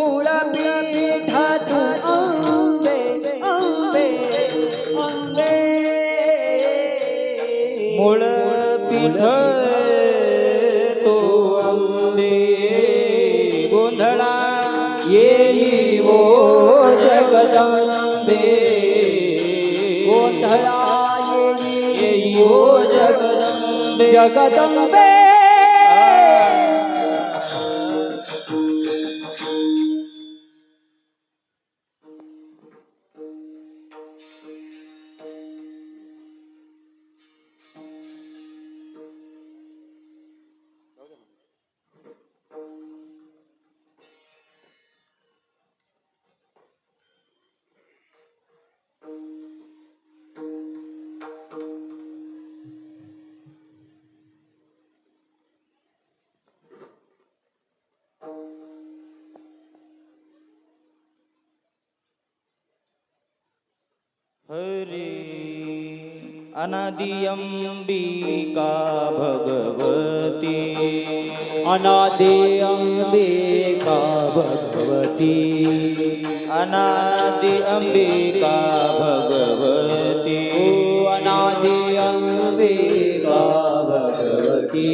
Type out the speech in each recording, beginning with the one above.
मूळ पीठ तू अंबे अंबे अंबे मूळ पीठ तो अंबे गोंधळा येई वो जगदंबे गोंधळा येई वो जगदंबे जगदंबे हरे अनादि अंबिका भगवती अनादि अंबिका भगवती अनादि अंबिका भगवती अनादि अंबिका भगवती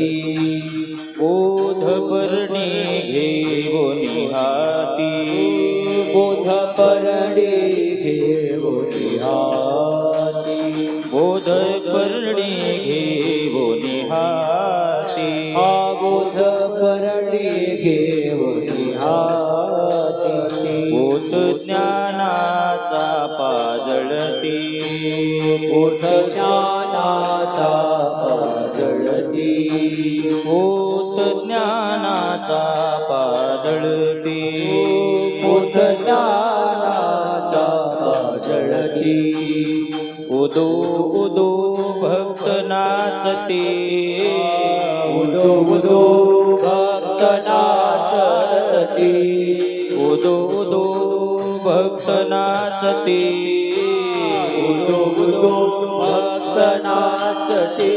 बोध पर्णी घेऊनी हाती बोध परडी घेऊनी हाती बोध पर्णी घेऊनी हाती हा बोध परडी घेऊनी हाती बोध ज्ञानाचा पाजळती बोध ज्ञानाचा पाजळती बोध ज्ञानाचा पाजळती बोध ज्ञानाचा पाजळती उदो उदो भक्त नाचते उदो उदो भक्त नाचती उदो उदो भक्त नाचते उदो उदो भक्त नाचती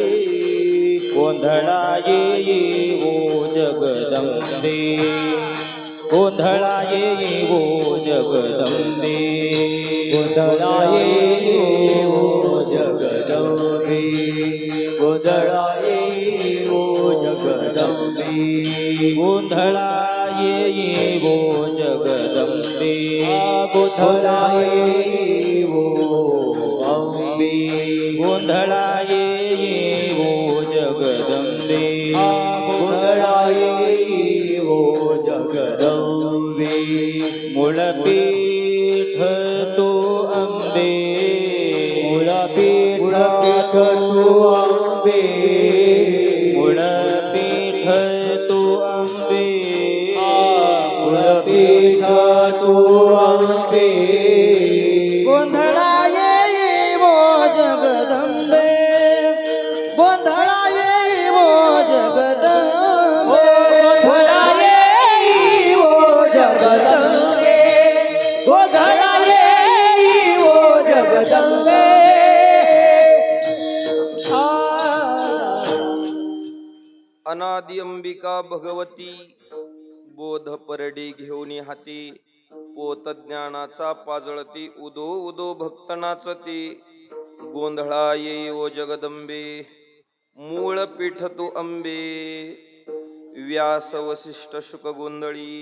गोंधळा येई ओ जगदंबे गोंधळा येई ओ जगदंबे गोंधळा येई ओ जगदंबे गोंधळा येई ओ जगदंबे गोंधळा येई ओ जगदंबे गोंधळा येई ओ अंबे गोंधळा येई ओ जगदंबे गोंधळा येई ओ जगदंबे मूळपीठ तो अंबे मूळपीठ तू अंबे मूळपीठ तो अंबे मूळपीठ तू अंबे गोंधळा येई वो जगदंबे गोंधळा येई वो जगदंबे गोंधळा येई वो जगदंबे गोंधळा येई वो जगदंबे अनादि अंबिका भगवती बोध परडी घेऊनी हाती पोत ज्ञानाचा पाजळती उदो उदो भक्त नाचती गोंधळा येई ओ जगदंबे मूळ पीठ तू अंबे व्यास वसिष्ठ शुक गोंधळी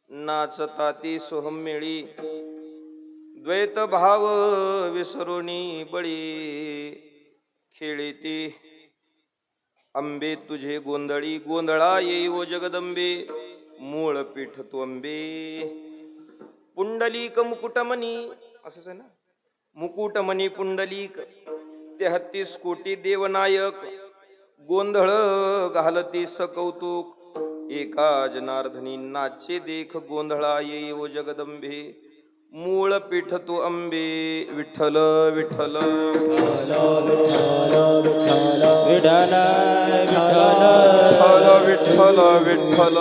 नाचताती सोहमेळी द्वैत भाव विसरुनी बळी खेळीती अंबे तुझे गोंधळी गोंधळा येई ओ जगदंबे मूळ पीठ तू अंबे पुंडलिक मुकुटमणी असंच आहे ना मुकुटमणी पुंडलिक 33 कोटी देवनायक गोंधळ घालती सकौतुक एका जनार्दनी नाचे देख गोंधळा येई ओ जगदंबे मूळ पीठ तू अंबे विठ्ठल विठ्ठल विठ्ठल विठ्ठल विठ्ठल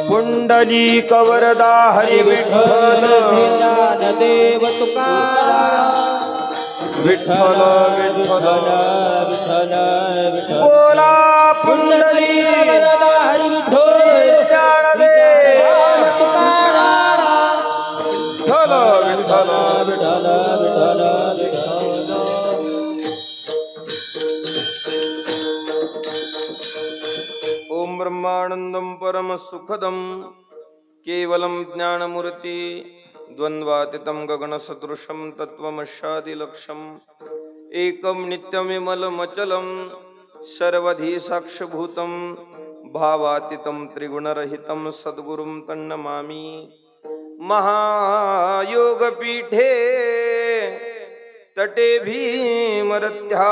पुंडली कवरदा हरी विठ्ठल देव तुकाराम विठ्ठल विठ्ठल विठ्ठल बोला कुंडली वरदारी विठ्ठल राम तुकाराम विठ्ठल विठ्ठल विठ्ठल ओम ब्रह्मानंदं परम सुखदं केवलं ज्ञानमूर्ति द्वन्द्वातीतं गगनसदृशं तत्त्वमस्यादिलक्ष्यम् एकं नित्यमिमलमचलं सर्वधी साक्षिभूतं भावातीतं त्रिगुणरहितं सद्गुरुं तन्नमामि महायोगपीठे तटे भीमरथ्या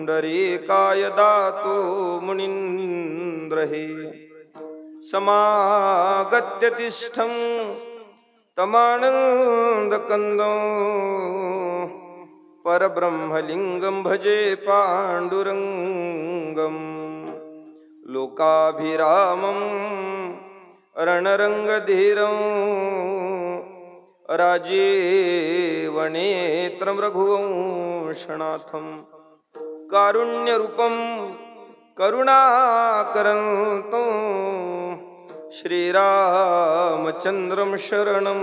वरमपुण्डरीकाय दातु मुनीन्द्रहे समागत्य तिष्ठं तमानन्दकन्दं परब्रह्मलिङ्गं भजे पाण्डुरङ्गं लोकाभिरामं रणरङ्गधीरं राजीवनेत्रं रघुवंशनाथं कारुण्यरूपं करुणाकरन्तं श्रीरामचन्द्रं शरणं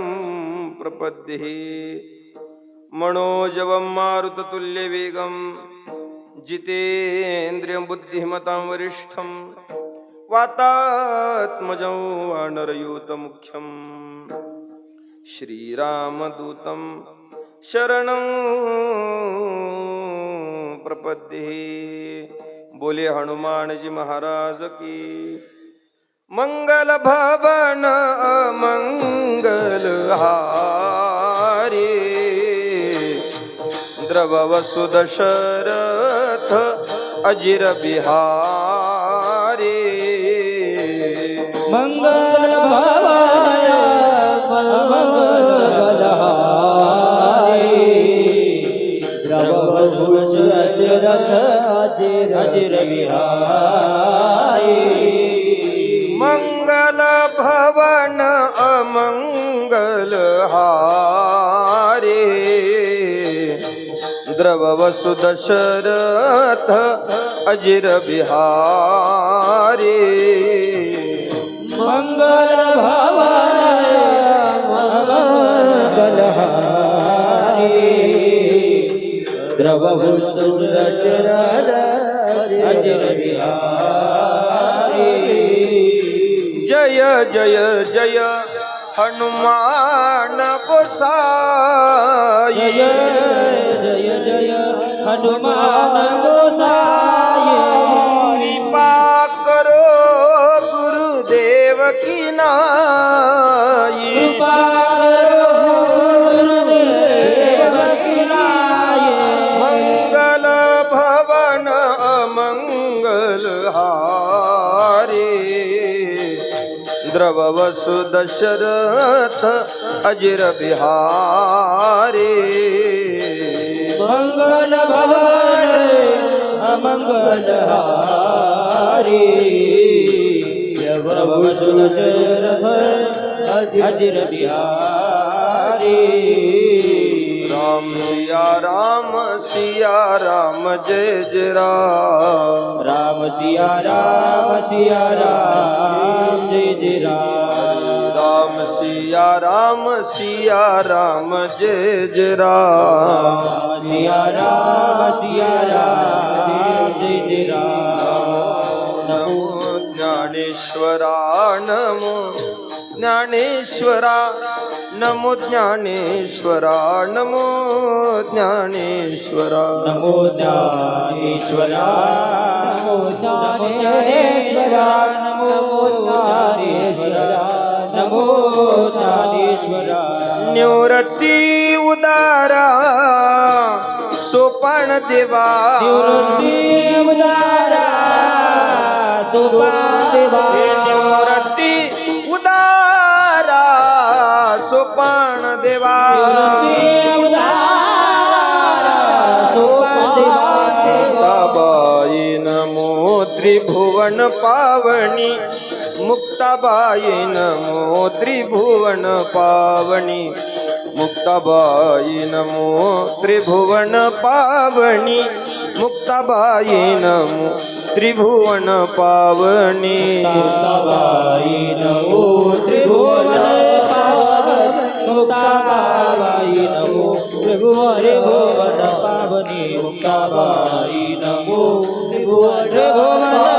प्रपद्ये मनोजवं मारुततुल्यवेगं जितेन्द्रियं बुद्धिमतां वरिष्ठं वातात्मजं वानरयूतमुख्यं श्रीरामदूतं शरणं प्रपद्ये बोले हनुमान जी महाराज की मंगल भवन मंगल हारी द्रव वसुद शरथ अजिर बिहारी मंगल भवन मंगलहारी द्रवभूष अचरथ अजिर बिहारी मंगल भवन अमंगल हारी द्रव वसुद शरथ अजिर बिहारी मंगल भवन मंगलहारी द्रवभूष अचरथ अजिर बिहारी जय जय जय हनुमान गोसाई जय जय जय हनुमान गोसाई कृपा करो गुरुदेव की नाई कृपा करो गुरुदेव की नाई मंगल भवन मंगल हारी द्रव वसुद शरथ अजिर बिहारी मंगल भवन अमंगलहारी द्रवभूष शरथ अजिर बिहारी राम सिया राम जय जय राम राम सिया राम जय जय राम सिया राम जय जय राम सिया राम जय जय राम नमो ज्ञानेश्वरा नमो ज्ञानेश्वरा नमो ज्ञानेश्वरा नमो ज्ञानेश्वरा नमो ज्ञानेश्वरा नमो ज्ञानेश्वरा नमो ज्ञानेश्वरा नमो ज्ञानेश्वरा निवृत्ती उदारा सोपान देवा निवृत्ती उदारा सोपान देवा निवृत्ती उदारा सोपान देवा मुक्ताबाई नमो त्रिभुवन पावनी मुक्ताबाई नमो त्रिभुवन पावनी मुक्ताबाई नमो त्रिभुवन पावनी मुक्ताबाई नमो त्रिभुवन पावनी मुक्ताबाई नमो त्रिभुवन पावनी मुक्ताबाई नमो त्रिभुवन पावनी मुक्ताबाई नमो त्रिभुवन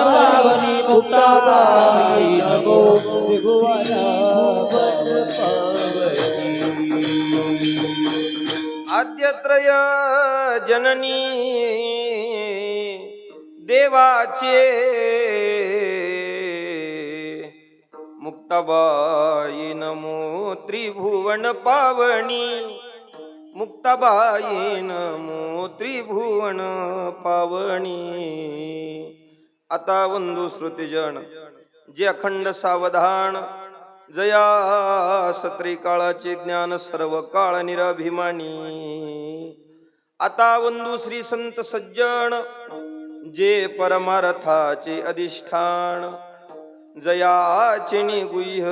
पावनी मुक्ताबाई नमो त्रिभुवन आद्यत्रय जननी देवाचे मुक्ताबाई नमो त्रिभुवन पावनी मुक्ताबाई नमो त्रिभुवन पावनी आता वंदू श्रुतिजन जे अखंड सावधान जया सत्री काळाचे ज्ञान सर्व काळ निराभिमानी आता वंदू श्री संत सज्जन जे परमार्थाचे अधिष्ठान जयाचे निगुह्य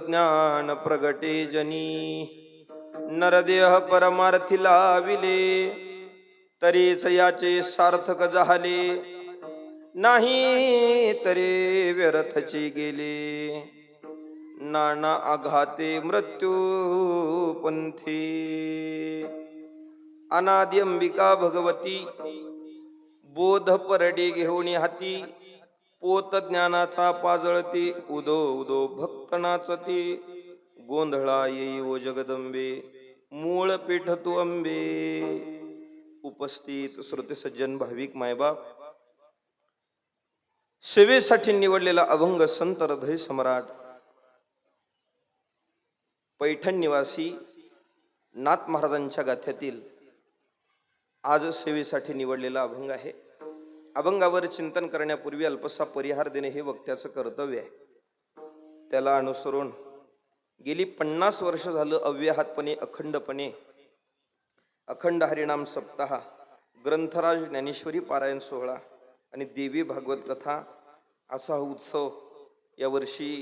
ज्ञान प्रगटे जनी नरदेह परमार्थी लाविले तरीच याचे सार्थक झाले नाही तरी व्यर्थची गेले नाना आघाते मृत्यू पंथी अनादि अंबिका भगवती बोध परडे घेऊन हाती पोत ज्ञानाचा पाजळती उदो उदो भक्त नाचती गोंधळा येई ओ जगदंबे मूळ पीठ तू अंबे. उपस्थित श्रोते सज्जन भाविक मायबाप, सेवेसाठी निवडलेला अभंग संत हृदय सम्राट पैठण निवासी नाथ महाराजांच्या गाथ्यातील आज सेवेसाठी निवडलेला अभंग आहे. अभंगावर चिंतन करण्यापूर्वी अल्पसा परिहार देणे हे वक्त्याचं कर्तव्य आहे. त्याला अनुसरून गेली 50 वर्ष झालं अव्याहतपणे अखंडपणे अखंड हरिनाम सप्ताह, ग्रंथराज ज्ञानेश्वरी पारायण सोहळा आणि देवी भागवत कथा असा उत्सव यावर्षी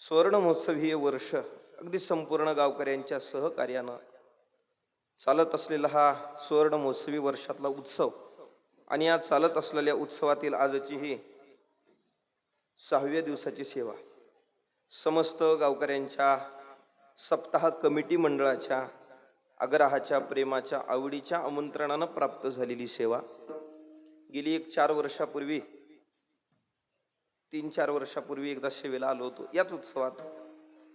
सुवर्ण महोत्सव हे वर्ष अगदी संपूर्ण गावकऱ्यांच्या सहकार्यानं चालत असलेला हा सुवर्ण महोत्सवी वर्षातला उत्सव आणि या चालत असलेल्या उत्सवातील आजची ही 6व्या दिवसाची सेवा समस्त गावकऱ्यांच्या सप्ताह कमिटी मंडळाच्या आग्रहाच्या प्रेमाच्या आवडीच्या आमंत्रणानं प्राप्त झालेली सेवा. गेली 4 वर्षापूर्वी 3-4 वर्षापूर्वी एकदा सेवेला आलो होतो. याच उत्सवात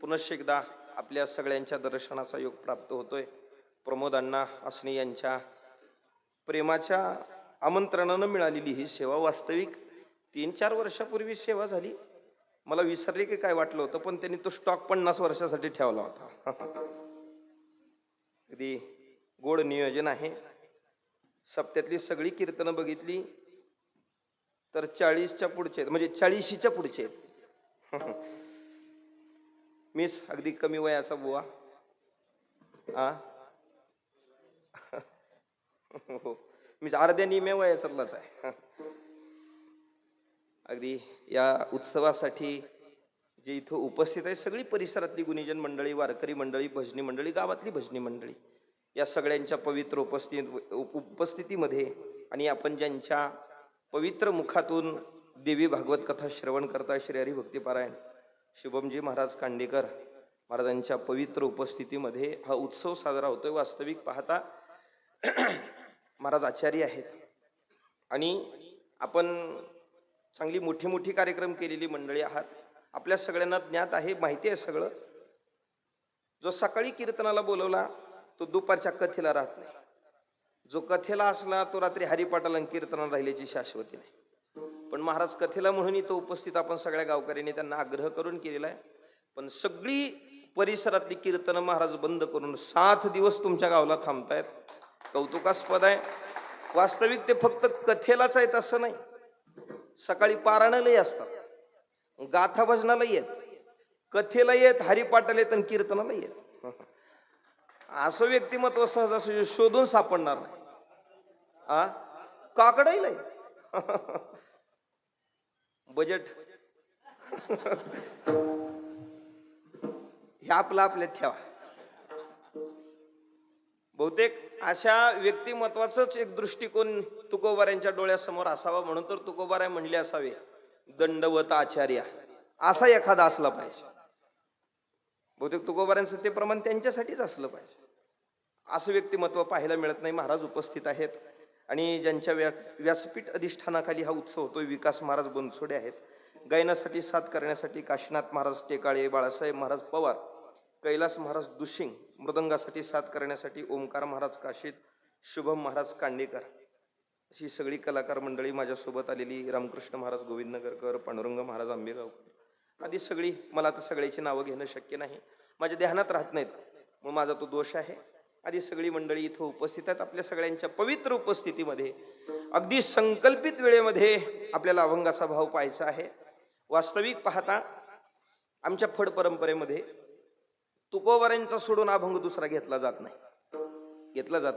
पुनश्च एकदा आपल्या सगळ्यांच्या दर्शनाचा योग प्राप्त होतोय. प्रमोद अण्णा असणे यांच्या प्रेमाच्या आमंत्रणानं मिळालेली ही सेवा. वास्तविक 3-4 वर्षापूर्वी सेवा झाली. मला विसरले की काय वाटलं होतं, पण त्यांनी तो स्टॉक 50 वर्षासाठी ठेवला होता. अगदी गोड नियोजन आहे. सप्त्यातली सगळी कीर्तनं बघितली तर 40च्या पुढचे म्हणजे 40शीच्या पुढचे मीच अगदी कमी वयाचा बुवा. हो, मी अर्ध्या निम्या वयाचाच आहे. अगदी या उत्सवासाठी जे इथं उपस्थित आहे सगळी परिसरातली गुणीजन मंडळी, वारकरी मंडळी, भजनी मंडळी, गावातली भजनी मंडळी, या सगळ्यांच्या पवित्र उपस्थितीमध्ये आणि आपण ज्यांच्या पवित्र मुखातून देवी भागवत कथा श्रवण करता श्री हरी भक्ती पारायण शुभमजी महाराज कांडेकर महाराजांच्या पवित्र उपस्थितीमध्ये हा उत्सव साजरा होतोय. वास्तविक पाहता महाराज आचार्य आहेत आणि आपण चांगली मोठी कार्यक्रम केलेली मंडळी आहात. आपल्या सगळ्यांना ज्ञात आहे, माहिती आहे सगळं. जो सकाळी कीर्तनाला बोलवला तो दुपारच्या कथेला राहत नाही. जो कथेला असला तो रात्री हरिपाठाला कीर्तनाला राहिल्याची शाश्वती नाही. पण महाराज कथेला म्हणून तो उपस्थित आपण सगळ्या गावकऱ्यांनी त्यांना आग्रह करून केलेला आहे. पण सगळी परिसरातली कीर्तनं महाराज बंद करून 7 दिवस तुमच्या गावाला थांबतायत. कौतुकास्पद आहे. वास्तविक ते फक्त कथेलाच आहेत असं नाही, सकाळी पारायणालाही असतात, गाथा भजनाला येत, कथेला येत, हरिपाठाला येत आणि कीर्तनाला येत. असं व्यक्तिमत्व सहज शोधून सापडणार नाही. काकडाईला बजेट हे आपलं आपल्यात ठेवा. बहुतेक अशा व्यक्तिमत्वाचंच एक दृष्टिकोन तुकोबारायांच्या डोळ्यासमोर असावा, म्हणून तर तुकोबाराय म्हणले असावे दंडवत आचार्य, असा एखादा असला पाहिजे. बहुतेक तुकोबारायांचं ते प्रमाण त्यांच्यासाठीच असलं पाहिजे. असं व्यक्तिमत्व पाहायला मिळत नाही. महाराज उपस्थित आहेत आणि ज्यांच्या व्यासपीठ अधिष्ठानाखाली हा उत्सव होतोय, विकास महाराज बनसोडे आहेत. गायनासाठी साथ करण्यासाठी काशीनाथ महाराज टेकाळे, बाळासाहेब महाराज पवार, कैलास महाराज दुशिंग, मृदंगासाठी साथ करण्यासाठी ओमकार महाराज काशीद, शुभम महाराज कांडेकर, अशी सगळी कलाकार मंडळी माझ्यासोबत आलेली, रामकृष्ण महाराज गोविंदनगरकर, पांडुरंग महाराज आंबेगावकर आदी सगळी. मला तर सगळ्याची नावं घेणं शक्य नाही, माझ्या ध्यानात राहत नाहीत, मग माझा तो दोष आहे. आदी सगळी मंडळी इथं उपस्थित आहेत. आपल्या सगळ्यांच्या पवित्र उपस्थितीमध्ये अगदी संकल्पित वेळेमध्ये आपल्याला अभंगाचा भाव पाहायचा आहे. वास्तविक पाहता आमच्या फड परंपरेमध्ये तुकोबारायांचा सोडून अभंग दुसरा घेतला जात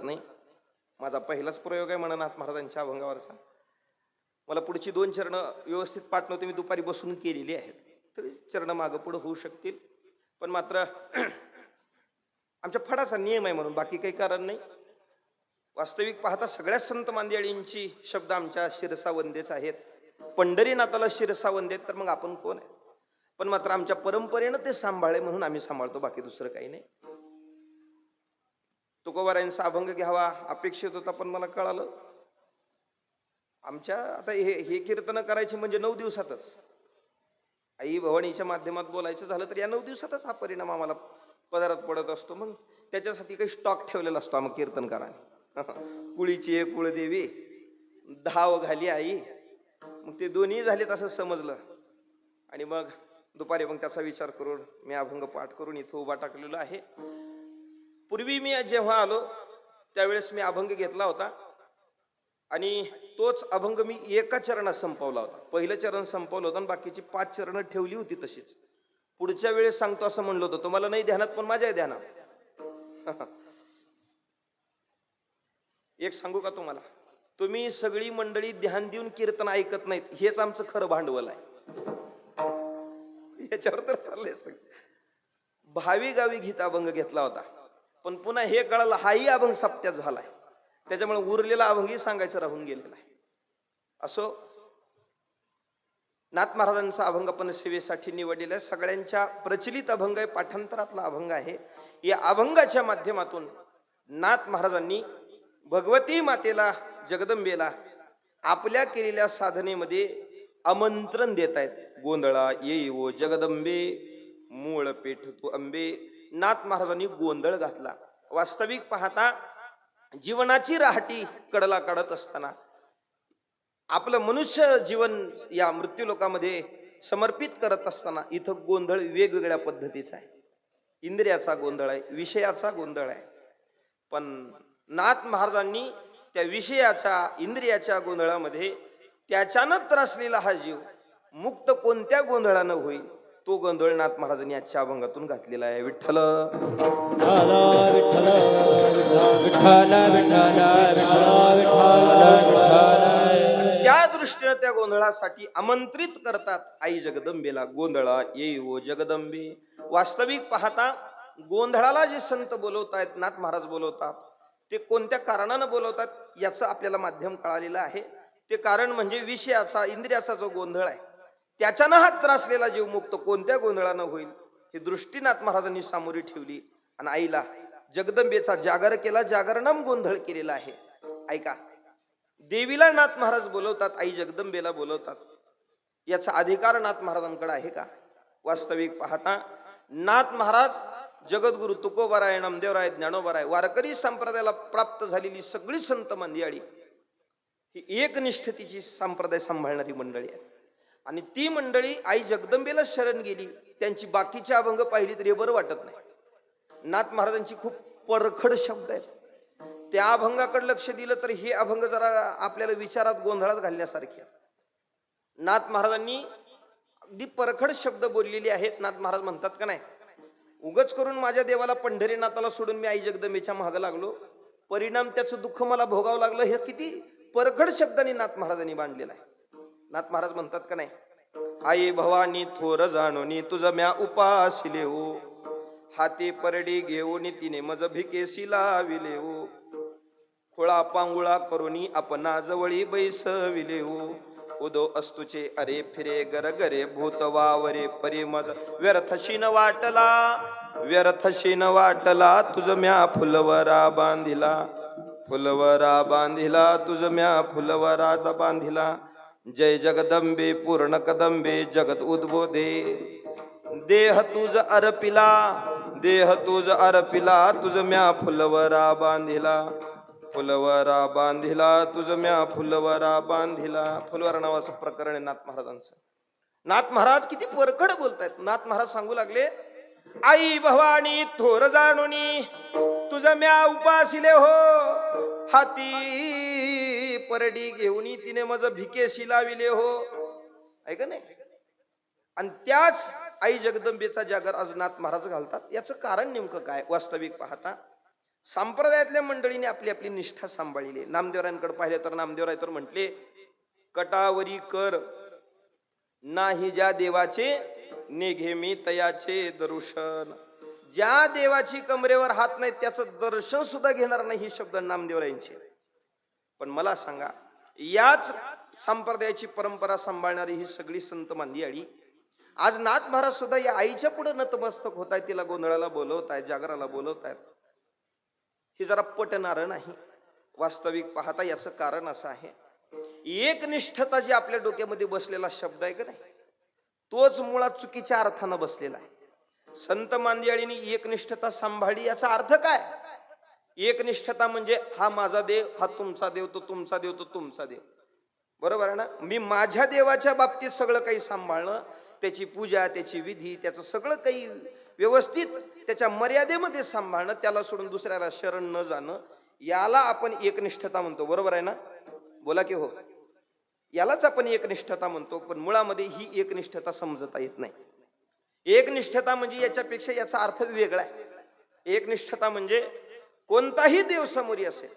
नाही. माझा पहिलाच प्रयोग आहे म्हणनाथ महाराजांच्या अभंगावरचा. मला पुढची 2 चरण व्यवस्थित पाठ नव्हते, मी दुपारी बसून केलेली आहेत, तरी चरण मागं पुढं होऊ शकतील, पण मात्र आमच्या फडाचा नियम आहे म्हणून, बाकी काही कारण नाही. वास्तविक पाहता सगळ्याच संत मांदियाळींची शब्द आमच्या शिरसावंदेच आहेत. पंढरीनाथाला शिरसावंदेत तर मग आपण कोण आहे? पण मात्र आमच्या परंपरेनं ते सांभाळे म्हणून आम्ही सांभाळतो, बाकी दुसरं काही नाही. तुकोबारायांचा अभंग घ्यावा अपेक्षित होता, पण मला कळालं आमच्या आता हे कीर्तन करायचे म्हणजे 9 दिवसातच. आई भवानीच्या माध्यमात बोलायचं झालं तर या 9 दिवसातच हा परिणाम आम्हाला पदारात पडत असतो. मग त्याच्यासाठी काही स्टॉक ठेवलेला असतो आम्ही कीर्तनकारांनी. कुळीची एक कुळदेवी, 10 घाली आई, मग ते दोन्ही झालेत असं समजलं. आणि मग दुपारी मग त्याचा विचार करून मी अभंग पाठ करून इथं उभा टाकलेला आहे. पूर्वी मी जेव्हा आलो त्यावेळेस मी अभंग घेतला होता आणि तोच अभंग मी एका चरणात संपवला होता. पहिलं चरण संपवलं होतं आणि बाकीची 5 चरणं ठेवली होती तशीच. पुढच्या वेळेस सांगतो असं म्हणलं होतं, तुम्हाला नाही ध्यानात पण माझ्या ध्यानात. एक सांगू का तुम्हाला, तुम्ही सगळी मंडळी ध्यान देऊन कीर्तन ऐकत नाहीत, हेच आमचं खरं भांडवल आहे. याच्यावर तर चाललंय सगळं. भावी गावी गीत अभंग घेतला होता, पण पुन्हा हे कळालं हाही अभंग सप्त्यात झालाय, त्याच्यामुळे उरलेला अभंगही सांगायचं राहून गेलेला आहे. असो, नाथ महाराजांचा अभंग आपण सेवेसाठी निवडलेला आहे. सगळ्यांच्या प्रचलित अभंग आहे, पाठांतरातला अभंग आहे. या अभंगाच्या माध्यमातून नाथ महाराजांनी भगवती मातेला, जगदंबेला आपल्या केलेल्या साधनेमध्ये आमंत्रण देत आहेत. गोंधळा येई ओ जगदंबे, मूळ पेठ तू अंबे. नाथ महाराजांनी गोंधळ घातला. वास्तविक पाहता जीवनाची राहटी कडला काढत असताना आपलं मनुष्य जीवन या मृत्यूलोकामध्ये समर्पित करत असताना इथं गोंधळ वेगवेगळ्या पद्धतीचा आहे. इंद्रियाचा गोंधळ आहे, विषयाचा गोंधळ आहे. पण नाथ महाराजांनी त्या विषयाच्या, इंद्रियाच्या गोंधळामध्ये त्याच्यानं त्रासलेला हा जीव मुक्त कोणत्या गोंधळानं होईल, तो गोंधळ नाथ महाराजांनी आजच्या अभंगातून घातलेला आहे. विठ्ठल त्या दृष्टीने त्या गोंधळासाठी आमंत्रित करतात आई जगदंबेला. गोंधळा येई ओ जगदंबे. वास्तविक पाहता गोंधळाला जे संत बोलवतायत, नाथ महाराज बोलवतात, ते कोणत्या कारणानं बोलवतात याचं आपल्याला माध्यम कळालेलं आहे. ते कारण म्हणजे विषयाचा, इंद्रियाचा जो गोंधळ आहे, त्याच्यानं हा त्रासलेला जीव मुक्त कोणत्या गोंधळानं होईल, ही दृष्टी नाथ महाराजांनी सामोरी ठेवली आणि आईला जगदंबेचा जागर केला, जागरणम गोंधळ केलेला आहे. ऐका, देवीला नाथ महाराज बोलवतात, आई जगदंबेला बोलवतात, याचा अधिकार नाथ महाराजांकडे आहे का? वास्तविक पाहता नाथ महाराज जगद्गुरु तुकोबाराय, नामदेवराय, ज्ञानोबाराय, वारकरी संप्रदायाला प्राप्त झालेली सगळी संत मंडळी ही एकनिष्ठतेची संप्रदाय सांभाळणारी मंडळी आहे. आणि ती मंडळी आई जगदंबेला शरण गेली, त्यांची बाकीची अभंग पाहिली तरी बरं वाटत नाही. नाथ महाराजांची खूप परखड शब्द आहेत. त्या अभंगाकडे लक्ष दिलं तर हे अभंग जरा आपल्याला विचारात, गोंधळात घालण्यासारखे. नाथ महाराजांनी अगदी परखड शब्द बोललेले आहेत. नाथ महाराज म्हणतात का नाही, उगच करून माझ्या देवाला पंढरीनाथाला सोडून मी आई जगदंबेच्या मागं लागलो, परिणाम त्याचं दुःख मला भोगावं लागलं. हे किती परखड शब्दांनी नाथ महाराजांनी बांधलेला आहे. नाथ महाराज म्हणतात का नाही, आई भवानी थोर जाणोनी तुझ म्या उपासिले हो, हाती परडी घेऊन तिने मज भिकेशी लाविले हो. खोळा पांगुळा करुनी आपणा जवळी बैसविले हो. उदो असतुचे अरे फिरे गरगरे भूत वावरे परी मज व्यर्थशीन वाटला, व्यर्थशीन वाटला तुझ म्या फुलवरा बांधिला, फुलवरा बांधिला तुझ म्या फुलवरा बांधिला. जय जगदंबे पूर्ण कदंबे जगत उद्बोधे. देह तुझ अर्पिला, देह तुझ अर्पिला तुझ म्या फुलवरा बांधिला, फुलवरा बांधिला तुझ म्या फुलवरा बांधिला. फुलवरा नावाचं प्रकरण आहे नाथ महाराजांचं. नाथ महाराज किती परखड बोलतायत. नाथ महाराज सांगू लागले, आई भवानी थोर जाणुनी तुझ म्या उपासिले हो. हाती परडी घेऊनी तिने मज भिकेशी लाविले हो. ऐका नाही. आणि त्याच आई जगदंबेचा जागर आज नाथ महाराज घालतात. याचं कारण नेमकं काय? वास्तविक पाहता संप्रदायातल्या मंडळीने आपली आपली निष्ठा सांभाळली. नामदेवरायांकडे पाहिले तर नामदेवराय तर म्हटले, कटावरी कर नाही ज्या देवाचे नेघे मी तयाचे दर्शन. ज्या देवाची कमरेवर हात नाही त्याचं दर्शन सुद्धा घेणार नाही. ही शब्द नामदेवरायांचे. पण मला सांगा, याच संप्रदायाची परंपरा सांभाळणारी ही सगळी संत मांदियाळी आज नाथ महाराज सुद्धा या आईच्या पुढे नतमस्तक होत आहेत. तिला गोंधळाला बोलवतायत, जागराला बोलवतायत. हे जरा पटणार नाही. वास्तविक पाहता याचं कारण असं आहे, एकनिष्ठता जी आपल्या डोक्यामध्ये बसलेला शब्द आहे का नाही, तोच मुळात चुकीच्या अर्थानं बसलेला आहे. संत मांदियाळींनी एकनिष्ठता सांभाळली. याचा अर्थ काय? एकनिष्ठता म्हणजे हा माझा देव, हा तुमचा देव, तो तुमचा देव, तो तुमचा देव. बरोबर आहे ना? मी माझ्या देवाच्या बाबतीत सगळं काही सांभाळणं, त्याची पूजा, त्याची विधी, त्याचं सगळं काही व्यवस्थित त्याच्या मर्यादेमध्ये सांभाळणं, त्याला सोडून दुसऱ्याला शरण न जाणं, याला आपण एकनिष्ठता म्हणतो. बरोबर आहे ना? बोला की हो. यालाच आपण एकनिष्ठता म्हणतो. पण मुळामध्ये ही एकनिष्ठता समजता येत नाही. एकनिष्ठता म्हणजे याच्यापेक्षा याचा अर्थ वेगळा आहे. एकनिष्ठता म्हणजे कोणताही देव समोरी असेल,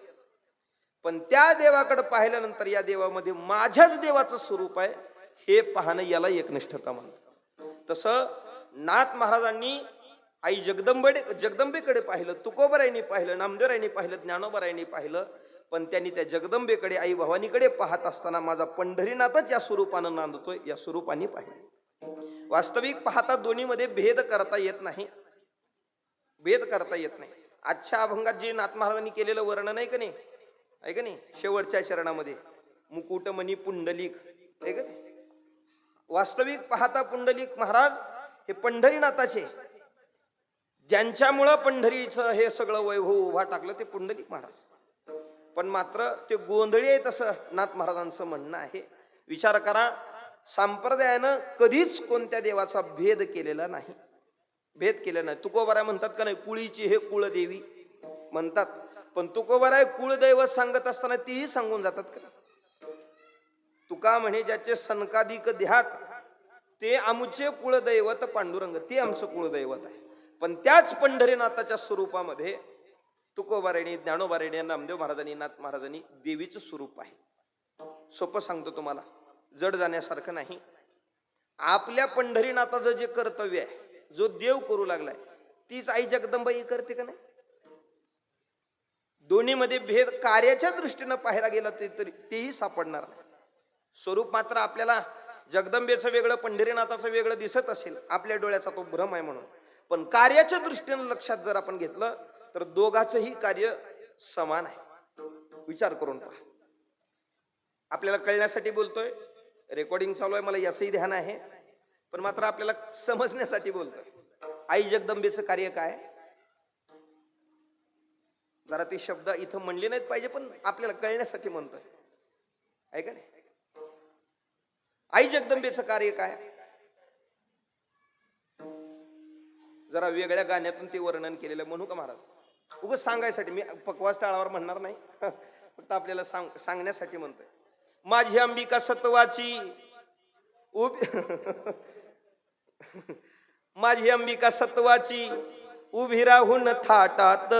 पण त्या देवाकडे पाहिल्यानंतर या देवामध्ये माझ्याच देवाचं स्वरूप आहे हे पाहणं, याला एकनिष्ठता म्हणतात. तसं नाथ महाराजांनी आई जगदंबेकडे पाहिलं, तुकोबरायांनी पाहिलं, नामदेवरायांनी पाहिलं, ज्ञानोबरायांनी पाहिलं. पण त्यांनी त्या जगदंबेकडे, आई भवानीकडे पाहत असताना माझा पंढरीनाथच या स्वरूपानं नांदतोय, या स्वरूपाने पाहिलं. वास्तविक पाहता दोन्हीमध्ये भेद करता येत नाही. भेद करता येत नाही. आजच्या अभंगात जे नाथ महाराजांनी केलेलं वर्णन आहे का नाही, आहे का नाही, शेवटच्या चरणामध्ये मुकुटमणी पुंडलिक आहे का नाही. वास्तविक पाहता पुंडलिक महाराज हे पंढरीनाथाचे, ज्यांच्यामुळं पंढरीचं हे सगळं वैभव उभा टाकलं ते पुंडलिक महाराज. पण मात्र ते गोंधळी आहे तसं नाथ महाराजांचं म्हणणं आहे. विचार करा, संप्रदायानं कधीच कोणत्या देवाचा भेद केलेला नाही. भेद केला नाही. तुकोबाराय म्हणतात का नाही, कुळीची हे कुळदेवी म्हणतात. पण तुकोबाराय कुळदैवत सांगत असताना तीही सांगून जातात का, तुका म्हणे ज्याचे सनकाधिक देहात ते आमचे कुळदैवत पांडुरंग, ते आमचं कुळदैवत आहे. पण त्याच पंढरीनाथाच्या स्वरूपामध्ये तुकोबारायणी, ज्ञानोबारायणी, नामदेव महाराजांनी, नाथ महाराजांनी देवीचं स्वरूप आहे. सोपं सांगतो तुम्हाला, जड जाण्यासारखं नाही. आपल्या पंढरीनाथाचं जे कर्तव्य आहे, जो देव करू लागलाय, तीच आई जगदंबाई करते का नाही. दोन्हीमध्ये भेद कार्याच्या दृष्टीनं पाहायला गेला तेही सापडणार नाही. स्वरूप मात्र आपल्याला जगदंबेचं वेगळं, पंढरीनाथाचं वेगळं दिसत असेल, आपल्या डोळ्याचा तो भ्रम आहे म्हणून. पण कार्याच्या दृष्टीनं लक्षात जर आपण घेतलं तर दोघांचंही कार्य समान आहे. विचार करून पहा. आपल्याला कळण्यासाठी बोलतोय, रेकॉर्डिंग चालू आहे, मला याचंही ध्यान आहे, पण मात्र आपल्याला समजण्यासाठी बोलतोय. आई जगदंबेचं कार्य काय, जरा ते शब्द इथं म्हणले नाहीत पाहिजे, पण आपल्याला कळण्यासाठी म्हणतोय, आहे का नाही. आई जगदंबेचं कार्य काय, जरा वेगळ्या गाण्यातून ते वर्णन केलेलं म्हणू का महाराज. उगाच सांगायसाठी, मी पकवास टाळावर म्हणणार नाही, फक्त आपल्याला सांगण्यासाठी म्हणतोय. माझी अंबिका सत्वाची माझी अंबिका सत्वाची उभी राहून थाटात,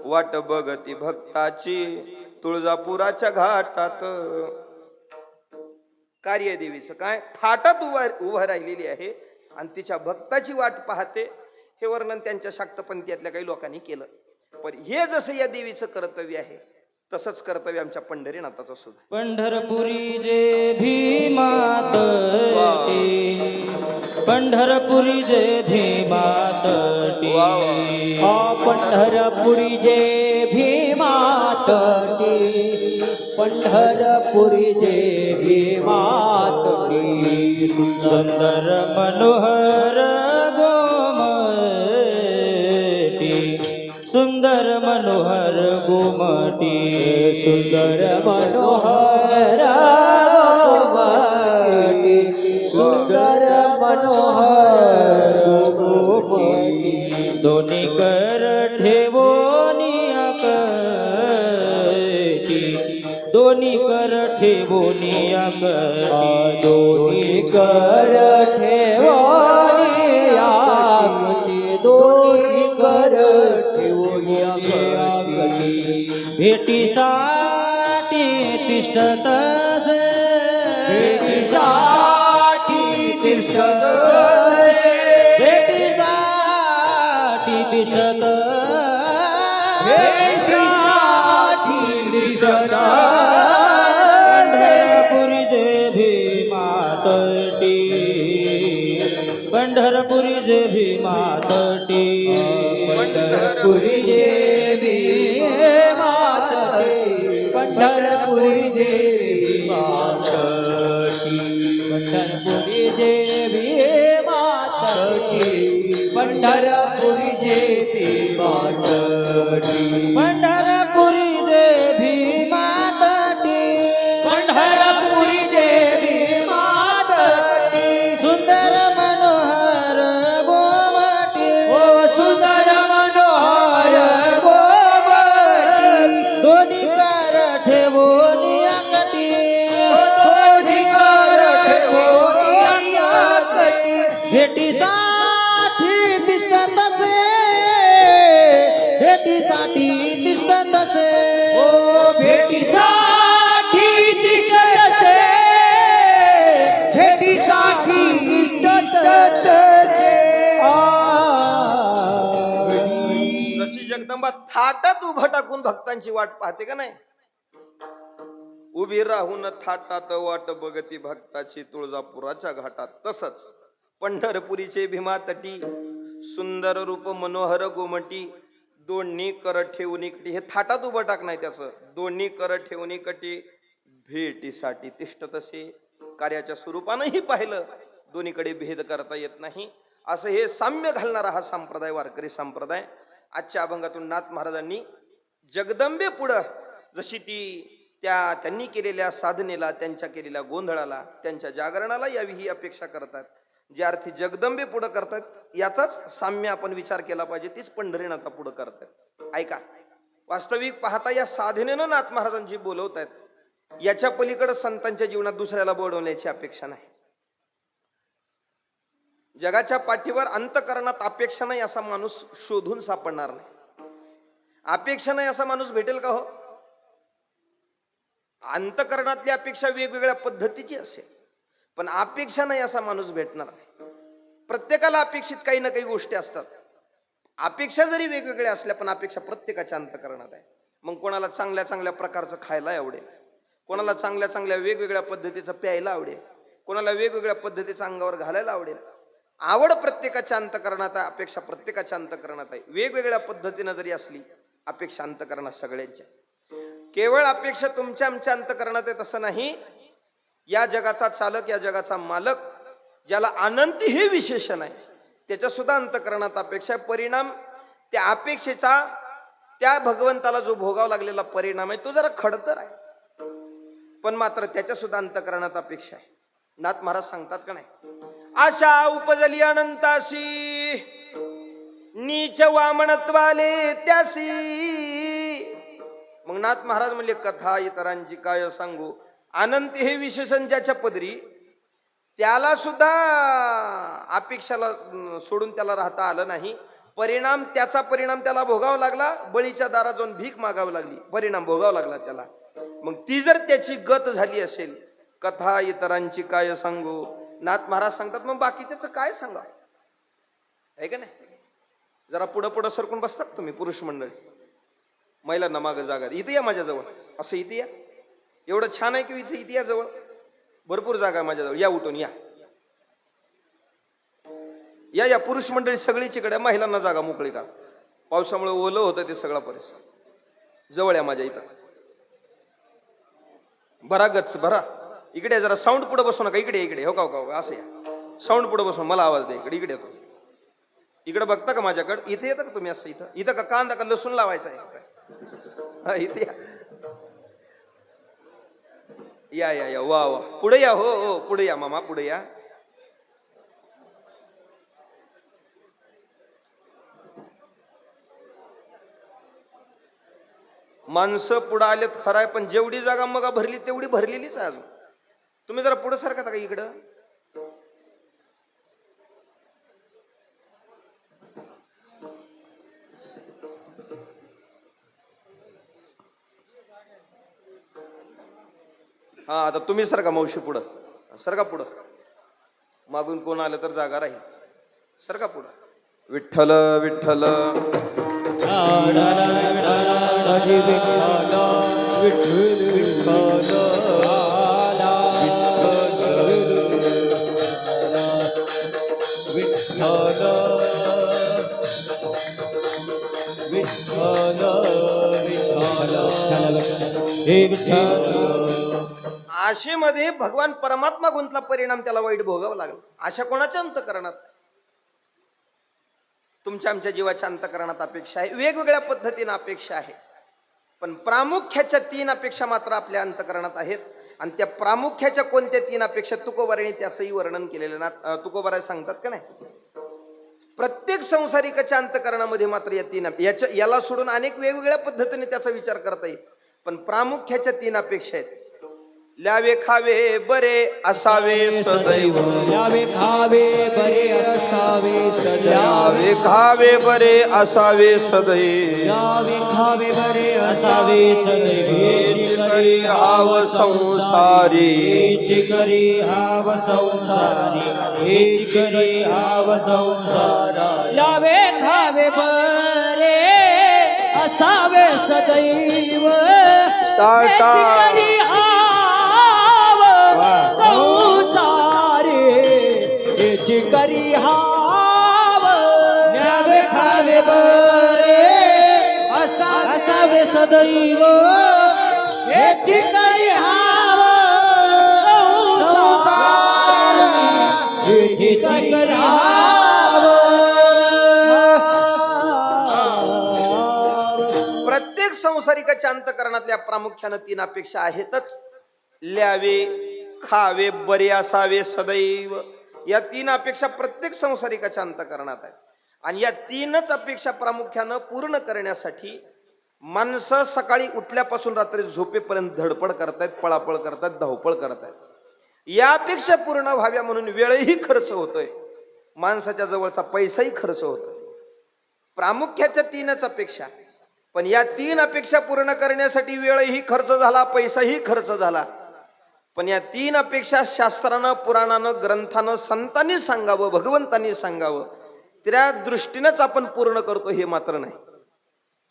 वाट बघती भक्ताची तुळजापुराच्या घाटात. कार्य देवीचं काय, थाटात उभा राहिलेली आहे आणि तिच्या भक्ताची वाट पाहते. हे वर्णन त्यांच्या शाक्तपंथीयातल्या काही लोकांनी केलं. पण हे जसं या देवीचं कर्तव्य आहे तसंच कर्तव्य आमच्या पंढरीनाथाचं सुद्धा. पंढरपुरी जे भीमातटी, पंढरपुरी जे भीमातटी, पंढरपुरी जे भीमातटी, पंढरपुरी जे भीमातटी, सुंदर मनोहर गोमटी, सुंदर मनोहर गोमटी, सुंदर मनोहर गोमटी, सुंदर मनोहर गोमटी, दोन्ही कर ठेवोनिया कटी, दोन्ही कर ठेवोनिया कटी, दोन्ही कर ठेवोनिया कटी, दोन्ही कर ठेवोनिया कटी, भेटीसाठी तिष्ठतसे, भेटीसाठी तिष्ठतसे, भेटीसाठी तिष्ठत, भेटीसाठी तिष्ठतसे, पंढरपुरी जे भीमातटी, पंढरपुरी जे भीमातटी, पंढरपुरी जे भीमातटी, पंढरपुरी जे भीमातटी, पंढरपुरी जे भीमातटी, पंढरपुरी जे भीमातटी, पंढरपुरी जे भीमातटी, पंढरपुरी जे भीमातटी, सुंदर मनोहर गोमटी, ओ सुंदर मनोहर गोमटी, दोन्ही कर ठेवोनिया कटी, दोन्ही कर ठेवोनिया कटी, भेटीसाठी तिष्ठतसे, भेटीसाठी तिष्ठतसे, ओ भेटीसाठी तिष्ठतसे, भेटीसाठी तिष्ठतसे, जशी जगदंबा थाटात उभं टाकून भक्तांची वाट पाहते का नाही, उभी राहून थाटात वाट बघती भक्ताची तुळजापुराच्या घाटात, तसंच पंढरपुरीचे भीमातटी, सुंदर रूप मनोहर गोमटी, दोन्ही कर ठेवणी कटी, हे थाटात उभं टाक नाही त्याचं, दोन्ही कर ठेवणी कटी, भेटीसाठी तिष्ठतसे, कार्याच्या स्वरूपानंही पाहिलं दोन्हीकडे भेद करता येत नाही, असं हे साम्य घालणारा हा संप्रदाय वारकरी संप्रदाय. आजच्या अभंगातून नाथ महाराजांनी जगदंबे पुढं जशी ती त्यांनी केलेल्या साधनेला, त्यांच्या केलेल्या गोंधळाला, त्यांच्या जागरणाला यावी ही अपेक्षा करतात. जे अर्थी जगदंबे पुढं करतात याचाच साम्य आपण विचार केला पाहिजे, तीच पंढरीनाथा पुढं करतात. ऐका, वास्तविक पाहता या साधनेनं नाथ महाराजांची बोलवत आहेत, याच्या पलीकडे संतांच्या जीवनात दुसऱ्याला बोलवण्याची अपेक्षा नाही. जगाच्या पाठीवर अंतकरणात अपेक्षा नाही असा माणूस शोधून सापडणार नाही. अपेक्षा नाही असा माणूस भेटेल का हो? अंतकरणातली अपेक्षा वेगवेगळ्या पद्धतीची असेल, पण अपेक्षा नाही असा माणूस भेटणार नाही. प्रत्येकाला अपेक्षित काही ना काही गोष्टी असतात. अपेक्षा जरी वेगवेगळ्या असल्या पण अपेक्षा प्रत्येकाच्या अंतकरणात आहे. मग कोणाला चांगल्या चांगल्या प्रकारचं खायला आवडेल, कोणाला चांगल्या चांगल्या वेगवेगळ्या पद्धतीचं प्यायला आवडेल, कोणाला वेगवेगळ्या पद्धतीचं अंगावर घालायला आवडेल. आवड प्रत्येकाच्या अंतकरणात आहे, अपेक्षा प्रत्येकाच्या अंतकरणात आहे. वेगवेगळ्या पद्धतीनं जरी असली अपेक्षा अंतकरणात सगळ्यांच्या. केवळ अपेक्षा तुमच्या आमच्या अंतकरणात आहे तसं नाही. या जगाचा चालक, या जगाचा मालक, ज्याला अनंती हे विशेषण आहे, त्याच्या सुद्धा अंतकरणात अपेक्षा आहे. परिणाम त्या अपेक्षेचा त्या भगवंताला जो भोगावा लागलेला परिणाम आहे तो जरा खडतर आहे, पण मात्र त्याच्या सुद्धा अंतकरणात अपेक्षा आहे. नाथ महाराज सांगतात का नाही, आशा उपजली अनंताशी, नीच वामनत्वाले त्यासी. मग नाथ महाराज म्हणले, कथा इतरांची काय सांगू. अनंत हे विशेषण ज्याच्या पदरी, त्याला सुद्धा अपेक्षाला सोडून त्याला राहता आलं नाही. परिणाम त्याचा परिणाम त्याला भोगावा लागला. बळीच्या दारात जाऊन भीक मागावी लागली, परिणाम भोगावा लागला त्याला. मग ती जर त्याची गत झाली असेल, कथा इतरांची काय सांगू. नाथ महाराज सांगतात, मग बाकीच्याच काय सांगा, आहे का नाही. जरा पुढं पुढं सरकून बसतात तुम्ही पुरुष मंडळी, महिलांना मागं जागा इथे या माझ्याजवळ, असं इथे या, एवढं छान आहे की इथे या जवळ, भरपूर जागा आहे माझ्याजवळ, या उठून या या या पुरुष मंडळी सगळी चिकडे, महिलांना जागा मोकळी का, पावसामुळे ओलं होतं ते सगळा परिसर, जवळ या माझ्या इथं, भरा गच्च भरा, इकडे जरा साऊंड पुढे बसू नका, इकडे इकडे हो का असं या, साऊंड पुढे बसून मला आवाज द्या, इकडे इकडे येतो, इकडे बघता का माझ्याकडे, इथे येतं का तुम्ही असं, इथं इथं का कांदा का लसूण लावायचा आहे, इथे या या या वा वा, पुढे या, हो हो पुढे या मामा, पुढे या, माणसं पुढे आलेत खराय, पण जेवढी जागा मग भरली तेवढी भरलेलीच आहे अजून, तुम्ही जरा पुढे सारखा का इकडं, हा आता तुम्ही सारखा मावशी पुढं, सरका पुढं, मागून कोण आलं तर जागा राहील, सरका पुढं, विठ्ठल विठ्ठल आशेमध्ये भगवान परमात्मा गुंतला, परिणाम त्याला वाईट भोगावा लागला. आशा कोणाच्या अंतकरणात, तुमच्या आमच्या जीवाच्या अंतकरणात अपेक्षा आहे, वेगवेगळ्या पद्धतीने अपेक्षा आहे, पण प्रामुख्याच्या 3 अपेक्षा मात्र आपल्या अंतकरणात आहेत. आणि त्या प्रामुख्याच्या कोणत्या 3 अपेक्षा तुकोबाराने त्याचंही वर्णन केलेलं ना, तुकोबारा सांगतात का नाही, प्रत्येक संसारिकाच्या अंतकरणामध्ये मात्र या 3 याला सोडून अनेक वेगवेगळ्या पद्धतीने त्याचा विचार करता येईल, पण प्रामुख्याच्या 3 अपेक्षा आहेत. ल्यावे खावे बरे असावे सदैव, ल्यावे खावे बरे असावे सदैव, ल्यावे खावे बरे असावे सदैव, ल्यावे खावे बरे असावे सदैव, हेच करी हाव संसारी, हेच करी हाव संसारी, हेच करी हाव संसारी, ल्यावे खावे बरे असावे सदैव, टाटा करी हाव, न्यावे खावे बरे असावे सदैव, हेची करी हाव संसार, हेची करी हाव. प्रत्येक संसारिकाच्या अंतकरणातल्या प्रामुख्यानं 3 अपेक्षा आहेतच. ल्यावे खावे बरे असावे सदैव, या 3 अपेक्षा प्रत्येक संसारिकाच्या अंतकरणात आहेत. आणि या 3च अपेक्षा प्रामुख्यानं पूर्ण करण्यासाठी माणसं सकाळी उठल्यापासून रात्री झोपेपर्यंत धडपड करतायत, पळापळ करतायत, धावपळ करतायत. या अपेक्षा पूर्ण व्हाव्या म्हणून वेळही खर्च होतोय, माणसाच्या जवळचा पैसाही खर्च होतोय. प्रामुख्याच्या 3च अपेक्षा, पण या 3 अपेक्षा पूर्ण करण्यासाठी वेळही खर्च झाला, पैसाही खर्च झाला. पण या 3 अपेक्षा शास्त्रानं, पुराणानं, ग्रंथानं, संतांनी सांगावं, भगवंतांनी सांगावं, त्या दृष्टीनंच आपण पूर्ण करतो हे मात्र नाही.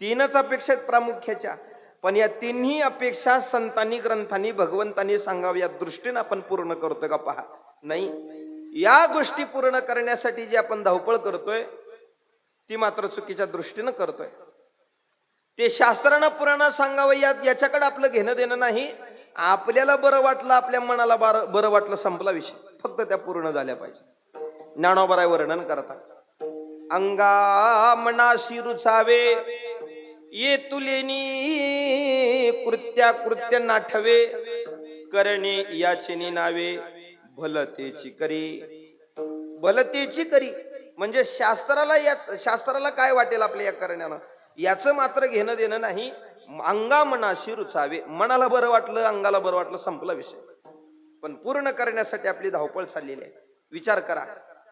3च अपेक्षा आहेत प्रामुख्याच्या, पण या 3ही अपेक्षा संतांनी, ग्रंथांनी, भगवंतांनी सांगावं या दृष्टीनं आपण पूर्ण करतोय का पहा. नाही, या गोष्टी पूर्ण करण्यासाठी जी आपण धावपळ करतोय ती मात्र चुकीच्या दृष्टीनं करतोय. ते शास्त्रानं, पुराणानं सांगावं याच्याकडे आपलं घेणं देणं नाही. आपल्याला बरं वाटलं, आपल्या मनाला बरं वाटलं, संपला विषय, फक्त त्या पूर्ण झाल्या पाहिजे. ज्ञानोबराय वर्णन करतात, अंगा मनाशी रुचावे ये तुलेनी, कृत्य नाठवे करणे याचे नावे, भलतेची करी. भलतेची करी म्हणजे शास्त्राला काय वाटेल आपल्या या करण्यानं याचं मात्र घेणं देणं नाही. अंगा मनाशी रुचावे, मनाला बरं वाटलं, अंगाला बरं वाटलं, संपला विषय. पण पूर्ण करण्यासाठी आपली धावपळ चाललेली आहे. विचार करा,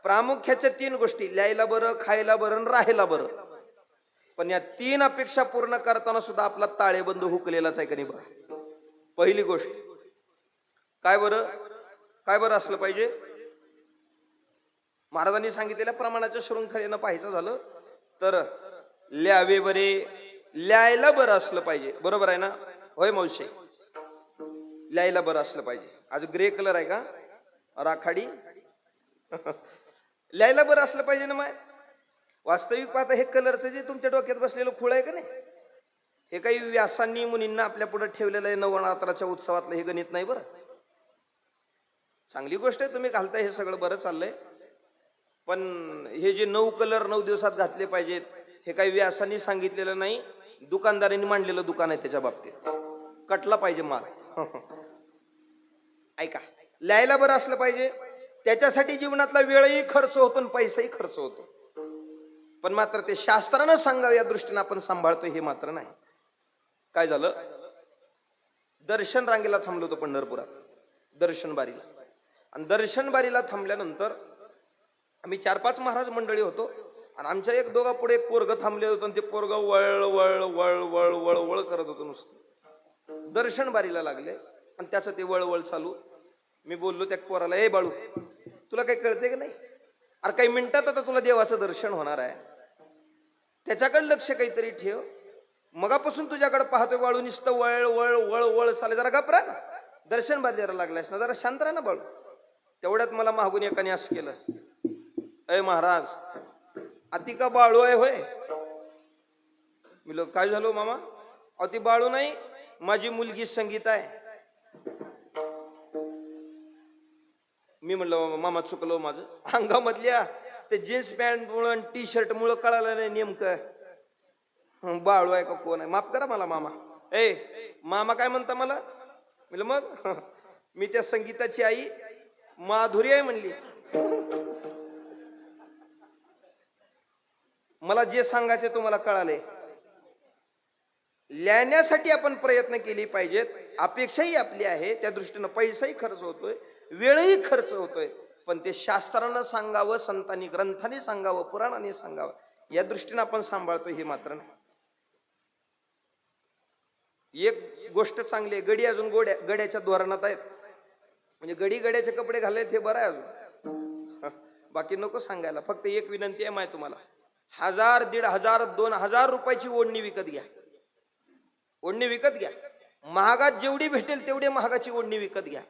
प्रामुख्याच्या 3 गोष्टी, ल्यायला बरं, खायला बरं, राहायला बरं, पण या 3 अपेक्षा पूर्ण करताना सुद्धा आपला ताळेबंद हुकलेलाच आहे का नाही बरं. पहिली गोष्ट काय बरं असलं पाहिजे, महाराजांनी सांगितलेल्या प्रमाणाच्या शृंखलेनं पाहायचं झालं तर ल्यावे बरे, ल्यायला बरं असलं पाहिजे. बरोबर आहे ना? होय मावशी, ल्यायला बरं असलं पाहिजे. आज ग्रे कलर आहे का राखाडी? ल्यायला बरं असलं पाहिजे ना. माय वास्तविक पाहता हे कलरचं जे तुमच्या डोक्यात बसलेलं खूळ आहे का नाही, हे काही व्यासांनी मुनींना आपल्या पुढे ठेवलेलं आहे नवरात्राच्या उत्सवातलं हे गणित नाही. बरं, चांगली गोष्ट आहे तुम्ही घालताय, हे सगळं बरं चाललंय. पण हे जे 9 कलर 9 दिवसात घातले पाहिजेत, हे काही व्यासांनी सांगितलेलं नाही, दुकानदारांनी मांडलेलं दुकान आहे. त्याच्या बाबतीत कटला पाहिजे माल. ऐका, ल्यायला बरं असलं पाहिजे. त्याच्यासाठी जीवनातला वेळही खर्च होतो आणि पैसाही खर्च होतो. पण मात्र ते शास्त्रानं सांगावं या दृष्टीने आपण सांभाळतो हे मात्र नाही. काय झालं, दर्शन रांगेला थांबलो होतो पंढरपुरात, दर्शन बारीला. आणि दर्शन बारीला थांबल्यानंतर आम्ही 4-5 महाराज मंडळी होतो. आणि आमच्या एक दोघा पुढे एक पोरग थांबले होतं. आणि ते पोरग वळ वळ वळ वळ वळ वळ करत होतं नुसतं. दर्शन बारीला लागले आणि त्याचं ते वळवळ चालू. मी बोललो त्या पोराला, ए बाळू, तुला काही कळते की नाही? अरे काही मिनिटात आता तुला देवाचं दर्शन होणार आहे, त्याच्याकडे लक्ष काहीतरी ठेव. मगापासून तुझ्याकडे पाहतोय बाळू, नुसतं वळ वळ वळ वळ चाले. जरा घाबरा ना, दर्शन बारीला लागलायस ना, जरा शांत राहा ना बाळू. तेवढ्यात मला मागून एकाने असं केलं, अय महाराज, अति का बाळू आहे होय? मी लोक, काय झालो मामा? अति बाळू नाही, माझी मुलगी संगीत आहे. मी म्हणलं, मामा चुकलो माझं. अंगामधल्या ते जीन्स पॅन्ट मुळे टी शर्ट मुळे कळालं नाही नेमकं बाळू आहे का कोण आहे. माफ करा मला मामा. ए मामा काय म्हणता मला? म्हणलं मग मी त्या संगीताची आई माधुरी आहे म्हणली. मला जे सांगायचे तुम्हाला कळाले. ल्याण्यासाठी आपण प्रयत्न केले पाहिजेत. अपेक्षाही आपली आहे, त्या दृष्टीनं पैसाही खर्च होतोय, वेळही खर्च होतोय. पण ते शास्त्रानं सांगावं, संतांनी ग्रंथाने सांगावं, पुराणाने सांगावं, या दृष्टीनं आपण सांभाळतो हे मात्र नाही. एक गोष्ट चांगली आहे, गडी अजून गड्याच्या धोरणात आहेत. म्हणजे गडी गड्याचे कपडे घालायचे हे बरं आहे अजून. बाकी नको सांगायला. फक्त एक विनंती आहे माय तुम्हाला, 1000, 1500, 2000 रुपयाची ओढणी विकत घ्या. ओढणी विकत घ्या. महागात जेवढी भेटेल तेवढी महागाची ओढणी विकत घ्या.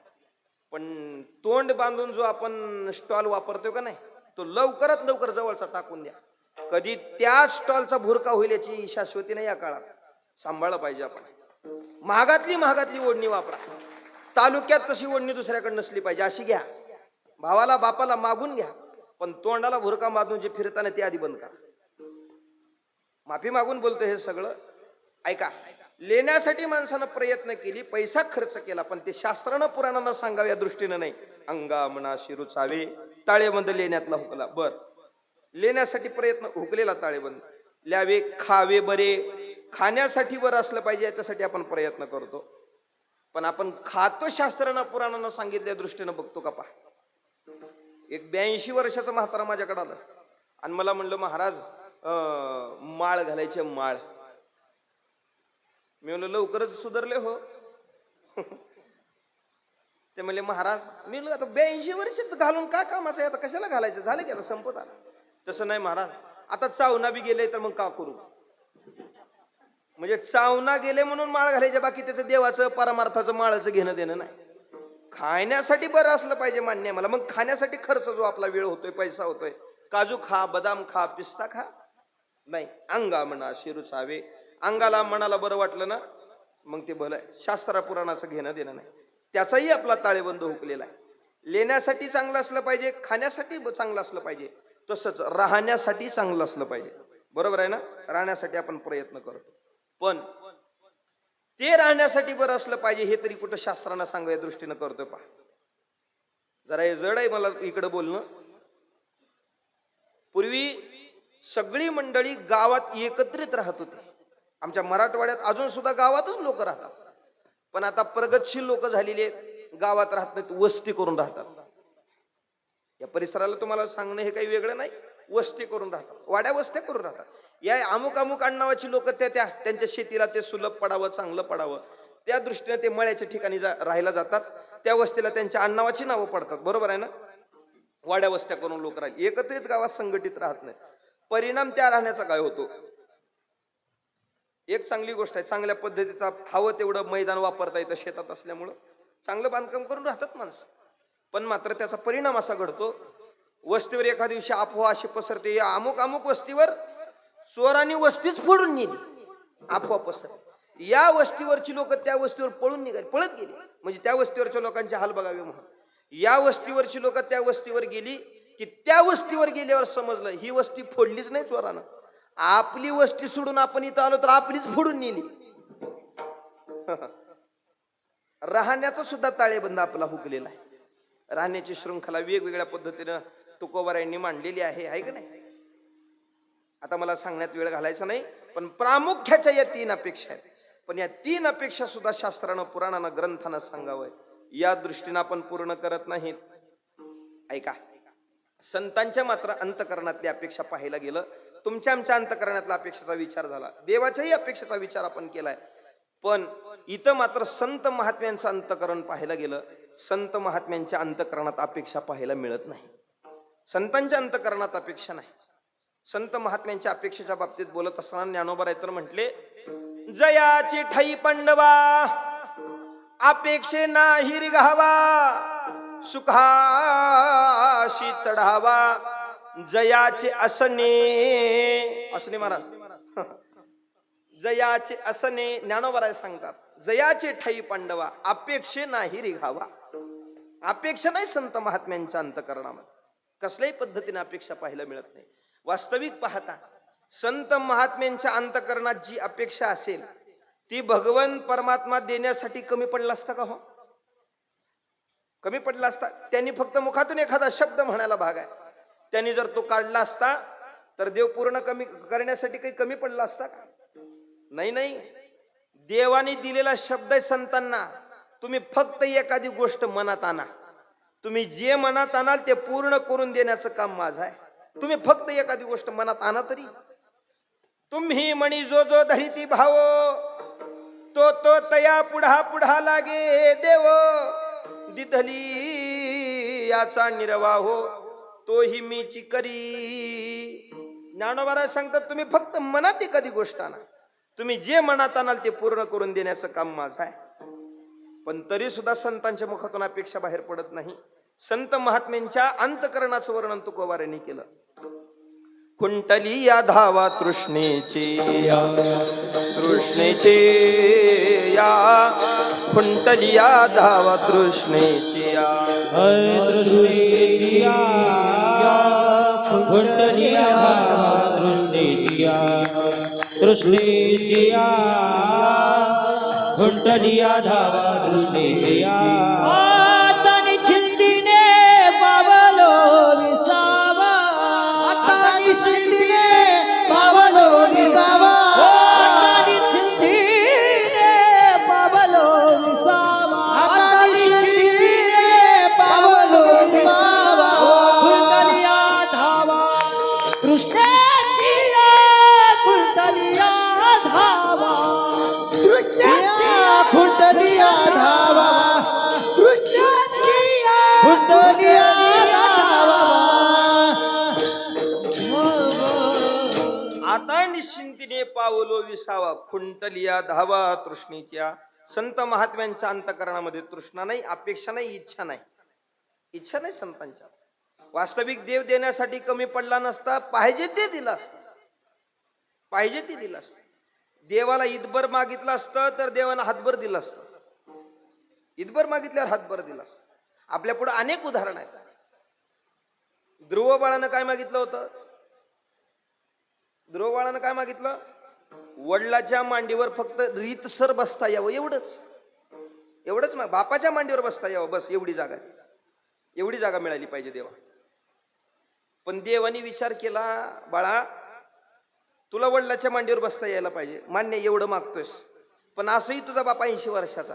पण तोंड बांधून जो आपण स्टॉल वापरतोय का नाही, तो लवकरात लवकर जवळचा टाकून द्या. कधी त्या स्टॉलचा भुरका होईल याची शाश्वती नाही या काळात. सांभाळलं पाहिजे आपण. महागातली ओढणी वापरा. तालुक्यात तशी ओढणी दुसऱ्याकडे नसली पाहिजे, अशी घ्या. भावाला बापाला मागून घ्या, पण तोंडाला भुरका बांधून जे फिरताना ते आधी बंद करा. माफी मागून बोलतो हे सगळं. ऐका, लेण्यासाठी माणसानं प्रयत्न केली, पैसा खर्च केला, पण ते शास्त्रानं पुराणानं सांगावं या दृष्टीनं नाही. अंगा मना शिरुचावे, ताळेबंद लेण्यातला हुकला. बर, लेण्यासाठी प्रयत्न, हुकलेला ताळेबंद. ल्यावे, खावे बरे, खाण्यासाठी बरं असलं पाहिजे याच्यासाठी आपण प्रयत्न करतो. पण आपण खातो शास्त्रानं पुराणानं सांगितल्या दृष्टीनं बघतो का? पहा, एक 82 वर्षाचा म्हातारा माझ्याकडे आलं आणि मला म्हणलं, महाराज माळ घालायचे, माळ. मी म्हणलं लवकरच सुधारले हो. ते म्हणले महाराज, मी म्हणलं आता 82 वर्षात घालून काय कामाचं आहे, आता कशाला घालायचं, झालं की आता संपत आलं. तसं नाही महाराज, आता चावना बी गेले तर मग का करू? म्हणजे चावना गेले म्हणून माळ घालायचे, बाकी त्याचं देवाचं परमार्थाचं माळाचं घेणं देणं नाही. खाण्यासाठी बरं असलं पाहिजे, मान्य आहे मला. मग खाण्यासाठी खर्च जो आपला वेळ होतोय, पैसा होतोय, काजू खा, बदाम खा, पिस्ता खा, नाही. अंगा म्हणा शिरुचावे, अंगाला मनाला बरं वाटलं ना मग ते भलं आहे. शास्त्रा पुराणाचं घेणं देणं नाही. त्याचाही आपला ताळेबंद हुकलेला आहे. लेण्यासाठी चांगलं असलं पाहिजे, खाण्यासाठी चांगलं असलं पाहिजे, तसंच राहण्यासाठी चांगलं असलं पाहिजे. बरोबर आहे ना? राहण्यासाठी आपण प्रयत्न करतो, पण ते राहण्यासाठी बरं असलं पाहिजे हे तरी कुठं शास्त्रांना सांगाव्या दृष्टीनं करतोय. पहा, जरा हे जड आहे मला इकडं बोलणं. पूर्वी सगळी मंडळी गावात एकत्रित राहत होती. आमच्या मराठवाड्यात अजून सुद्धा गावातच लोक राहतात, पण आता प्रगतशील लोक झालेली आहेत, गावात राहत नाहीत, वस्ती करून राहतात. या परिसराला तुम्हाला सांगणं हे काही वेगळं नाही. वस्ती करून राहतात, वाड्या वस्त्या करून राहतात. या अमुक अमुक आडनावाची लोक त्यांच्या शेतीला ते सुलभ पडावं, चांगलं पडावं, त्या दृष्टीने ते मळ्याच्या ठिकाणी राहायला जातात. त्या वस्तीला त्यांच्या आडनावाची नावं पडतात. बरोबर आहे ना? वाड्या वस्त्या करून लोक राहिले, एकत्रित गावात संघटित राहत नाही. परिणाम त्या राहण्याचा काय होतो? एक चांगली गोष्ट आहे, चांगल्या पद्धतीचा हवं तेवढं मैदान वापरता येतं शेतात असल्यामुळं, चांगलं बांधकाम करून राहतात माणसं. पण मात्र त्याचा परिणाम असा घडतो, वस्तीवर एका दिवशी अफवा अशी पसरते, या अमुक अमुक वस्तीवर चोरांनी वस्तीच फोडून नेली, अफवा पसरते. या वस्तीवरची लोक त्या वस्तीवर पळून निघाली, पळत गेली, म्हणजे त्या वस्तीवरच्या लोकांचे हाल बघावे म्हणून. या वस्तीवरची लोक त्या वस्तीवर गेली की त्या वस्तीवर गेल्यावर समजलं ही वस्ती फोडलीच नाही चोरानं, आपली वस्ती सोडून आपण इथं आलो तर आपलीच फोडून नेली. राहण्याचा सुद्धा ताळेबंद आपला हुकलेला आहे. राहण्याची शृंखला वेगवेगळ्या पद्धतीनं तुकोबारायांनी मांडलेली आहे का नाही? आता मला सांगण्यात वेळ घालायचा नाही, पण प्रामुख्याच्या या 3 अपेक्षा आहेत. पण या 3 अपेक्षा सुद्धा शास्त्रानं, पुराणानं, ग्रंथानं सांगावं, या दृष्टीनं आपण पूर्ण करत नाहीत. ऐका, संतांच्या मात्र अंतकरणातली अपेक्षा पाहायला गेलं, तुमच्या आमच्या अंतकरणातला अपेक्षेचा विचार झाला, देवाच्याही अपेक्षेचा विचार आपण केलाय. पण इथं मात्र संत महात्म्यांचं अंतकरण पाहायला गेलं, संत महात्म्यांच्या अंतकरणात अपेक्षा पाहायला मिळत नाही. संतांच्या अंतकरणात अपेक्षा नाही. संत महात्म्यांच्या अपेक्षेच्या बाबतीत बोलत असताना ज्ञानोबा तर म्हटले, जयाची ठाई पांडवा अपेक्षे नाही रिघावा, सुखाशी चढावा जयाचे असने. असने महाराज, जयाचे असने ज्ञानोबा सांगतात, जयाचे ठाई पांडवा अपेक्षे नाही रिघावा. अपेक्षा नाही संत महात्म्यांच्या अंतकरणामध्ये, कसल्याही पद्धतीने अपेक्षा पाहायला मिळत नाही. वास्तविक पाहता संत महात्म्यांच्या अंतकरणात जी अपेक्षा असेल ती भगवान परमात्मा देण्यासाठी कमी पडला असता का? हो, कमी पडला असता. त्यांनी फक्त मुखातून एखादा शब्द म्हणायला भाग आहे, त्यांनी जर तो काढला असता तर देव पूर्ण कमी करण्यासाठी काही कमी पडला असता का? नाही नाही, देवाने दिलेला शब्द आहे संतांना, तुम्ही फक्त एखादी गोष्ट मनात आणा, तुम्ही जे मनात आणाल ते पूर्ण करून देण्याचं काम माझं आहे. तुम्ही फक्त एखादी गोष्ट मनात आणा तरी. तुम्ही म्हणी जो जो धरिती भाव, तो तो तया पुढा पुढा लागे देव, दिधली याचा निर्वाहो तोही मीची करी. ज्ञानोबा सांगतात, तुम्ही फक्त मनात एखादी गोष्ट आणा, तुम्ही जे मनात आणाल ते पूर्ण करून देण्याचं काम माझं आहे. पण तरी सुद्धा संतांच्या मुखातून अपेक्षा बाहेर पडत नाही. संत महात्म्यांच्या अंतकरणाचं वर्णन तुकोबारांनी केलं. कुंटली या धावा तृष्णेचे या, तृष्णेचे या, कुंटली या धावा तृष्णेचे या, तृष्णेची या, कुंटली या धावा तृष्णेची या, तृष्णेची या, कुंटली या धावा तृष्णेची या. आतानी चिंतीने पावलो विसावा, आतानी चिंतीने पावलो विसावा, आतानी चिंतीने पावलो विसावा, आतानी चिंतीने पावलो विसावा. कुंटली या धावा तृष्णेची या, कुंटली या धावा या खुंटलिया धावा, खुंटलिया धावा. आता निश्चिंतीने पावलो विसावा, खुंटलिया धावा तृष्णेच्या. संत महात्म्यांच्या अंतकरणामध्ये तृष्णा नाही, अपेक्षा नाही, इच्छा नाही. इच्छा नाही संतांच्या. वास्तविक देव देण्यासाठी कमी पडला नसता, पाहिजे ते दिलं असतं, पाहिजे ते दिलं असतं. देवाला ईदभर मागितलं असतं तर देवाला हातभर दिलं असतं, ईदभर मागितल्यावर हातभर दिला असतं. आपल्या पुढे अनेक उदाहरण आहेत. ध्रुव बाळानं काय मागितलं होतं? ध्रुव बाळानं काय मागितलं? वडिलाच्या मांडीवर फक्त रीतसर बसता यावं, एवढंच. एवढंच मग बापाच्या मांडीवर बसता यावं, बस एवढी जागा, एवढी जागा मिळाली पाहिजे देवा. पण देवानी विचार केला, बाळा तुला वडिलाच्या मांडीवर बसता यायला पाहिजे, मान्य, एवढं मागतोयस, पण असंही तुझा बापा 80 वर्षाचा,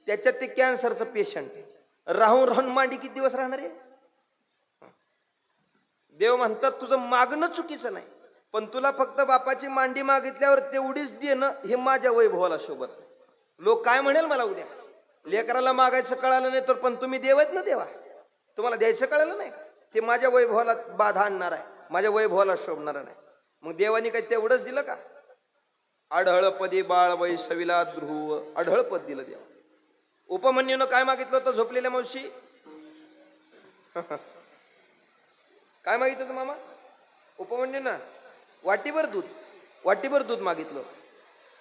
त्याच्यात ते कॅन्सरचं पेशंट, राहून राहून मांडी किती दिवस राहणार आहे? देव म्हणतात तुझं मागणं चुकीचं नाही, पण तुला फक्त बापाची मांडी मागितल्यावर तेवढीच देणं हे माझ्या वैभवाला शोभत. लोक काय म्हणेल मला उद्या? लेकराला मागायचं कळालं नाही तर, पण तुम्ही देवत ना देवा, तुम्हाला द्यायचं कळालं नाही, ते माझ्या वैभवाला बाधा आणणार आहे. माझ्या वैभवाला शोभणार नाही. मग देवानी काय तेवढंच दिलं का? आढळपदी बाळ वैसविला ध्रुव, आढळपद दिलं देवा. उपमन्यूनं काय मागितलं होतं झोपलेल्या मावशी? काय मागितलं होतं मामा उपमन्यूनं? वाटीभर दूध मागितलं.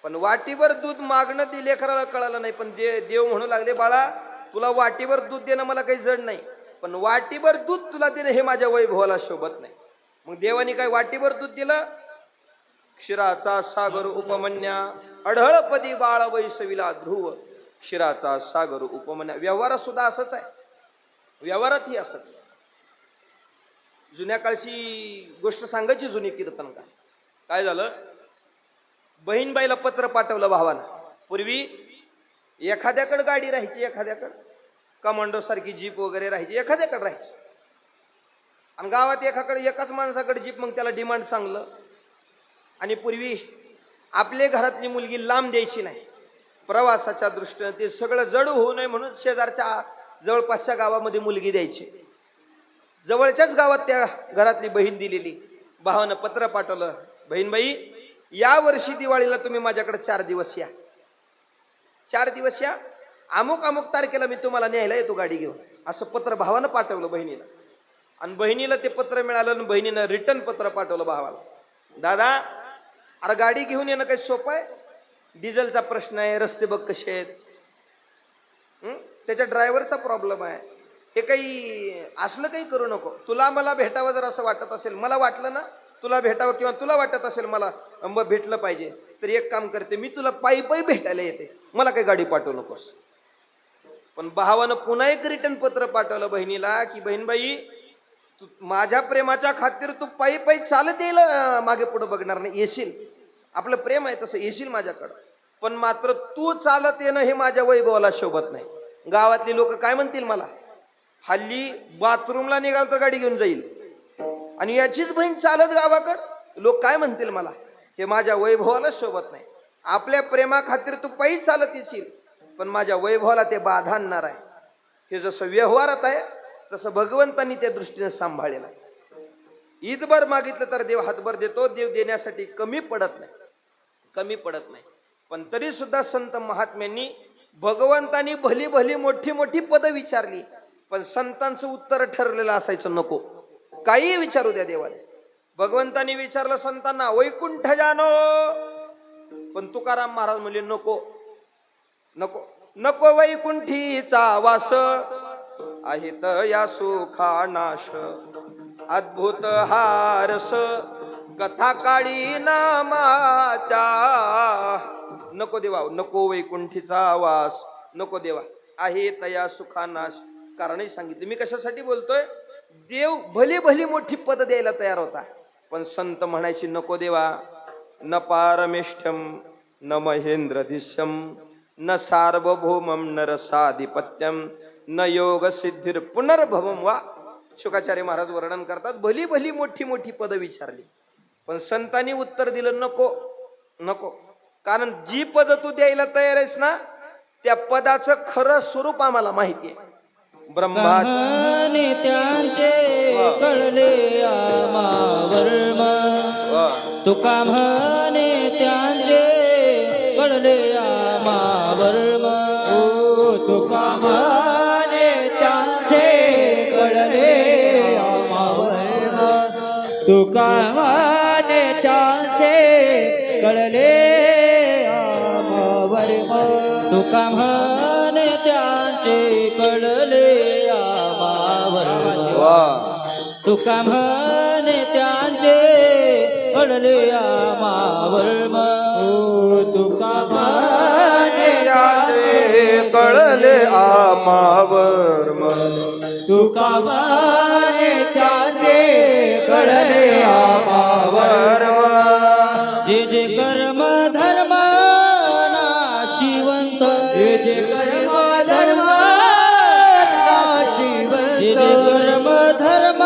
पण वाटीभर दूध मागणं ते लेकराला कळालं नाही. पण देव म्हणू लागले, बाळा तुला वाटीभर दूध देणं मला काही जड नाही, पण वाटीभर दूध तुला देणं हे माझ्या वैभवाला शोभत नाही. मग देवानी काय वाटीभर दूध दिलं? क्षीराचा सागर उपमन्या, आढळपदी बाळ वैसविला ध्रुव, क्षीराचा सागर उपमन्या. व्यवहारात सुद्धा असंच आहे, व्यवहारातही असंच आहे. जुन्या काळची गोष्ट सांगायची, जुनी कीर्तनकार. काय झालं? बहीणबाईला पत्र पाठवलं भावानं. पूर्वी एखाद्याकडे गाडी राहायची, एखाद्याकडे कमांडो सारखी जीप वगैरे राहायची, एखाद्याकडे राहायची. आणि गावात एकाच माणसाकडे जीप, मग त्याला डिमांड चांगलं. आणि पूर्वी आपल्या घरातली मुलगी लांब द्यायची नाही, प्रवासाच्या दृष्टीने ते सगळं जड होऊ नये म्हणून शेजारच्या जवळपासच्या गावामध्ये मुलगी द्यायची. जवळच्याच गावात त्या घरातली बहीण दिलेली. भावानं पत्र पाठवलं, बहीणबाई या वर्षी दिवाळीला तुम्ही माझ्याकडे 4 दिवस या, 4 दिवस या, अमुक तारखेला मी तुम्हाला न्यायला येतो गाडी घेऊन. असं पत्र भावानं पाठवलं बहिणीला. आणि बहिणीला ते पत्र मिळालं आणि बहिणीनं रिटर्न पत्र पाठवलं भावाला. दादा, अरे गाडी घेऊन येणं काही सोपं आहे? डिझेलचा प्रश्न आहे, रस्ते बघ कसे आहेत, त्याच्या ड्रायव्हरचा प्रॉब्लेम आहे. हे काही असलं काही करू नको. तुला मला भेटावं जर असं वाटत असेल, मला वाटलं ना तुला भेटावं, किंवा तुला वाटत असेल मला भेटलं पाहिजे, तर एक काम करते, मी तुला पायी भेटायला येते, मला काही गाडी पाठवू नकोस. पण भावानं पुन्हा एक रिटर्न पत्र पाठवलं बहिणीला की बहीणबाई, तू माझ्या प्रेमाच्या खातीर तू पायी चालत येईल, मागे पुढे बघणार नाही, येशील, आपलं प्रेम आहे तसं येशील माझ्याकडं, पण मात्र तू चालत येणं हे माझ्या वैभवाला शोभत नाही. गावातली लोक काय म्हणतील मला? हल्ली बाथरूमला निघाल तर गाडी घेऊन जाईल, आणि याचीच बहीण चालत गावाकड, लोक काय म्हणतील मला? हे माझ्या वैभवाला शोभत नाही. आपल्या प्रेमा खातीर तू पायी चालत येशील, पण माझ्या वैभवाला ते बाधा आणणार आहे. हे जसं व्यवहारात आहे तसं भगवंतांनी त्या दृष्टीने सांभाळलेलं आहे. ईदभर मागितलं तर देव हातभर देतो. देव देण्यासाठी कमी पडत नाही. पण तरी सुद्धा संत महात्म्यांनी भगवंतांनी भली मोठी पदं विचारली, पण संतांचं उत्तर ठरलेलं असायचं, नको काही विचारू द्या देवाने. भगवंतांनी विचारलं संतांना, वैकुंठ जानो, पण तुकाराम महाराज म्हणले नको वैकुंठीचा वास, आहेत या सुखा नाश, अद्भुत हारस कथा काळी नामाचा. नको देवा, नको वैकुंठीचा वास, नको देवा, आहे तया सुखानाश. कारणही सांगितले. मी कशासाठी बोलतोय? देव भली मोठी पद द्यायला तयार होता, पण संत म्हणायची नको देवा, न पारमेष्ठ्यम न महेंद्रधिष्यम न सार्वभौमम न रसाधिपत्यम न योग सिद्धिर पुनर्भवम वा. शुकाचार्य महाराज वर्णन करतात, भली मोठी पद विचारली, पण संतांनी उत्तर दिलं नको. कारण जी पद तू द्यायला तयार आहेस ना, त्या पदाचं खरं स्वरूप आम्हाला माहिती आहे. ब्रह्माने त्यांचे कळले आमावर्म, तुका म्हणे त्यांचे कळले आमावर्म, तुका म्हणे त्यांचे कळले आमावर्म, तुका म्हणे त्यांचे कळले आमावर्म, तुका म्हणे त्यांचे कळले तुका म्हणे त्यांचे कळले आमावर्म, तुका म्हणे त्यांचे कळले आमावर्म, तुका म्हणे त्यांचे कळले आमावर्म. जे कर्म धर्म नाशिवंत, जे कर्म धर्म नाशिवंत, जे कर्म धर्म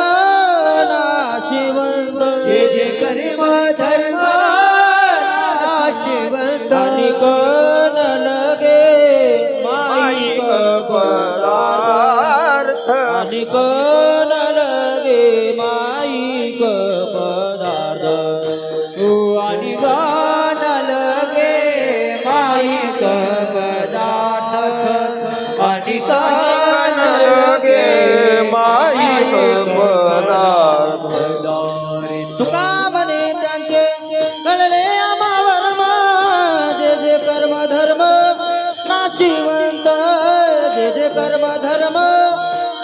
नाशिवंत, जे कर्म धर्म नाशिवंत, आणि कोण लगे माईक पदार्थ, आणि कोण लगे माईक पदार्थ तुका म्हणे त्यांचे कळले आम्हावर जे जे कर्म धर्म नाशिवंत जे जे कर्म धर्म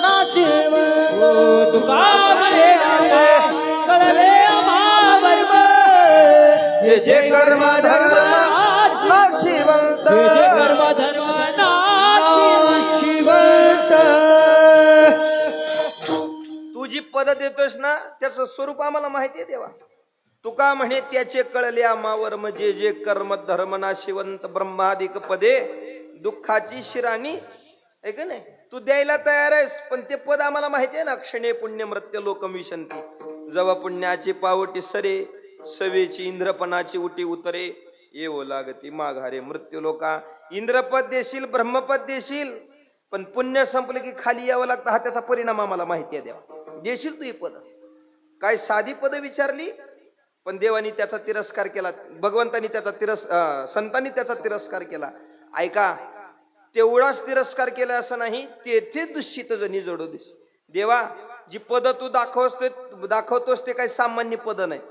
नाशिवंत तुका म्हणे कळले आम्हावर हे जे कर्म धर्म नाशिवंत जे जे कर्म धर्म नाशिवंत तू जी पद देतोस ना त्याचं स्वरूप आम्हाला माहिती आहे देवा. तुका म्हणे त्याचे कळले आम्हावर जे जे कर्म धर्म नाशिवंत ब्रह्मादिक पदे दुःखाची शिराणी आहे का नाही. तू द्यायला तयार आहेस पण ते पद आम्हाला माहिती आहे ना. क्षणे पुण्य मृत्य लोकम विशंती जवा पुण्याची पावटी सरे सवेची इंद्रपणाची उटी उतरे येवो लागती माघारे मृत्यू लोका. इंद्रपद देशील ब्रह्मपद देशील पण पुण्य संपलं की खाली यावं लागतं. हा त्याचा परिणाम आम्हाला माहिती आहे देवा. देशील तू ही पद. काय साधी पद विचारली पण देवानी त्याचा तिरस्कार केला. भगवंतानी त्याचा संतांनी त्याचा तिरस्कार केला. ऐका तेवढाच तिरस्कार केला असं नाही, तेथे दुष्टित जणी जोडो दिस. देवा जी पद तू दाखवतोस ते काही सामान्य पद नाही.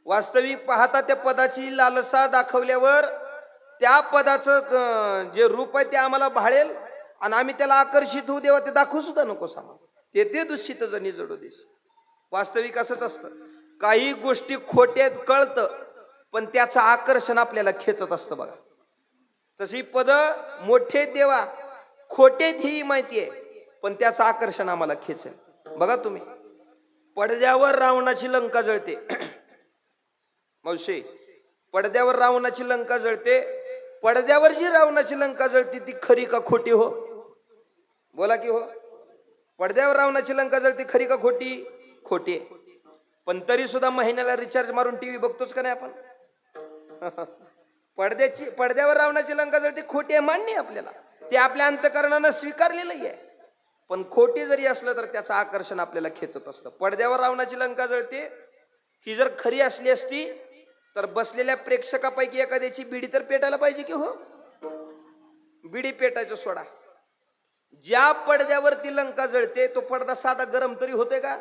वास्तविक पाहता त्या पदाची लालसा दाखवल्यावर त्या पदाचं जे रूप आहे ते आम्हाला भाळेल आणि आम्ही त्याला आकर्षित होऊ. देवा ते दाखवू सुद्धा नको सामा तेथे दुष्टित जणी जोडो दिस. वास्तविक असंच असतं. काही गोष्टी खोट्यात कळतं पण त्याचं आकर्षण आपल्याला खेचत असतं बघा. तशी पद मोठे देवा खोटेत ही माहिती आहे पण त्याचं आकर्षण आम्हाला खेचेल. बघा तुम्ही पडद्यावर रावणाची लंका जळते. मावशी पडद्यावर रावणाची लंका जळते. पडद्यावर जी रावणाची लंका जळते ती खरी का खोटी हो? बोला की हो. पडद्यावर रावणाची लंका जळते खरी का खोटी? खोटी आहे. पण तरी सुद्धा महिन्याला रिचार्ज मारून टीव्ही बघतोच का नाही आपण? पडद्यावर रावणाची लंका जळते खोटी आहे मान्य आहे आपल्याला. ते आपल्या अंतकरणानं स्वीकारलेलंही आहे. पण खोटी जरी असलं तर त्याचं आकर्षण आपल्याला खेचत असतं. पडद्यावर रावणाची लंका जळते ही जर खरी असली असती तर बसलेल्या प्रेक्षकापैकी एखाद्याची बिडी तर पेटायला पाहिजे की हो. बिडी पेटायचं सोडा. ज्या पडद्यावरती लंका जळते तो पडदा साधा गरम तरी होते का?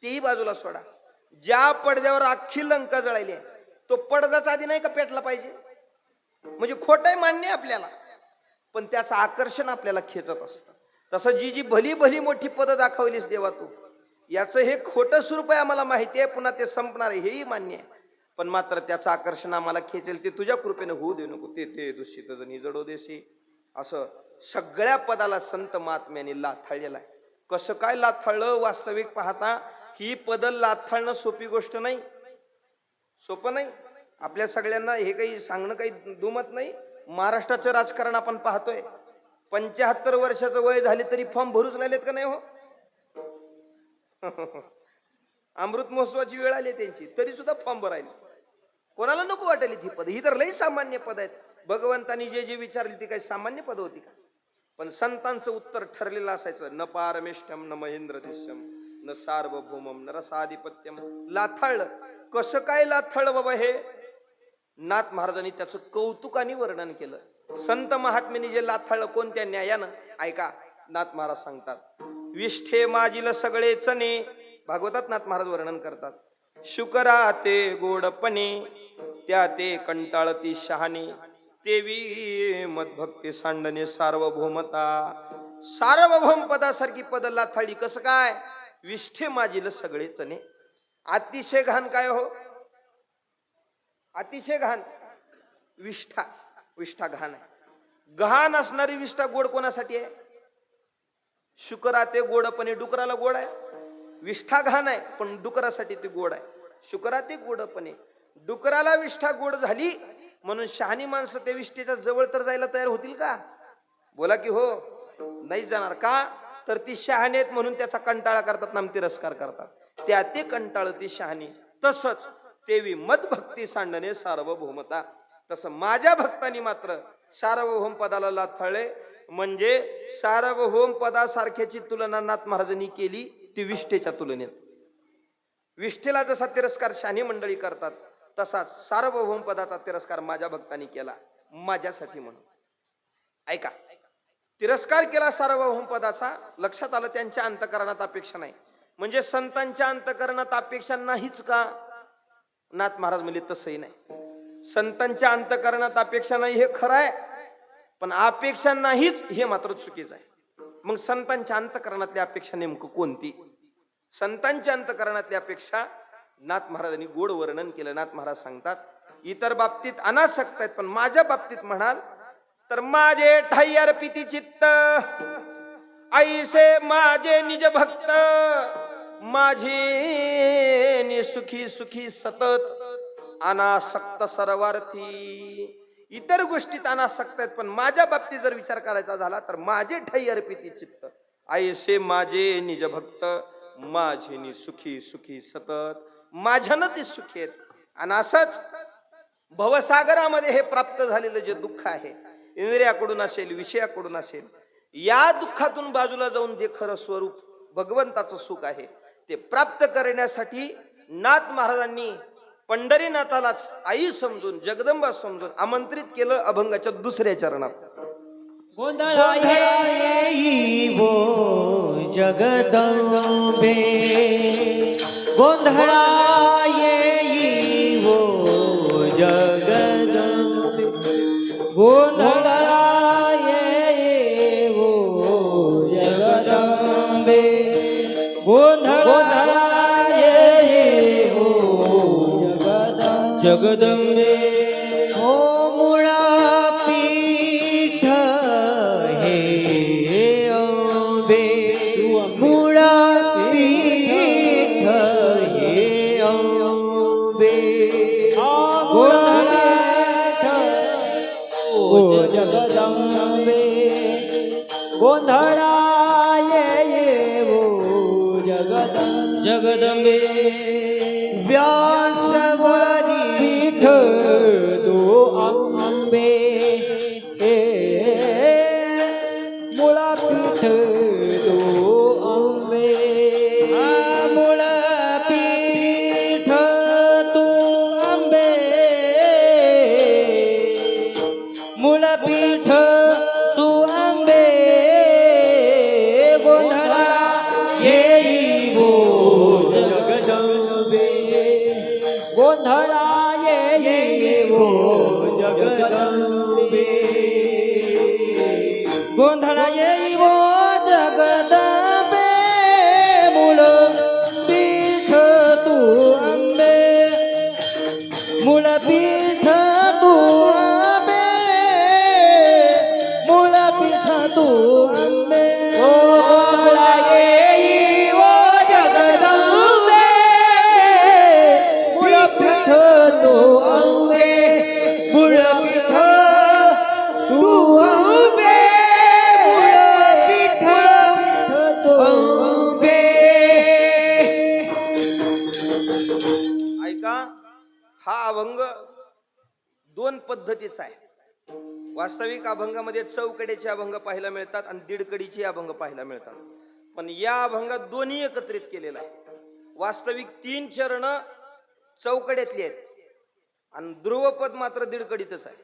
तेही बाजूला सोडा. ज्या पडद्यावर अख्खी लंका जळायली आहे तो पडदाच आधी नाही का पेटला पाहिजे? म्हणजे खोटं आहे मान्य आपल्याला पण त्याचं आकर्षण आपल्याला खेचत असतं. तसं जी जी भली भली मोठी पद दाखवलीस देवा तू याचं हे खोटं स्वरूप आहे आम्हाला माहिती आहे. पुन्हा ते संपणार आहे हेही मान्य आहे पण मात्र त्याचं आकर्षण आम्हाला खेचेल ते तुझ्या कृपेने होऊ देऊ नको. ते दुष्टित जणी जडो देशी. असं सगळ्या पदाला संत महात्म्याने लाथाळलेलं आहे. कसं काय लाथाळलं? वास्तविक पाहता ही पद लाथाळणं सोपी गोष्ट नाही. सोपं नाही. आपल्या सगळ्यांना हे काही सांगणं काही दुमत नाही. महाराष्ट्राचं राजकारण आपण पाहतोय. 75 वर्षाचं वय झाले तरी फॉर्म भरूच राहिलेत का नाही हो? अमृत महोत्सवाची वेळ आली त्यांची तरी सुद्धा फॉर्म भरायले. कोणाला नको वाटेल ही पद? ही तर लई सामान्य पद आहेत. भगवंतानी जे जे विचारली ती काही सामान्य पद होती का? पण संतांचं उत्तर ठरलेलं असायचं. न पारमेष्ठम न महेंद्र दिश्यम न सार्वभौमम न रसाधिपत्यम. लाथाळलं. कसं काय लाथाळलं बाबा हे? नाथ महाराजांनी त्याचं कौतुकाने वर्णन केलं. संत महात्म्याने जे लाथाळलं कोणत्या न्यायानं? ऐका नाथ महाराज सांगतात. विष्ठे माजिल सगळे चणे. भागवतात नाथ महाराज वर्णन करतात. शुकरा ते गोडपणे त्या ते कंटाळती शहाणे तेवी मदभक्ती सांडणे सार्वभौमता. सार्वभौम पदासारखी पद लाथाळी. कसं काय? विष्ठे माजिल सगळे चणे. अतिशय घाण काय हो? अतिशय घाण विष्ठा. विष्ठा घाण आहे. घाण असणारी विष्ठा गोड कोणासाठी आहे? शुकरा ते गोडपणे. डुकराला गोड आहे. विष्ठा घाण आहे पण डुकरासाठी ती गोड आहे. शुकरा ते गोडपणे. डुकराला विष्ठा गोड झाली म्हणून शहाणी माणसं त्या विष्ठेच्या जवळ तर जायला तयार होतील का? बोला की हो. नाही जाणार. का? तर ती शहाणी आहेत म्हणून त्याचा कंटाळा करतात, नाम तिरस्कार करतात. त्या ते कंटाळ ती शहाणी. तसंच तेवी मदभक्ती सांडणे सार्वभौमता. तसं माझ्या भक्तांनी मात्र सार्वभौम पदाला लाथाळले. म्हणजे सार्वभौम पदासारख्याची तुलना नाथ महाराजांनी केली ती विष्ठेच्या तुलनेत. विष्ठेला जसा तिरस्कार शहाणी मंडळी करतात तसाच सार्वभौम पदाचा तिरस्कार माझ्या भक्तांनी केला माझ्यासाठी म्हणून. ऐका तिरस्कार केला सार्वभौम पदाचा. लक्षात आलं त्यांच्या अंतकरणात अपेक्षा नाही. म्हणजे संतांच्या अंतकरणात अपेक्षा नाहीच का? नाथ महाराज म्हणले तसंही नाही. संतांच्या अंतकरणात अपेक्षा नाही हे खरं आहे, पण अपेक्षा नाहीच हे मात्र चुकीचं आहे. मग संतांच्या अंतकरणातली अपेक्षा नेमकं कोणती? संतांच्या अंतकरणातली अपेक्षा नाथ महाराजांनी गोड वर्णन केलं. नाथ महाराज सांगतात, इतर बाबतीत अनासक्त आहेत, पण माझ्या बाबतीत म्हणाल तर माझे ठाई अर्पिती चित्त, ऐसे माझे निज भक्त, माझे सुखी सुखी सतत, अनासक्त सर्वार्थी. इतर गोष्टीत अनासक्त आहेत, पण माझ्या बाबतीत जर विचार करायचा झाला तर माझे ठाई अर्पिती चित्त, ऐसे माझे निज भक्त, माझे सुखी सुखी सतत. माझ्यानं ते सुखी आहेत. आणि असंच भवसागरामध्ये हे प्राप्त झालेलं जे दुःख आहे, इंद्रियाकडून असेल, विषयाकडून असेल, या दुःखातून बाजूला जाऊन जे खरं स्वरूप भगवंताचं सुख आहे ते प्राप्त करण्यासाठी नाथ महाराजांनी पंढरीनाथालाच आई समजून, जगदंबा समजून आमंत्रित केलं अभंगाच्या दुसऱ्या चरणात. गोंधळा येई वो जगदंबे, गोंधळा येई वो जगदंबे, गोंधळा येवो जगदंबे, गोंधळा येवो जगदंबे. ओ मुळा पीठ हे अंबे, मुळा पीठ हे अंबे, गोंधळा ओ जगदंबे, गोंधळा येवो जगदंबे. व्यासवरी पीठ तो अंबे, मुळा पीठ तो अंबे, मूळ पीठ तू अंबे, मूळ पीठ तू अंबे, गोंधळा येई वो जगदंबे, गोंधळा येवो जगदंबे, गोंधळा येई वो जगदंबे, मूळ पीठ तू अंबे, मूळ पीठ तू अंबे, मूळ पीठ तू अंबे, गोंधळा येवो जगदंबे, मूळ पीठ तू अंबे, मूळ पीठ तू अंबे, मूळ पीठ तू अंबे. ऐका, हा अभंग दोन पद्धतीचा आहे. वास्तविक अभंगामध्ये चौकड्याचे अभंग पाहायला मिळतात आणि दीडकडीचे अभंग पाहायला मिळतात, पण या अभंगात दोन्ही एकत्रित केलेला आहे. वास्तविक 3 चरण चौकड्यातली आहेत आणि ध्रुवपद मात्र दीडकडीतच आहे.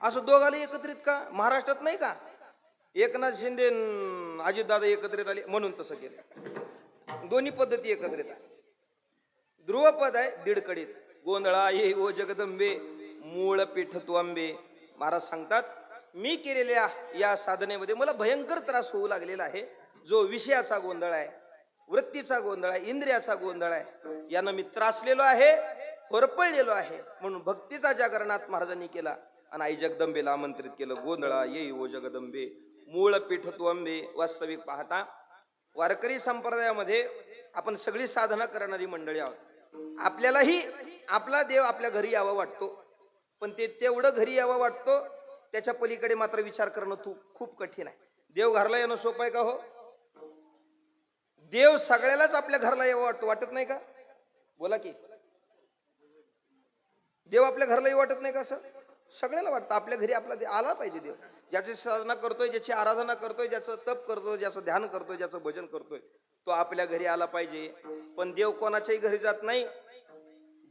असं दोघाला एकत्रित का? महाराष्ट्रात नाही का एकनाथ शिंदे अजितदादा एकत्रित आले म्हणून तसं केलं. दोन्ही पद्धती एकत्रित आहे. ध्रुवपद आहे दीडकडीत, गोंधळा ये ओ जगदंबे, मूळ पीठ तू अंबे. महाराज सांगतात, मी केलेल्या या साधनेमध्ये मला भयंकर त्रास होऊ लागलेला आहे. जो विषयाचा गोंधळ आहे, वृत्तीचा गोंधळ आहे, इंद्रियाचा गोंधळ आहे, यानं मी त्रासलेलो आहे, होरपळलेलो आहे. म्हणून भक्तीचा जागरणात महाराजांनी केला आणि आई जगदंबेला आमंत्रित केलं. गोंधळा येई ओ जगदंबे, मूळ पीठ तू अंबे. वास्तविक पाहता वारकरी संप्रदायामध्ये आपण सगळी साधना करणारी मंडळी आहोत. आपल्यालाही आपला देव आपल्या घरी यावा वाटतो, पण ते तेवढं घरी यावा वाटतो, त्याच्या पलीकडे मात्र विचार करणं खूप कठीण आहे. देव घरला येणं सोपं आहे का? हो, देव सगळ्यालाच आपल्या घरला यावं वाटतो, वाटत नाही का? बोला की, देव आपल्या घरला येऊ वाटत नाही का? असं सगळ्याला वाटतं आपल्या घरी आपला आला पाहिजे देव. ज्याची साधना करतोय, ज्याची आराधना करतोय, ज्याचं तप करतोय, ज्याचं ध्यान करतोय, ज्याचं भजन करतोय, तो आपल्या घरी आला पाहिजे. पण देव कोणाच्याही घरी जात नाही.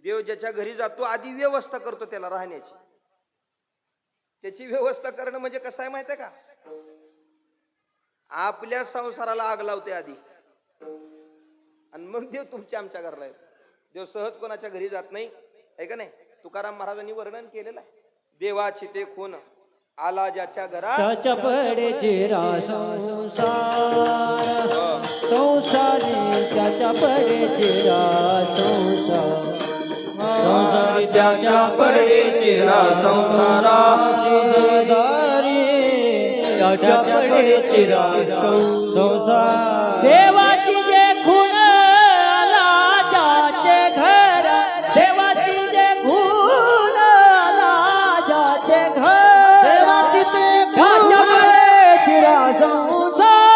देव ज्याच्या घरी जातो आधी व्यवस्था करतो त्याला राहण्याची. त्याची व्यवस्था करणं म्हणजे कसं आहे माहिती आहे का? आपल्या संसाराला आग लावते आधी आणि मग देव तुमच्या आमच्या घरला येतो. देव सहज कोणाच्या घरी जात नाही, आहे का नाही? तुकाराम महाराजांनी वर्णन केलेलं आहे. देवाची ते खून आला ज्याच्या घरात, त्याच्या पडे चिरा संसार संसारी, त्याच्या पडे चिरा संसार संसारी, त्याच्या पडे चिरा संसारा त्याच्या पडे चिरा संसार. देवाची जे खून आला ज्याचे घर, देवाची जे खून आला ज्याचे घर, देवाची ते त्याच्या पडे चिरा संसारी,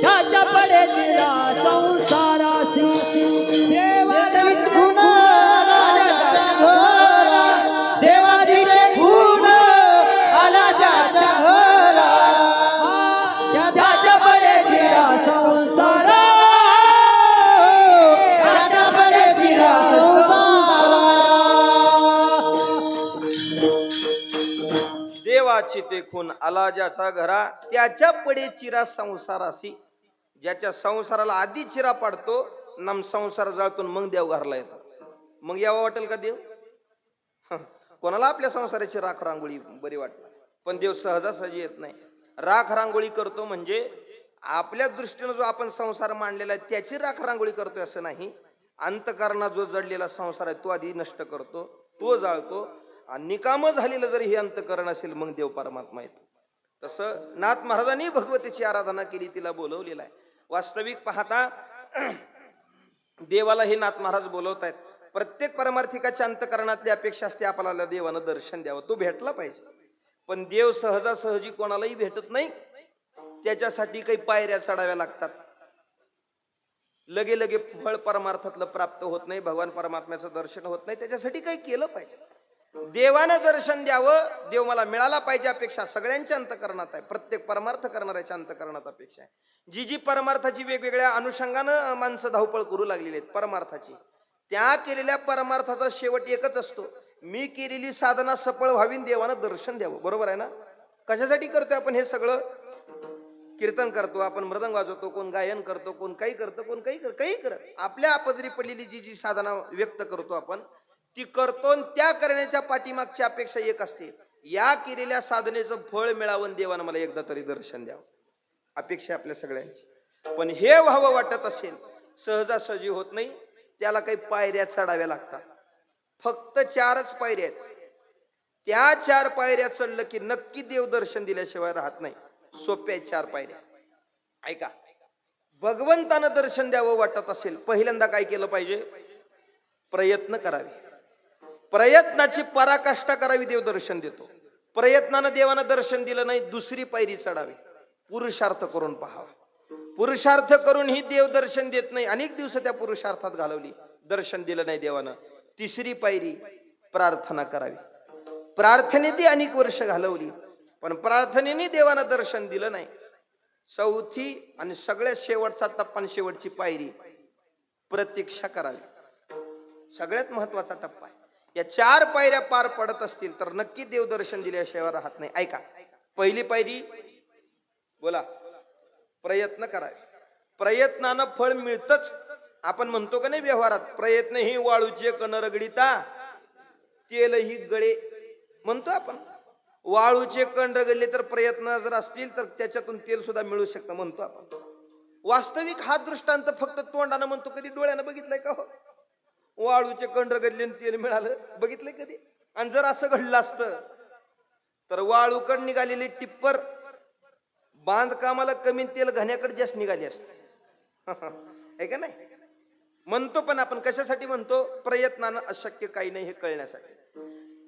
त्याच्या पडे चिरा संसारासी. देवाची खून आला घरा, देवाची ते खून आला ज्याच्या घरा, त्याच्या पडे चिरा संसारा, त्याच्या पडे चिरा संसारा. देवाची ते खून आला ज्याचा घरा, त्याच्या पडे चिरा संसारासी. ज्याच्या संसाराला आधी चिरा पाडतो, नम संसार जाळतो, मग देव घरला येतो. मग यावं वाटेल का देव? कोणाला आपल्या संसाराची राख रांगोळी बरी वाटते, पण देव सहजासहजी येत नाही. राख रांगोळी करतो म्हणजे आपल्या दृष्टीनं जो आपण संसार मांडलेला आहे त्याची राख रांगोळी करतोय असं नाही. अंतकरणात जो जडलेला संसार आहे तो आधी नष्ट करतो, तो जाळतो, आणि निकाम झालेलं जर हे अंतकरण असेल मग देव परमात्मा येतो. तसं नाथ महाराजांनी भगवतीची आराधना केली, तिला बोलवलेलं आहे. वास्तविक पाहता देवाला हे नाथ महाराज बोलवत आहेत. प्रत्येक परमार्थिकाच्या अंतकरणातली अपेक्षा असते आपल्याला देवानं दर्शन द्यावं, तो भेटला पाहिजे. पण देव सहजासहजी कोणालाही भेटत नाही, त्याच्यासाठी काही पायऱ्या चढाव्या लागतात. लगे लगे फळ परमार्थातलं प्राप्त होत नाही, भगवान परमात्म्याचं दर्शन होत नाही, त्याच्यासाठी काही केलं पाहिजे. देवानं दर्शन द्यावं, देव मला मिळाला पाहिजे अपेक्षा सगळ्यांच्या अंतकरणात आहे. प्रत्येक परमार्थ करणाऱ्याच्या अंतकरणात अपेक्षा आहे. जी जी परमार्थाची वेगवेगळ्या अनुषंगानं माणसं धावपळ करू लागलेली आहेत परमार्थाची, त्या केलेल्या परमार्थाचा शेवट एकच असतो, मी केलेली साधना सफळ व्हावी, देवानं दर्शन द्यावं. बरोबर आहे ना? कशासाठी करतोय आपण हे सगळं? कीर्तन करतो आपण, मृदंग वाजवतो, कोण गायन करतो, कोण काही करतो, कोण काही करत, आपल्या आपदरी पडलेली जी जी साधना व्यक्त करतो आपण ती करतो. त्या करण्याच्या पाठीमागची अपेक्षा एक असते, या केलेल्या साधनेचं फळ मिळावं, देवानं मला एकदा तरी दर्शन द्यावं. अपेक्षा आपल्या सगळ्यांची. पण हे व्हावं वाटत असेल, सहजासहजी होत नाही, त्याला काही पायऱ्या चढाव्या लागतात. फक्त 4च पायऱ्या आहेत. त्या 4 पायऱ्या चढलं की नक्की देव दर्शन दिल्याशिवाय राहत नाही. सोप्या 4 पायऱ्या. ऐका, भगवंतानं दर्शन द्यावं वाटत असेल, पहिल्यांदा काय केलं पाहिजे? प्रयत्न करावे. प्रयत्नाची पराकाष्ठा करावी, देव दर्शन देतो. प्रयत्नानं देवानं दर्शन दिलं नाही, दुसरी पायरी चढावी, पुरुषार्थ करून पहावा. पुरुषार्थ करून ही देव दर्शन देत नाही, अनेक दिवस त्या पुरुषार्थात घालवली, दर्शन दिलं नाही देवानं. तिसरी पायरी प्रार्थना करावी. प्रार्थनेत अनेक वर्ष घालवली, पण प्रार्थनेने देवानं दर्शन दिलं नाही. चौथी आणि सगळ्यात शेवटचा टप्पा आणि शेवटची पायरी प्रतीक्षा करावी, सगळ्यात महत्वाचा टप्पा आहे. या 4 पायऱ्या पार पडत असतील तर नक्की देव दर्शन दिल्याशिवाय राहत नाही. ऐका, पहिली पायरी बोला, प्रयत्न करावे. प्रयत्नानं फळ मिळतच. आपण म्हणतो का नाही व्यवहारात, प्रयत्न ही वाळूचे कण रगडिता तेल ही गळे, म्हणतो आपण. वाळूचे कण रगडले तर प्रयत्न जर असतील तर त्याच्यातून तेल सुद्धा मिळू शकतं, म्हणतो आपण. वास्तविक हा दृष्टांत फक्त तोंडानं म्हणतो, कधी डोळ्यानं बघितलंय का हो? वाळूचे कण रगडले आणि तेल मिळालं, बघितलंय कधी? आणि जर असं घडलं असतं तर वाळूकड निघालेली टिप्पर बांधकामाला कमी तेल घाण्याकडे जास्त निघाली असते, आहे का नाही? म्हणतो पण आपण कशासाठी म्हणतो? प्रयत्नानं अशक्य काही नाही हे कळण्यासाठी.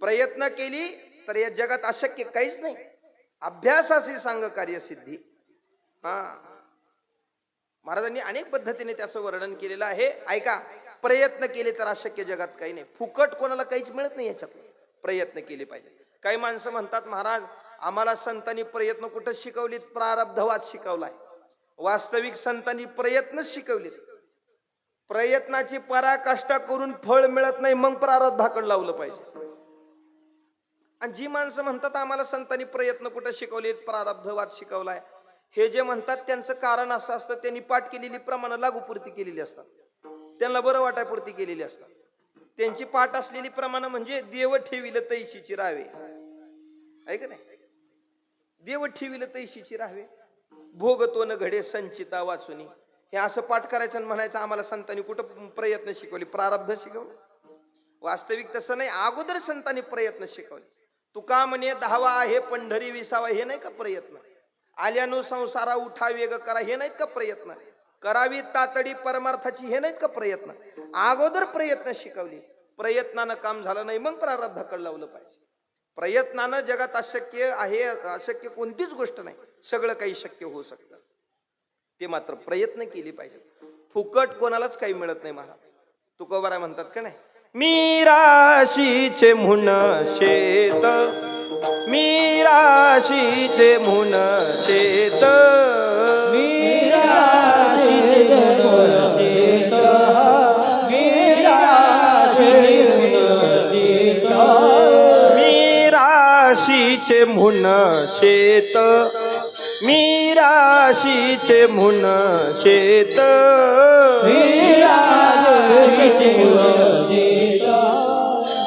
प्रयत्न केली तर या जगात अशक्य काहीच नाही. अभ्यासाशी सांग कार्यसिद्धी. महाराजांनी अनेक पद्धतीने त्याचं वर्णन केलेलं आहे. ऐका, प्रयत्न केले तर अशक्य जगात काही नाही. फुकट कोणाला काहीच मिळत नाही याच्यात. प्रयत्न केले पाहिजे. काही माणसं म्हणतात, महाराज आम्हाला संतांनी प्रयत्न कुठं शिकवलीत? प्रारब्धवाद शिकवलाय. वास्तविक संतांनी प्रयत्नच शिकवलेत. प्रयत्नाची पराकाष्ठा करून फळ मिळत नाही, मग प्रारब्धाकडे लावलं पाहिजे. आणि जी माणसं म्हणतात आम्हाला संतांनी प्रयत्न कुठं शिकवले, प्रारब्धवाद शिकवलाय, हे जे म्हणतात त्यांचं कारण असं असतं, त्यांनी पाठ केलेली प्रमाणं लागूपुरती केलेली असतात, त्यांना बरं वाटायपुरती केलेली असतात. त्यांची पाठ असलेली प्रमाणं म्हणजे देव ठेविलं तैशीची राहावे, ऐक नाही, देव ठेविलं तैशीची राहावे, भोगतो न घडे संचिता वाचुनी. हे असं पाठ करायचं आणि म्हणायचं आम्हाला संतांनी कुठं प्रयत्न शिकवले, प्रारब्ध शिकवले. वास्तविक तसं नाही, अगोदर संतांनी प्रयत्न शिकवले. तुका म्हणे 10वा आहे पंढरी 20वा, हे नाही का प्रयत्न? आल्यानु संसारा उठा वेग करा, हे नाहीत का प्रयत्न? करावी तातडी परमार्थाची, हे नाहीत का प्रयत्न? अगोदर प्रयत्न शिकवले. प्रयत्नानं काम झालं नाही, मग प्रारब्धाकडे लावलं पाहिजे. प्रयत्नानं जगात अशक्य आहे, अशक्य कोणतीच गोष्ट नाही, सगळं काही शक्य होऊ शकतं. ते मात्र प्रयत्न केले पाहिजे. फुकट कोणालाच काही मिळत नाही महाराज. तुकोबाराय म्हणतात का नाही, मी राशीचे म्हणून शेत, मी राशीचे म्हणून शेत, मी राशीचे म्हणून शेत, मी राशीचे म्हणून शेत, मी राशीचे म्हणून शेत, मी राशीचे म्हणून शेत, मी राशीचे म्हणून शेत,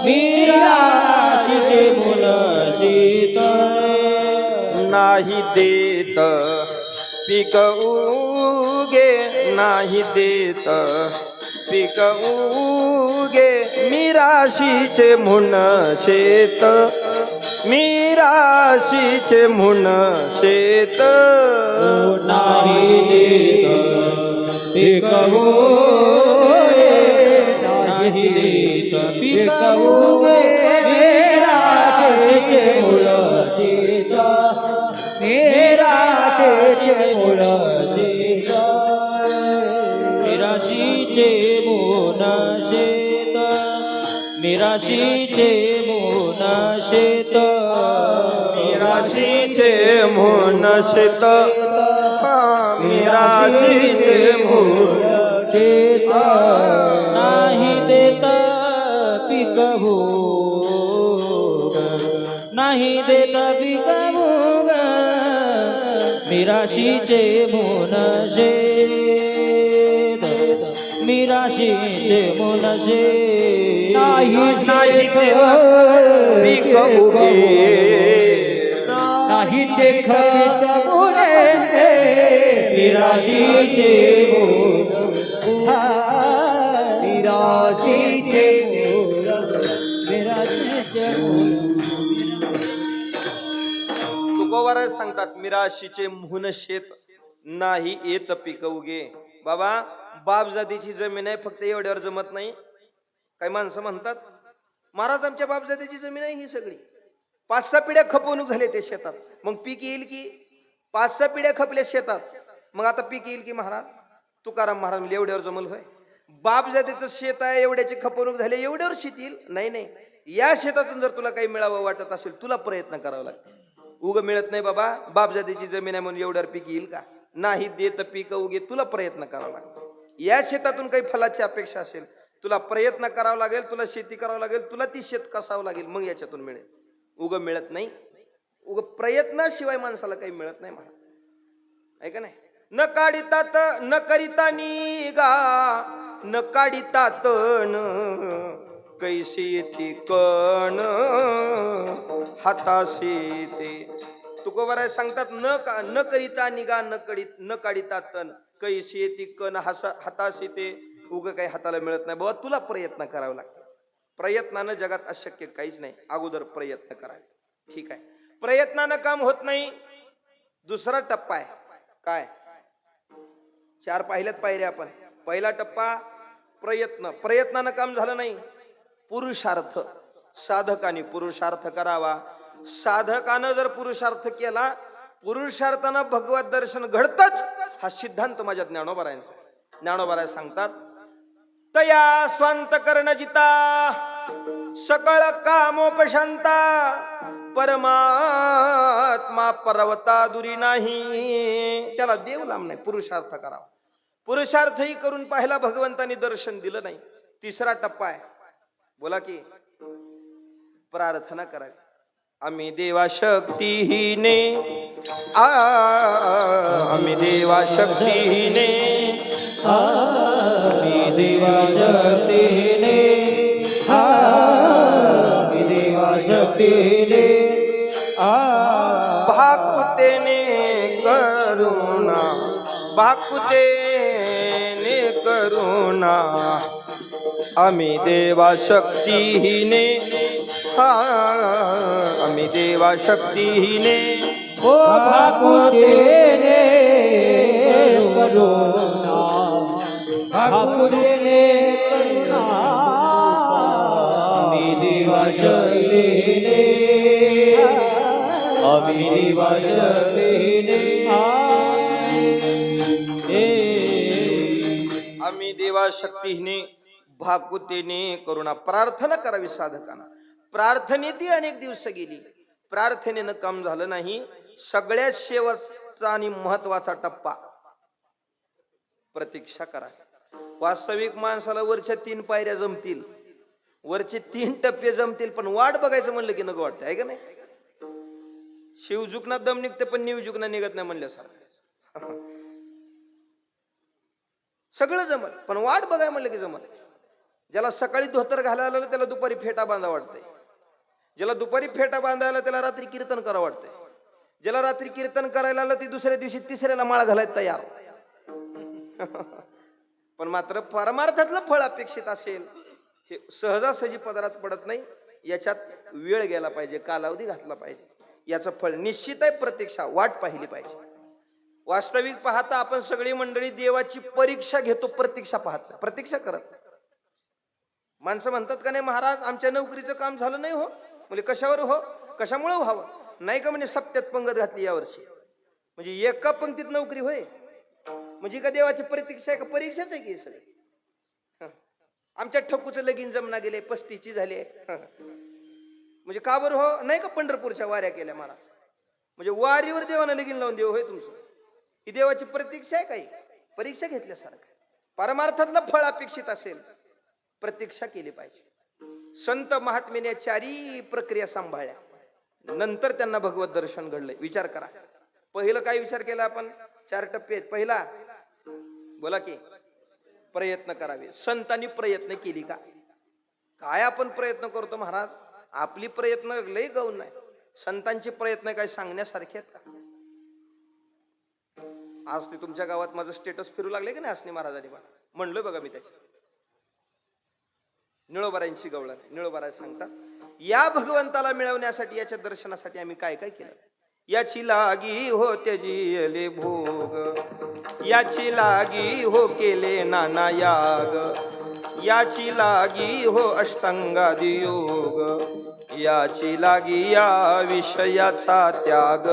मी राशीचे म्हणून शेत, नाही देत पीक उगे, नाही देत पीक उगे, मी राशीचे म्हणून शेत, मी राशीचे म्हणून शेत, नाही देत पीक उगे, नाही देत पीक उगे, मी राशीचे म्हणून शेत, मी राशीचे म्हणून शेत, मी राशीचे म्हणून शेत, मी राशीचे म्हणून शेत, मी राशीचे म्हणून शेत, मी राशीचे म्हणून शेत, नाही देत पीक भोग, नाही देत पीक भोग, मी राशीचे म्हणून शेत, मी राशीचे म्हणून शेत, नाही पीक उगे, नाही देखत मुळे, मी राशीचे म्हणून, मी राशीचे म्हणून, मी राशीचे म्हणून. तुकोबाराय सांगतात मिराशीचे म्हणून शेत, नाही येत पीक उगे. बाबा, बाप जातीची जमीन आहे, फक्त एवढ्यावर जमत नाही. काही माणसं म्हणतात महाराज आमच्या बाप जातीची जमीन आहे ही सगळी, 5-6 पिढ्या खपवणूक झाले ते शेतात, मग पीक येईल की? 5-6 पिढ्या खपल्या शेतात, मग आता पीक येईल की महाराज? तुकाराम महाराज म्हणजे एवढ्यावर जमल होय? बाप जातीचं शेत आहे, एवढ्याची खपवणूक झाली, एवढ्यावर शेत येईल? नाही नाही, या शेतातून जर तुला काही मिळावं वाटत असेल, तुला प्रयत्न करावा लागतो. उग मिळत नाही बाबा, बाप जातीची जमीन आहे म्हणून एवढ्यावर पीक येईल का? नाही देत पीक उगे, तुला प्रयत्न करावा लागतो. या शेतातून काही फलाची अपेक्षा असेल, तुला प्रयत्न करावा लागेल, तुला शेती करावं लागेल, तुला ती शेत कसावं लागेल, मग याच्यातून मिळेल. उग मिळत नाही, उग प्रयत्नाशिवाय माणसाला काही मिळत नाही महाराज, आहे का नाही? न काढितात न करिता निगा, न काढिता तण, कैसी ती कण हाताशी ते. तुकोबाराय सांगतात न करिता निगा, न काढिता तण, कैसी ती कण हाताशी ते. उग काही हाताला मिळत नाही बाबा, तुला प्रयत्न करावे लागतात. प्रयत्नानं जगात अशक्य काहीच नाही, अगोदर प्रयत्न करावे. ठीक आहे, प्रयत्नानं काम होत नाही. दुसरा टप्पा आहे काय? 4 पाहिल्यात पायऱ्या आपण. पहिला टप्पा प्रयत्न, प्रयत्नानं काम झालं नाही. पुरुषार्थ, साधकाने पुरुषार्थ करावा. साधकानं जर पुरुषार्थ केला, पुरुषार्थानं भगवत दर्शन घडतच, हा सिद्धांत माझ्या ज्ञानोबारायांचा. ज्ञानोबाराय सांगतात, तया स्वांत कर्ण जिता, सकळ कामोपशांता, परमात्मा पर्वता दुरी नाही. त्याला देव लांब नाही, पुरुषार्थ करावा. पुरुषार्थही करून पाहिला, भगवंतानी दर्शन दिलं नाही. तिसरा टप्पा आहे, बोला की प्रार्थना करावी. आम्ही देवा शक्तीहीने आम्ही देवा शक्तीहीने आम्ही देवा शक्तीने आम्ही देवा शक्तीने भाकुतेने करुणा भाकुतेने करुणा आम्ही देवा शक्तीहीने आम्ही देवा शक्तीहीने ओ भाकुतेने करुणा भाकुतेने करुणा आम्ही देवा शक्तीने आम्ही देवा शक्तीने आम्ही देवा शक्तीने भाकुतेने करुणा प्रार्थना करावी साधकांना. प्रार्थनेती अनेक दिवस गेली, प्रार्थनेनं काम झालं नाही. सगळ्यात शेवटचा आणि महत्वाचा टप्पा प्रतीक्षा करा. वास्तविक माणसाला वरच्या 3 पायऱ्या जमतील, वरचे 3 टप्पे जमतील, पण वाट बघायचं म्हणलं की नको वाटतं आहे का नाही. शिव झुकना दम निघते पण निव झुकना निघत नाही म्हणल्यासारखं. सगळं जमल पण वाट बघाय म्हणलं की जमल. ज्याला सकाळी धोतर घालायला आलं त्याला दुपारी फेटा बांधा वाटतंय, ज्याला दुपारी फेटा बांधायला त्याला रात्री कीर्तन करा वाटतंय, ज्याला रात्री कीर्तन करायला आलं ती दुसऱ्या दिवशी तिसऱ्याला माळ घालायला तयार. पण मात्र परमार्थातलं फळ अपेक्षित असेल हे सहजासहजी पदरात पडत नाही. याच्यात वेळ गेला पाहिजे, कालावधी घातला पाहिजे. याचं फळ निश्चित आहे. प्रतीक्षा वाट पाहिली पाहिजे. वास्तविक पाहता आपण सगळी मंडळी देवाची परीक्षा घेतो, प्रतीक्षा पाहत प्रतीक्षा करत. माणसं म्हणतात का नाही महाराज आमच्या नोकरीचं काम झालं नाही हो. म्हणजे कशावर हो, कशामुळे व्हावं नाही का. म्हणजे सप्त्यात पंगत घातली यावर्षी, म्हणजे एका पंक्तीत नोकरी होय. म्हणजे का देवाची प्रतीक्षा आहे का परीक्षाच आहे की सगळी. आमच्या ठकूचं लगीन जमना गेले 35 झाले. म्हणजे का बरं हो नाही का. पंढरपूरच्या वाऱ्या केल्या महाराज, म्हणजे वारीवर देवानं लगीन लावून देव होय तुमचं. ही देवाची प्रतीक्षा आहे काही, परीक्षा घेतल्यासारखं. परमार्थातलं फळ अपेक्षित असेल प्रतीक्षा केली पाहिजे. संत महात्म्याने 4 प्रक्रिया सांभाळल्या, नंतर त्यांना भगवत दर्शन घडलंय. विचार करा, पहिलं काय विचार केला आपण. 4 टप्पे आहेत. पहिला बोला की प्रयत्न करावे. संतांनी प्रयत्न केली का. काय आपण प्रयत्न करतो महाराज, आपली प्रयत्न लय गौण नाही. संतांचे प्रयत्न काय सांगण्यासारखे आहेत का. आज ते तुमच्या गावात माझं स्टेटस फिरू लागले की नाही. असणे महाराजांनी म्हणलोय बघा मी त्याच्या निळोबारांची गवळण. निळोबारा सांगतात या भगवंताला मिळवण्यासाठी, याच्या दर्शनासाठी आम्ही काय काय केलं. याची लागी हो त्यजिले भोग, याची लागी हो केले नाना याग, याची लागी हो अष्टांगादी योग, याची लागी या विषयाचा त्याग,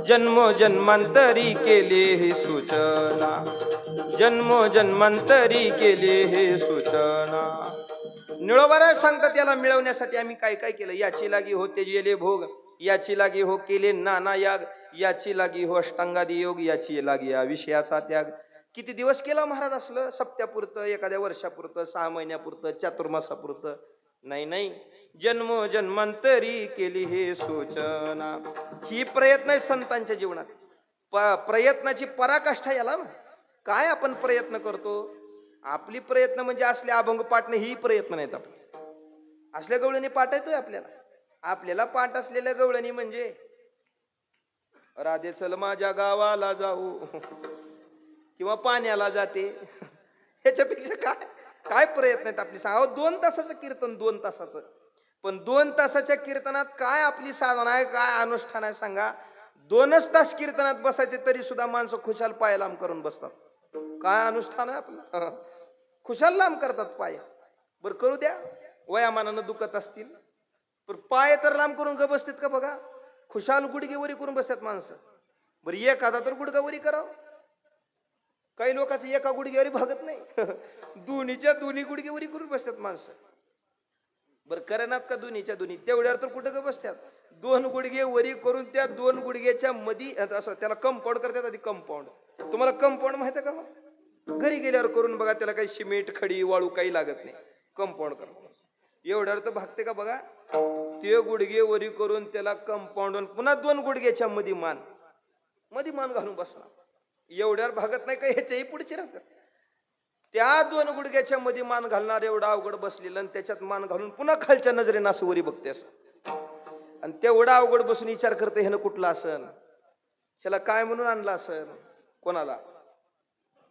जन्मोजन्मांतरी केले हे सूचना, जन्मोजन्मांतरी केले हे सूचना. निळोबारा सांगतात याला मिळवण्यासाठी आम्ही काय काय केलं. याची लागी हो त्यजिले भोग, याची लागी हो केले नाना याग, याची लागी हो अष्टांगादी योग, याची लागी या विषयाचा त्याग. किती दिवस केला महाराज असलं. सप्त्यापुरतं, एखाद्या वर्षापुरतं, 6 महिन्यापुरतं, चातुर्मासापुरतं नाही नाही. जन्मोजन्मांतरी केली हे सूचना. ही प्रयत्न आहे संतांच्या जीवनात. प्रयत्नाची पराकाष्ठा याला. काय आपण प्रयत्न करतो. आपली प्रयत्न म्हणजे असले अभंग पाठणे ही प्रयत्न नाहीत. आपण असल्या गवळणी पाठ येतोय आपल्याला. आपल्याला पाठ असलेल्या गवळणी म्हणजे राधे चल माझ्या गावाला जाऊ किंवा पाण्याला जाते. ह्याच्यापेक्षा काय काय प्रयत्न आहेत आपली. सांगा 2 तासाचं कीर्तन, 2 तासाचं. पण 2 तासाच्या कीर्तनात काय आपली साधना आहे, काय अनुष्ठान आहे सांगा. 2च तास कीर्तनात बसायचे तरी सुद्धा माणसं खुशाल पाय लांब करून बसतात. काय अनुष्ठान आहे आपलं. खुशाल लांब करतात पाय. बरं करू द्या, वयामानानं दुखत असतील पण पाय तर लांब करून ग बसतात का बघा. खुशाल गुडघे वरी करून बसतात माणसं. बरं एखादा तर गुडघा वरी करावं. काही लोकांचं एका गुडघ्यावरी भागत नाही. दोन्हीच्या दोन्ही गुडघे वरी करून बसतात माणसं. बरं करणार का दोन्हीच्या दोन्ही, तेवढ्यावर तर कुठं ग बसतात. 2 गुडघे वरी करून त्या 2 गुडघ्याच्या मध्ये असं त्याला कंपाऊंड करतात. आधी कंपाऊंड. तुम्हाला कंपाऊंड माहिती आहे का. घरी गेल्यावर करून बघा, त्याला काही सिमेंट खडी वाळू काही लागत नाही. कंपाऊंड करा एवढ्यावर तर भागते का बघा. ते गुडघे वरी करून त्याला कंपाऊंड पुन्हा 2 गुडघ्याच्या मध्ये मान घालून बसला. एवढ्यावर भागत नाही का, ह्याच्याही पुढचे राहतात. त्या 2 गुडघ्याच्या मध्ये मान घालणार एवढा अवघड बसलेलं, आणि त्याच्यात मान घालून पुन्हा खालच्या नजरेनं असं वरी बघते असं, आणि तेवढा अवघड बसून विचार करते ह्यानं कुठला असन, ह्याला काय म्हणून आणला असन, कोणाला,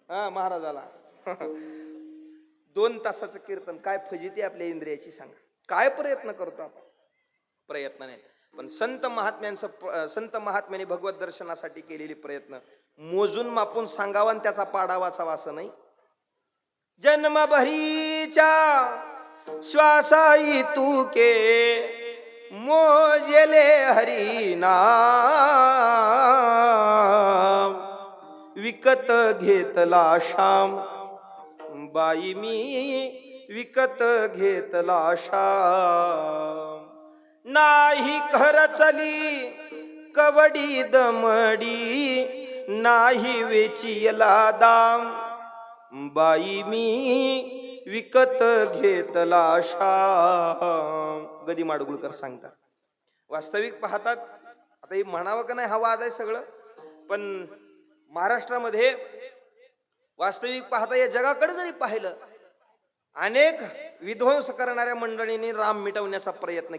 महाराजाला. 2 तासाचं कीर्तन काय फजिती आपल्या इंद्रियाची सांगा. काय प्रयत्न करतो आपण, प्रयत्न नाही. पण संत महात्म्याने भगवत दर्शनासाठी केलेली प्रयत्न मोजून मापून सांगावा आणि त्याचा पाडा वाचावा असं नाही. जन्मभरीच्या श्वासाई तू के मोजले हरी नाम, विकत घेतला श्याम बाई मी विकत घेतला श्याम. नाही खरचली कवडी दमडी, नाही वेचियला दाम बाई मी विकत घेतला श्याम. गदी माडगुळकर सांगतात. वास्तविक पाहतात, आता हे म्हणावं का नाही हा वाद आहे सगळं, पण महाराष्ट्रामध्ये वास्तविक पाहता या जगाकडे जरी पाहिलं, अनेक विध्वंस करणाऱ्या मंडळींनी राम मिटवण्याचा प्रयत्न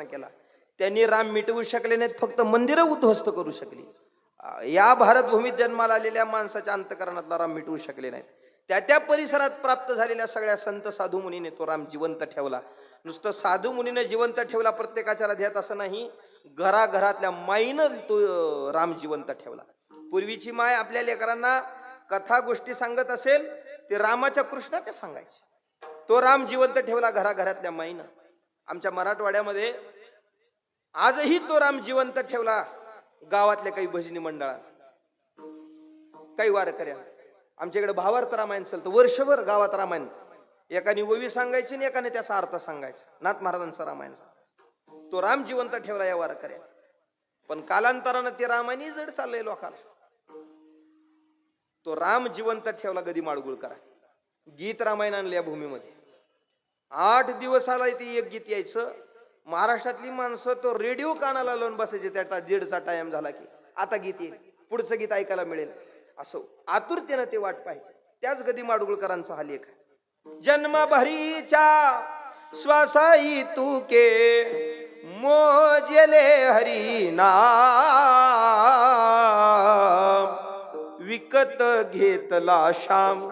केला. त्यांनी राम मिटवू शकले नाहीत, फक्त मंदिरं उद्ध्वस्त करू शकली. या भारतभूमीत जन्माला आलेल्या माणसाच्या अंतकरणातला राम मिटवू शकले नाहीत. त्या परिसरात प्राप्त झालेल्या सगळ्या संत साधू मुनीने तो राम जिवंत ठेवला. नुसतं साधू मुनीने जिवंत ठेवला प्रत्येकाच्या हृदयात असं नाही, घराघरातल्या माईनं तो राम जिवंत ठेवला. पूर्वीची माय आपल्या लेकरांना कथा गोष्टी सांगत असेल ते रामाच्या कृष्णाच्या सांगायचे. तो राम जिवंत ठेवला घराघरातल्या माईनं. आमच्या मराठवाड्यामध्ये आजही तो राम जिवंत ठेवला. गावातल्या काही भजनी मंडळात, काही वारकऱ्या, आमच्याकडे भावार्थ रामायण चालतं वर्षभर गावात. रामायण एकाने ओवी सांगायची आणि एकाने त्याचा अर्थ सांगायचा. नाथ महाराजांचा रामायण तो राम जिवंत ठेवला या वारकऱ्या. पण कालांतरानं ते रामायण जड चाललंय लोकांना. तो राम जिवंत ठेवला गदी माडगुळकर. गीत रामायण आणलं या भूमीमध्ये. 8 दिवसाला ते एक गीत यायचं. महाराष्ट्रातली माणसं तो रेडिओ कानाला लावून बसायचे. त्याचा 1:30चा टाइम झाला की आता गीत येईल, पुढचं गीत ऐकायला मिळेल, असं आतुरतेनं ते वाट पाहिजे. त्याच गदी माडगुळकरांचा हा लेख आहे. जन्मभरीच्या श्वासाई तू के मोजले हरी नाम, विकत घेतला श्याम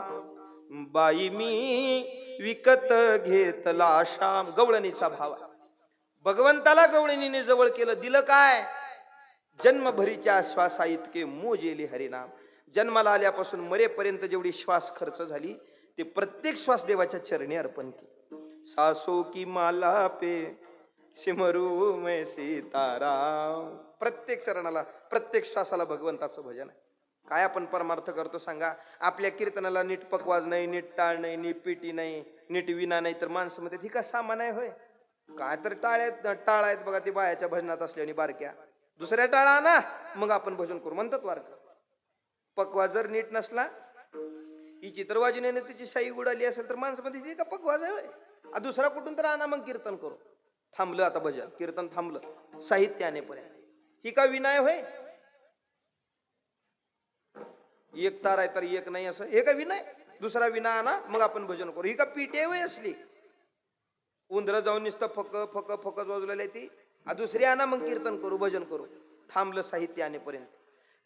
बाई मी विकत घेतला श्याम. गवळणीचा भाव. भगवंताला गवळणीने जवळ केलं. दिलं काय? जन्मभरीच्या श्वासा इतके मोजेले हरिनाम. जन्माला आल्यापासून मरेपर्यंत जेवढी श्वास खर्च झाली ते प्रत्येक श्वास देवाच्या चरणी अर्पण केली. सासो की माला पे सिमरू मैं सीताराम. प्रत्येक चरणाला, प्रत्येक श्वासाला भगवंताचं भजन आहे. काय आपण परमार्थ करतो सांगा? आपल्या कीर्तनाला नीट पकवाज नाही, नीट टाळ नाही, नीट पिटी नाही, नीट विना नाही, तर माणसं म्हणतात ही का सामान आहे होय? काय तर टाळ आहेत बघा ते बायाच्या भजनात असल्याने बारक्या. दुसऱ्या टाळा ना मग आपण भजन करू म्हणतात वारक. पकवाज जर नीट नसला, ही चित्रवाजीने तिची शाई उडाली असेल तर माणसं म्हणते का पकवाज आहे होय? दुसरा कुठून तर आणा मग कीर्तन करू. थांबलं आता भजन, कीर्तन थांबलं, साहित्य आणेपर्यंत. ही का विनाय होय? एक तार आहे तर एक नाही असं, हे का विनाय? दुसरा विना आणा मग आपण भजन करू. ही का पीटे होय असली? उंदर जाऊन नुसतं फक फक फकच वाजवलेली ती. दुसरी आणा मग कीर्तन करू, भजन करू. थांबलं साहित्य आणेपर्यंत.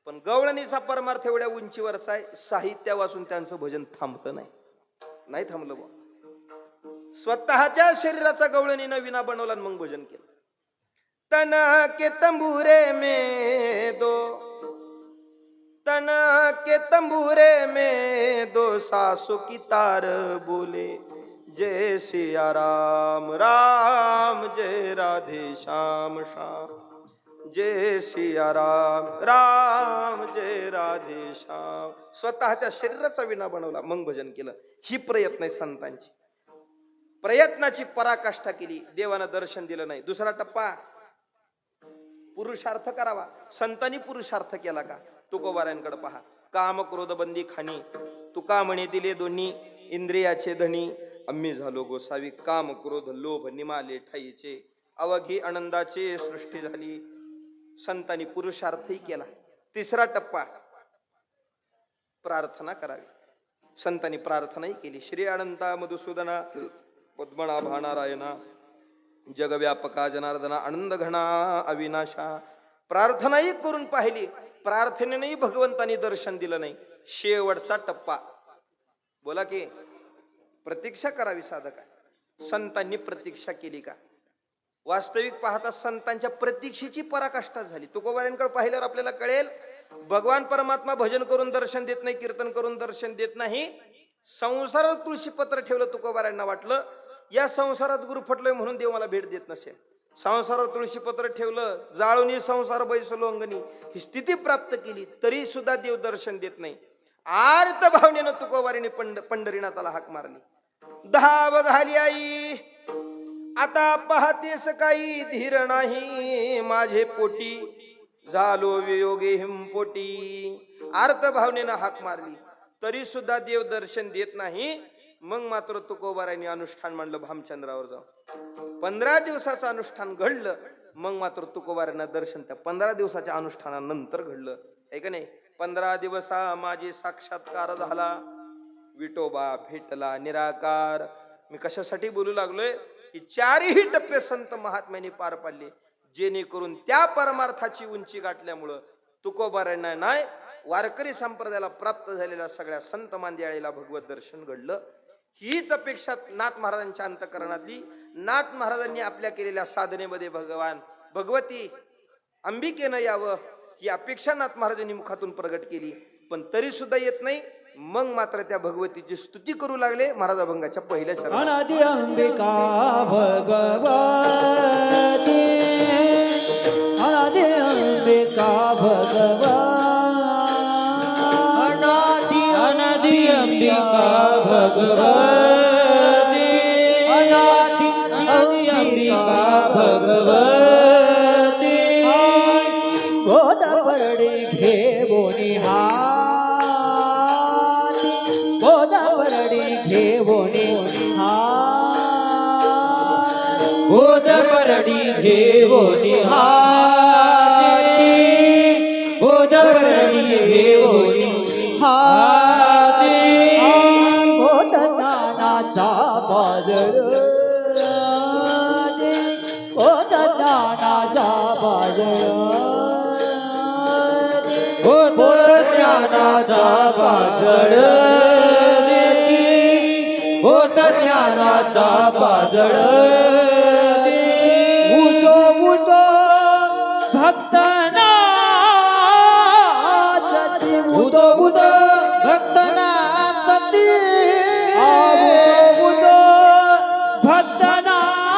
पण गवळणीचा परमार्थ एवढ्या उंचीवरचा आहे, साहित्य वाचून त्यांचं भजन थांबलं नाही थांबलं बा. स्वतःच्या शरीराचा गवळणीनं विना बनवला मग भजन केलं. तन के तंबूरे में दो, तन के तंबूरे में दो सासों की तार बोले, जय सिया राम राम जय राधे श्याम श्याम, जय सिया राम राम जय राधे श्याम. स्वतःच्या शरीराचा विना बनवला मग भजन केलं. ही प्रयत्न आहे संतांची. प्रयत्नाची पराकाष्ठा केली, देवानं दर्शन दिलं नाही. दुसरा टप्पा पुरुषार्थ करावा. संतांनी पुरुषार्थ केला का? तुकोबारांकडे पहा. काम क्रोध बंदी खाणी, तुका म्हणे दिले दोन्ही इंद्रियाचे धनी, आम्ही झालो गोसावी, काम क्रोध लोभ निमाले ठाईचे, अवघी आनंदाचे सृष्टी झाली. संतांनी पुरुषार्थही केला. तिसरा टप्पा प्रार्थना करावी. संतांनी प्रार्थनाही केली. श्री अनंता मधुसूदना पद्मनाभा नारायणा जगव्यापका जनार्दना आनंद घना अविनाशा. प्रार्थनाही करून पाहिली, प्रार्थनेनेही भगवंतांनी दर्शन दिलं नाही. शेवटचा टप्पा बोला की प्रतीक्षा करावी साधका. संतांनी प्रतीक्षा केली का? वास्तविक पाहता संतांच्या प्रतीक्षेची पराकाष्ठा झाली. तुकोबारांकडे पाहिल्यावर आपल्याला कळेल, भगवान परमात्मा भजन करून दर्शन देत नाही, कीर्तन करून दर्शन देत नाही. संसारावर तुळशीपत्र ठेवलं. तुकोबारांना वाटलं या संसारात गुरफटलोय म्हणून देव मला भेट देत नसेल. संसारावर तुळशीपत्र ठेवलं, जाळूनी संसार बैसलो अंगणी, ही स्थिती प्राप्त केली, तरी सुद्धा देव दर्शन देत नाही. आर्त भावनेनं तुकोबारीने पंढरीनाथाला हाक मारली. धाव घाली आई आता पाहतेस काही धीर नाही माझे पोटी, झालो वियोगे हिमपोटी. आर्त भावनेनं हाक मारली तरी सुद्धा देव दर्शन देत नाही. मग मात्र तुकोबारांनी अनुष्ठान मांडलं भामचंद्रावर जाऊन. 15 दिवसाचं अनुष्ठान घडलं. मग मात्र तुकोबारांना दर्शन त्या 15 दिवसाच्या अनुष्ठानानंतर घडलं. आहे का नाही? 15 दिवसा माझे साक्षात्कार झाला, विठोबा भेटला निराकार. मी कशासाठी बोलू लागलोय की चारही टप्पे संत महात्म्यांनी पार पाडले, जेणेकरून त्या परमार्थाची उंची गाठल्यामुळं तुकोबारांना नाही, वारकरी संप्रदायाला प्राप्त झालेल्या सगळ्या संत मांदियाळीला भगवत दर्शन घडलं. हीच अपेक्षा नाथ महाराजांच्या अंतःकरणातली, नाथ महाराजांनी आपल्या केलेल्या साधनेमध्ये भगवान भगवती अंबिकेनं यावं ही अपेक्षा नाथ महाराजांनी मुखातून प्रगट केली. पण तरी सुद्धा येत नाही. मग मात्र त्या भगवतीची स्तुती करू लागले महाराजाभंगाच्या पहिल्या चरणात. अनादि अंबिका भगवती, अनादि अंबिका भगवती, अनादि अंबिका भगवती, अनादि अंबिका भगवती. गोद परडी घेवोनी हाती, गोद परडी घेवोनी हाती, गोद परडी घेवोनी हाती, गोद परडी घेवोनी हाती. गोद दानाचा बाजार, गोद दानाचा बाजार, गोद ज्ञानाचा बाजार, गोद ज्ञानाचा बाजार. उजो उजो भक्तनाथी, उजो उजो भक्तनाथी, उजो भक्तनाथ,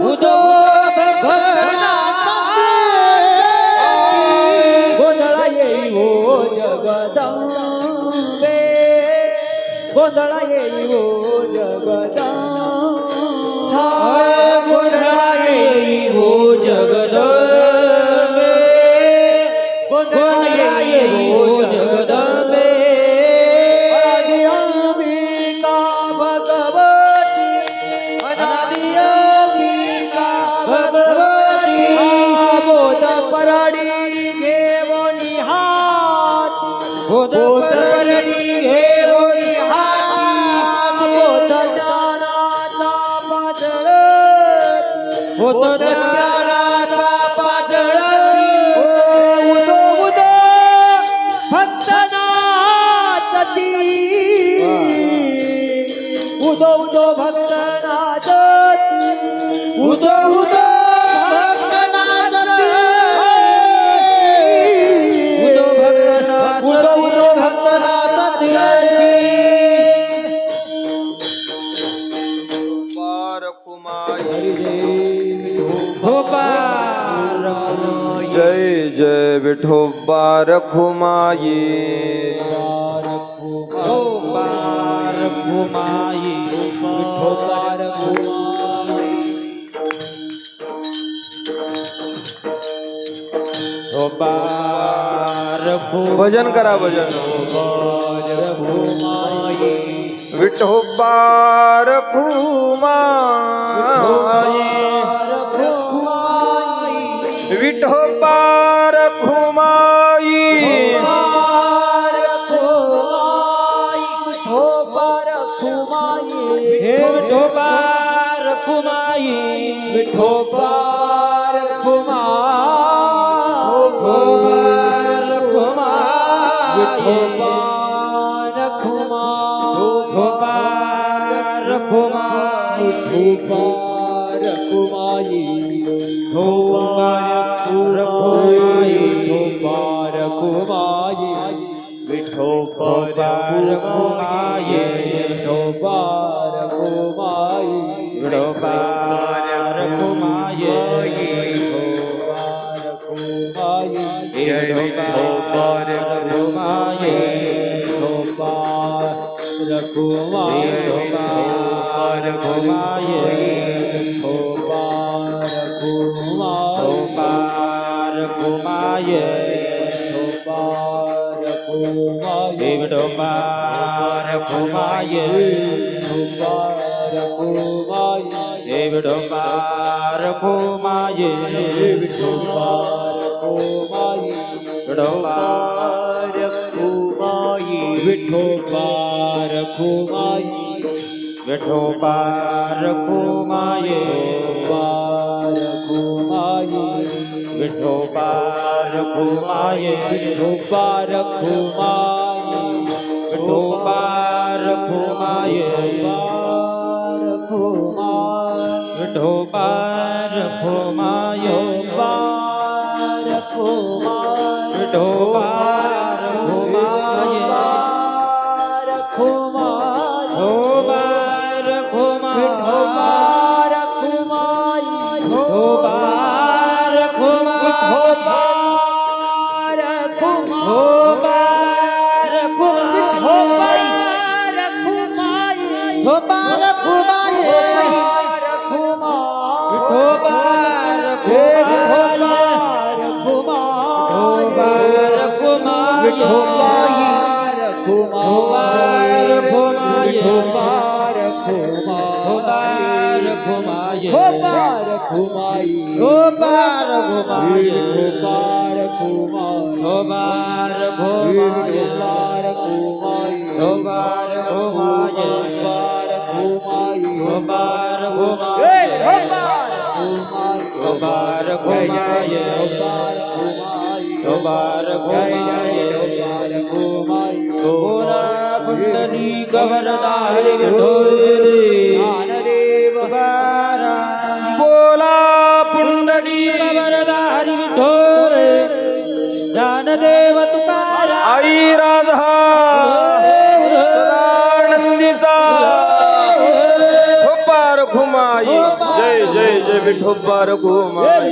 उजो भक्तनाथ. गोंधळा येई हो जगदंबे, गोंधळा येई हो जगदंबे, गोंधळा येई हो जगदंबे, गोंधळा येई हो जगदंबे. अनादि अंबिका भगवती, अनादि अंबिका भगवती. गोद परडी घेवोनी हाती, गोद परडी घेवोनी हाती. गोद ज्ञानाचा बाजार, गोद ज्ञानाचा बाजार. उदो उदो भक्तनाथी, उदो उदो भक्तनाथी, उदो उदो भक्तनाथी, उदो भक्तनाथ, उदो उदो भक्तनाथी. जय जय विठोबा रखुमाई. भजन करा भजन. विठोबा रखुमाई विठोबा रखुमाई विठोबा रखुमाई विठोबा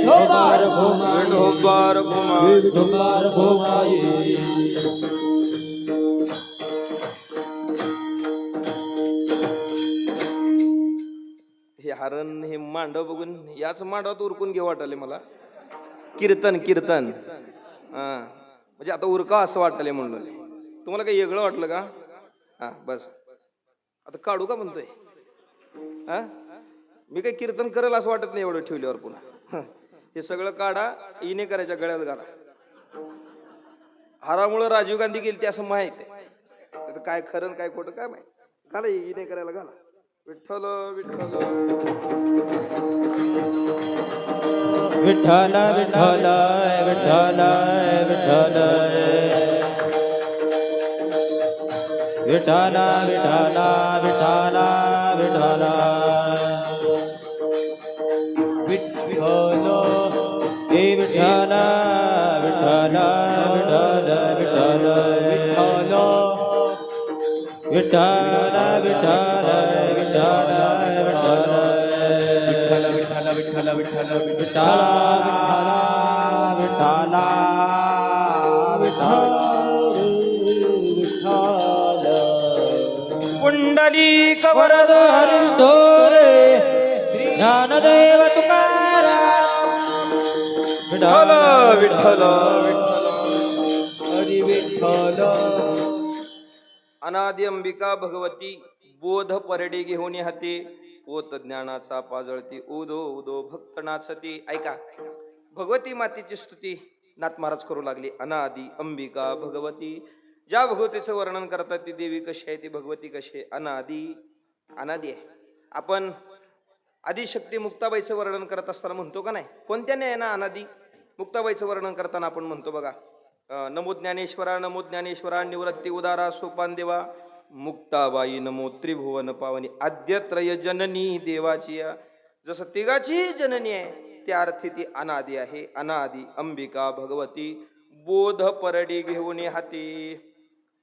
विठोबा रखुमाई विठोबा रखुमाई हे हरण हे मांडव बघून याच मांडवात उरकून घेऊ वाटले मला. कीर्तन कीर्तन म्हणजे आता उरका असं वाटले म्हणलं. तुम्हाला काही वेगळं वाटलं का? हा बस आता काढू का म्हणतोय. हा मी काही कीर्तन करेल असं वाटत नाही एवढं ठेवल्यावर. पुन्हा हे सगळं काढा, इने करायच्या गळ्यात घाला. हारामुळं राजीव गांधी गेली ते असं माहित आहे. काय खरं काय खोटं काय माहित. घाला इने करायला घाला. विठ्ठल विठ्ठल विठ्ठल विठ्ठल विठ्ठल विठ्ठल विठ्ठल विठ्ठल विठ्ठल विठ्ठल हे विठ्ठल विठ्ठल विठ्ठल विठ्ठल विठ्ठल विठ्ठल विठ्ठल विठ्ठल विठ्ठल विठ्ठल पुंडलिक वरदहर ढोरे ज्ञानदेव तुकाराम विठ्ठल विठ्ठल विठ्ठल हरी विठ्ठल. अनादि अंबिका भगवती बोध परडी घेऊन हाती पोत ज्ञानाचा पाजळती उदो उदो भक्त नाचती. ऐका, भगवती मातेची स्तुती नाथ महाराज करू लागली. अनादी अंबिका भगवती. ज्या भगवतीचं वर्णन करतात ती देवी कशी आहे, ती भगवती कशी आहे, अनादी अनादी आहे. आपण आदिशक्ती मुक्ताबाईचं वर्णन करत असताना म्हणतो का नाही, कोणत्याने आहे ना अनादी. मुक्ताबाईचं वर्णन करताना आपण म्हणतो बघा, नमो ज्ञानेश्वरा नमो ज्ञानेश्वरा निवृत्ती उदारा सोपान देवा मुक्ताबाई नमो त्रिभुवन पावनी आद्यत्रय जननी देवाची. जसं तिघाची जननी आहे त्या अर्थी ती अनादी आहे. अनादी अंबिका भगवती. बोध परडी घेऊन हाती.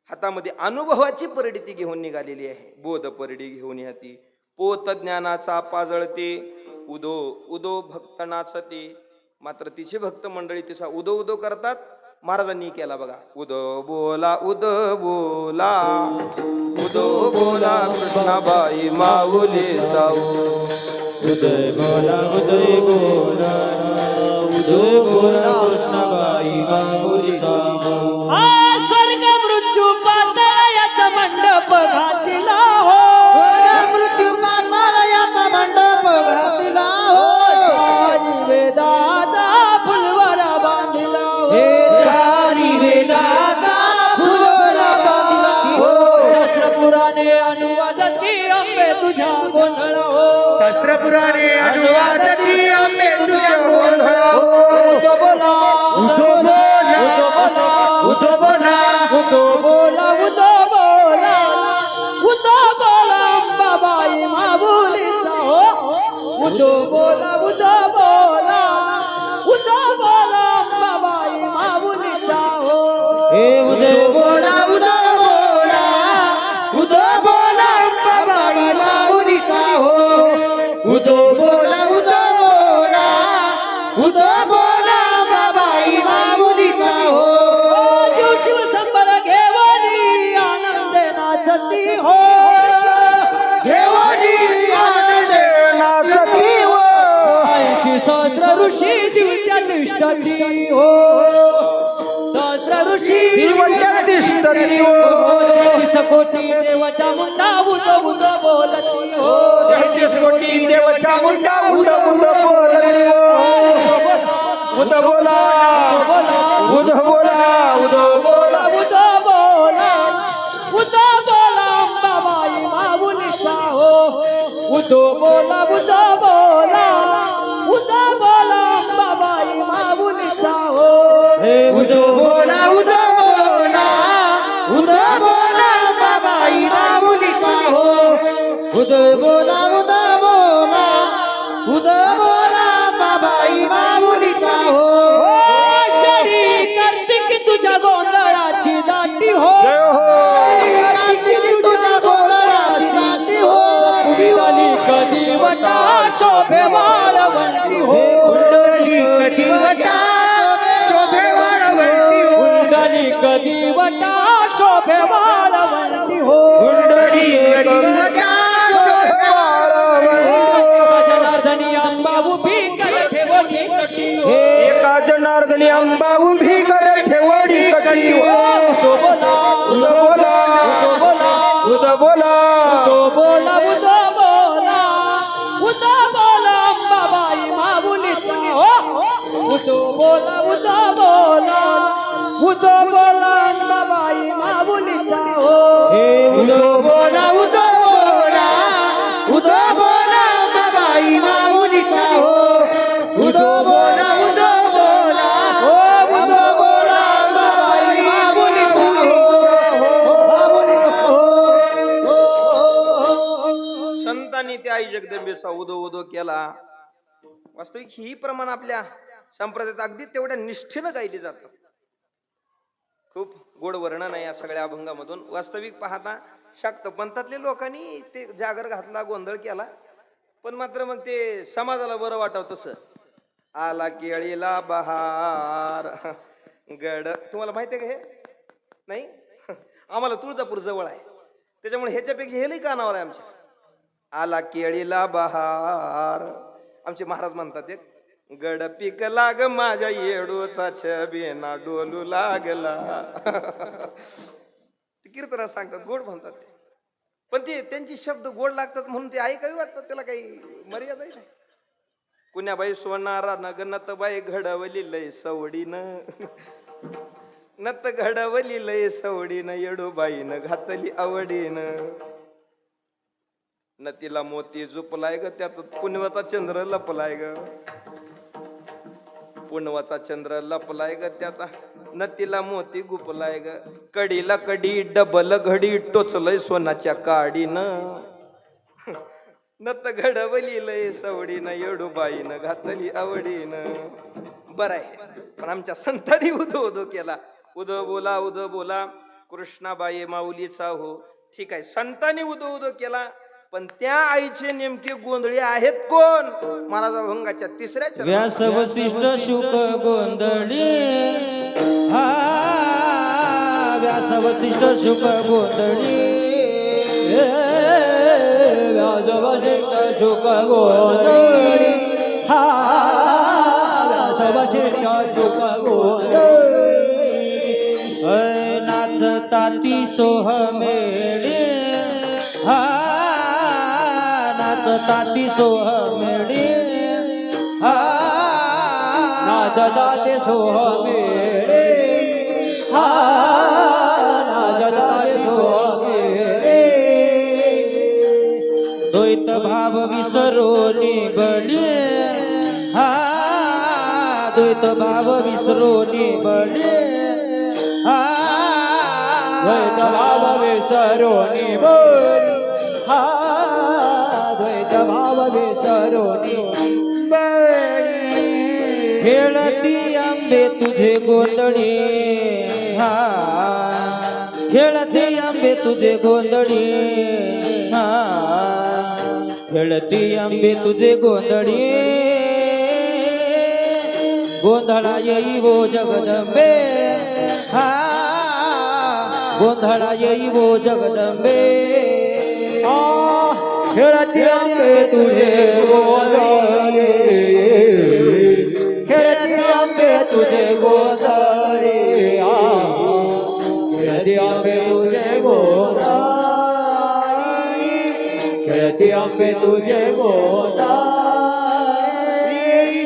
हातामध्ये अनुभवाची परडी ती घेऊन निघालेली आहे. बोध परडी घेऊन हाती पोत ज्ञानाचा पाजळते उदो उदो भक्त नाचते. मात्र तिचे भक्त मंडळी तिचा उदो उदो करतात. महाराजांनी केला बघा, उद बोला उद बोला उदो बोला कृष्णाबाई माऊली साऊ. उदय बोला उदय बोला उदय बोला कृष्णाबाई माऊली साऊ. स्वर्ग मृत्यू पाताळाचा मंडप घातला हो. मृत्यू मातालयाचा मंडप घातला हो. वेदाचा फुलवर बांधला हो. चारी वेदाचा फुलवरा बांधला हो. शास्त्रपुराणे अनुवादती अंबे तुझ्या गोंधळ हो. शास्त्रपुराणे अनुवादती अंबे तुझ्या गोंधळ हो. उदो बोला उदो बोला उदो बोला उदो बोला उदो बोला उदो बोला अंबाबाई माऊलीचा हो. उदो बोला उदो बोला उदो बोला अंबाबाई माऊलीचा हो. हे उदय बोला उदो बोला उदो बोला अंबाबाई माऊलीचा हो. उदो बोला उदो बोला उदो बोला अंबाबाई माऊलीचा हो. शिव संबर घेवनी आनंदे नाचती हो. घेवनी आनंद नाचती हो. 80 सहस्र ऋषी दिवट्या निष्ठती हो. सहस्र ऋषी दिवट्या निष्ठती हो. 33 कोटी देवाच्या मुंडा उद उद बोलती हो. 33 कोटी देवाच्या मुंडा उद उद बोलती हो. उद बोला उद बोला उद बोला उद बोला उद बोला अंबाबाई माऊलीचा हो. उद बोला उद बोला उद बोला अंबाबाई माऊलीचा हो. उद बोला उद बोला उद बोला बाबाई माऊलीचा हो. उद बोला उद बोला उद बोला बाबाई माऊलीचा हो. आषाढी कार्तिक तुझ्या गोंधळाची दाटी हो. कार्तिकी तुझ्या गोंधळाची दाटी हो. कुंडली कधी वटा शोभे वाळवंटी हो. कुंडली कधी वटा शोभे वाळवंटी हो. कुंडली कधी वटा शोभे वाळवंटी हो. कुंडली कधी वटा शोभे वाळवंटी हो. जनार्दनी अंबा उभी कर ठेवली कटी हो. एका जनार्दनी अंबा उभी कर ठेवडी कटी हो. उदो बोला उद बोला उद बोला उदो बोला उदो बोला उदो बोला अंबाबाई माऊलीचा हो. उदो बोला उदो बोला उदो बोला अंबाबाई माऊलीचा हो. उद बोला उद बोला उद बोला बाबाई माऊलीचा हो. उद बोला उद बोला उद बोला बाबाई माऊलीचा हो. संतांनी त्या आई जगदंबेचा उदो उदो केला. वास्तविक ही प्रमाण आपल्या संप्रदायात अगदी तेवढ्या निष्ठेनं गायली जातात. खूप गोड वर्णन आहे या सगळ्या अभंगामधून. वास्तविक पाहता शाक्त पंथातल्या लोकांनी ते जागर घातला, गोंधळ केला, पण मात्र मग ते समाजाला बरं वाटावं तसं. आला केळीला बहार गड. तुम्हाला माहिती आहे का हे? नाही. आम्हाला तुळजापूर जवळ आहे, त्याच्यामुळे ह्याच्यापेक्षा हे लई कानावर आहे आमच्या. आला केळीला बहार. आमचे महाराज म्हणतात एक, गड पीक लाग माझ्या येडूचा छबिना डोलू लागला. कीर्तनात सांगतात, गोड म्हणतात ते. पण ते त्यांची शब्द गोड लागतात म्हणून ते ऐकावी वाटतात, त्याला काही मर्यादा नाही. कुण्याबाई सोनारा नग नतबाई घडवली लय सवडीनं, नत घडवली लय सवडीनं, येडूबाईनं घातली आवडीनं. नतीला मोती झुपलाय ग, त्यात पुनवाचा चंद्र लपलाय ग, पुनवाचा चंद्र लपलाय ग त्याचा, नतीला मोती गुपलाय ग. कडीला कडी डबल घडी टोचलय सोनाच्या काडीनं, नत घडवली लय सवडीनं, येडूबाईनं घातली आवडीनं. बरं आहे, पण आमच्या संतांनी उदो उदो केला. उदो बोला कृष्णाबाई माऊलीचा हो. ठीक आहे, संतांनी उदो उदो केला, पण त्या आईचे नेमके गोंधळी आहेत कोण? महाराज अभंगाच्या 3ऱ्या चरणात व्यास वसिष्ठ शुक गोंधळी, हा व्यास वसिष्ठ शुक गोंधळी, व्यास वसिष्ठ शुक गोंधळी, हा व्यास वसिष्ठ शुक गोंधळी. नाचताती सोहमेळी, हा नाचताती सोहमेळी, हा नाचताते सोहमेळे, हा नाचताते सोहमेळे. द्वैत भाव विसरोनी बळी, हा द्वैत भाव विसरोनी बळी, हा द्वैत भाव विसरोनी बळी, हा द्वैत भाव विसरोनी बळी. खेळती आंबे तुझे गोंधळी, हा खेळती आंबे तुझे गोंधळी, हा खेळती आंबे तुझे गोंधळी. गोंधळा येई वो जगदंबे, हा गोंधळा येई वो जगदंबे. खेळती आंबे तुझे गोंधळी, खेळती आंबे तुझे गोंधळी, खेळती आंबे तुझे गोंधळी, खेळती आंबे तुझे गोंधळी.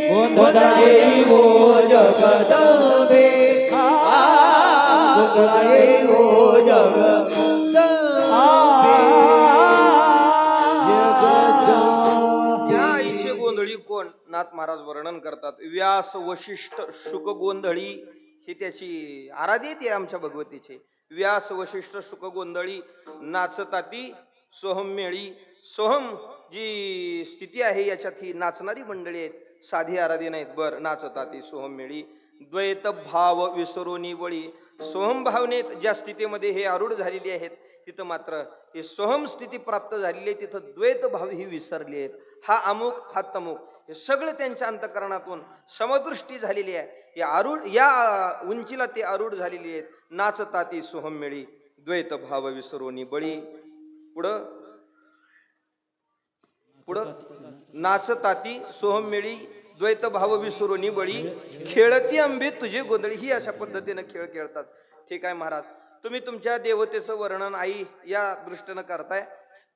गोंधळा येई वो जगदंबे, गोंधळा येई वो जगदंबे. या आईचे गोंधळी कोण? नाथ महाराज वर्णन करतात. व्यास वशिष्ठ शुक गोंधळी ही त्याची आराध्य आहे आमच्या भगवतीचे. व्यास वशिष्ठ शुक गोंधळी नाचताती सोहम मेळी. सोहम जी स्थिती आहे याच्यात ही नाचणारी मंडळी आहेत, साधी आराधी नाहीत. बर, नाचताती सोहम मेळी. द्वैत भाव विसरोनी बळी. सोहम भावनेत ज्या स्थितीमध्ये हे आरूढ झालेली आहेत, तिथं मात्र हे सोहम स्थिती प्राप्त झालेली आहे, तिथं द्वैत भाव ही विसरली आहेत. हा अमुक हा तमुक हे सगळं त्यांच्या अंतःकरणातून समदृष्टी झालेली आहे. या आरूढ या उंचीला ते आरूढ झालेली आहेत. नाचताती सोहम मेळी द्वैत भाव विसरोनी बळी. पुढं पुढं नाचताती सोहम मेळी द्वैत भाव विसरोनी बळी. खेळती आंबे तुझे गोंधळी. ही अशा पद्धतीनं खेळ खेळतात. ठीक आहे महाराज, तुम्ही तुमच्या देवतेचं वर्णन आई या दृष्टीनं करताय,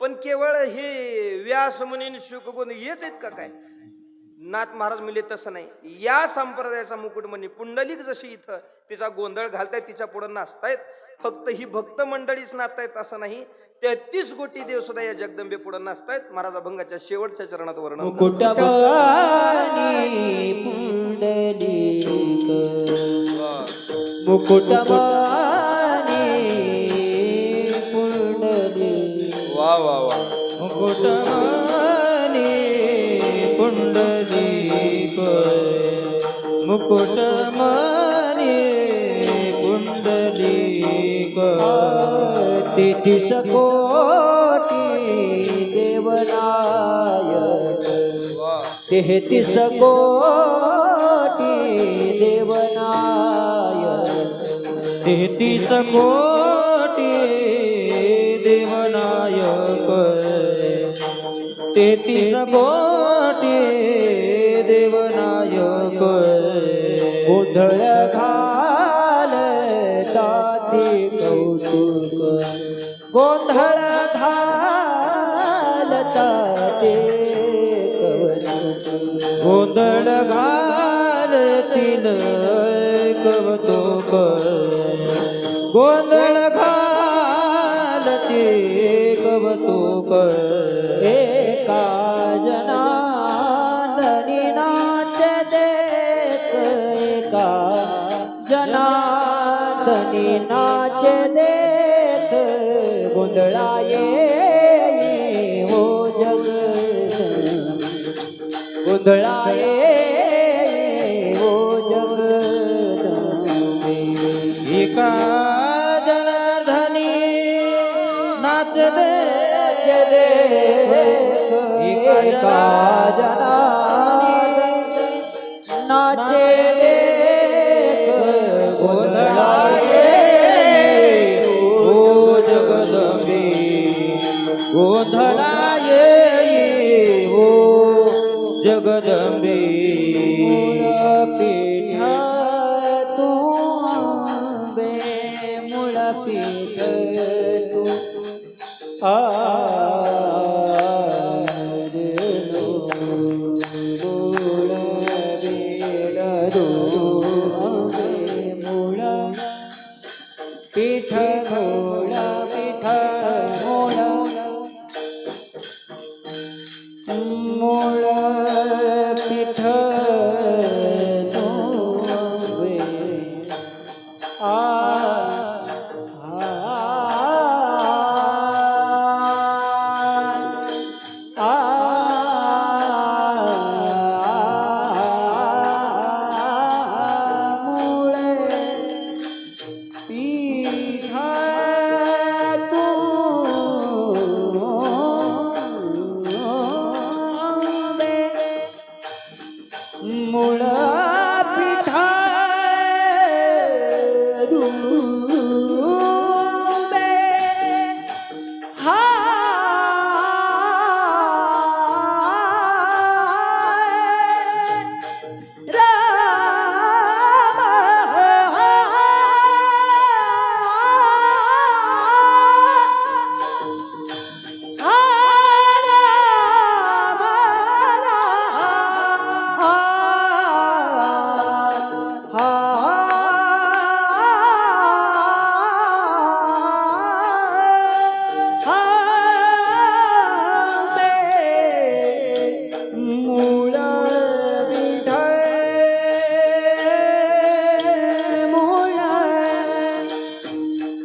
पण केवळ हे व्यास मुनी शुक गोंधळ हेच आहेत का काय? नाथ महाराज मिले तसं नाही. या संप्रदायाचा मुकुटमणी पुंडलिक जशी इथं तिचा गोंधळ घालतायत, तिच्या पुढे नाचतायत, फक्त ही भक्त मंडळीच नाचतायत असं नाही, 33 कोटी देव सुद्धा या जगदंबे पुढे नाचतायत. महाराज अभंगाच्या शेवटच्या चरणात वर्णन मुकुटमणी पुंडलिक, मुकुटमणी पुंडलिक, वा वा वा. मुकुटमणी पुंडलिक, मुकुटमणी पुंडलिक. 33 कोटी देवनायक, 33 कोटी देवनायक, 33 कोटी देवनायक, 33 कोटी देवनायक. गोंधळ घालताती कौतुक, गोंधळ घाल घालतील कवतुक गोंधळ घालते कवतुक एका जनार्दनी नाच देत एका जनार्दनी नाच देत गोंधळाये हो जग गोंधळाये हो जगदंबे एका जनार्दनी नाच दे एका जनार्दनी नाचे देत गोंधळाये ओ जगदंबे गोंधळाये ओ जगदंबे पीठ तू बे मूळ पीठ तू मूळ पीठ मूळ पीठ मूळ मूळ पीठ तुवे आ मूळे पीठ मूळ पीठ दुबे